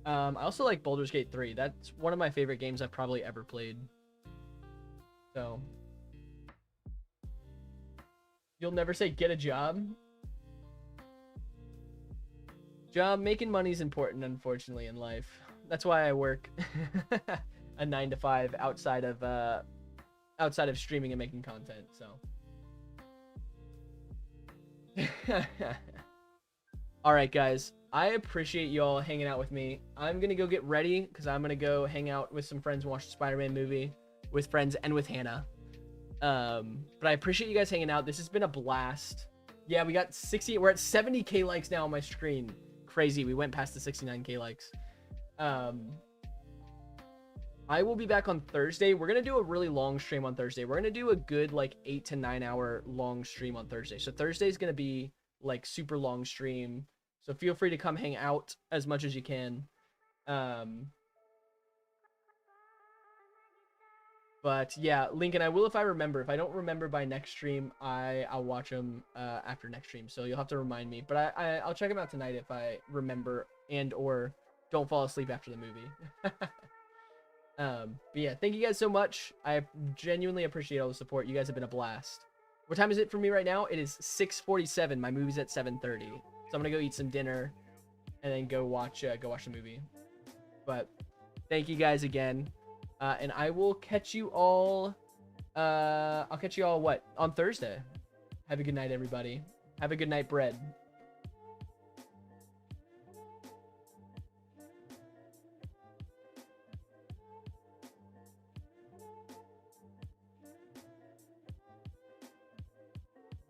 I also like Baldur's Gate 3. That's one of my favorite games I've probably ever played. So, you'll never say get a job. Making money is important, unfortunately, in life. That's why I work a 9-to-5 outside of streaming and making content. So, all right, guys, I appreciate y'all hanging out with me. I'm gonna go get ready because I'm gonna go hang out with some friends and watch the Spider-Man movie with friends and with Hannah. But I appreciate you guys hanging out. This has been a blast. Yeah, we got 60. We're at 70K likes now on my screen. Crazy. We went past the 69K likes. I will be back on Thursday. We're gonna do a really long stream on Thursday. We're gonna do a good like 8 to 9 hour long stream on Thursday. So Thursday is gonna be like super long stream. So feel free to come hang out as much as you can. But yeah, Lincoln, I will if I remember. If I don't remember by next stream, I'll watch them after next stream. So you'll have to remind me. But I'll check them out tonight if I remember and or don't fall asleep after the movie. But yeah, thank you guys so much. I genuinely appreciate all the support. You guys have been a blast. What time is it for me right now? It is 6:47. My movie's at 7:30. So I'm gonna go eat some dinner and then go watch the movie. But thank you guys again. And I will catch you all I'll catch you all what? On Thursday. Have a good night, everybody. Have a good night, Bread.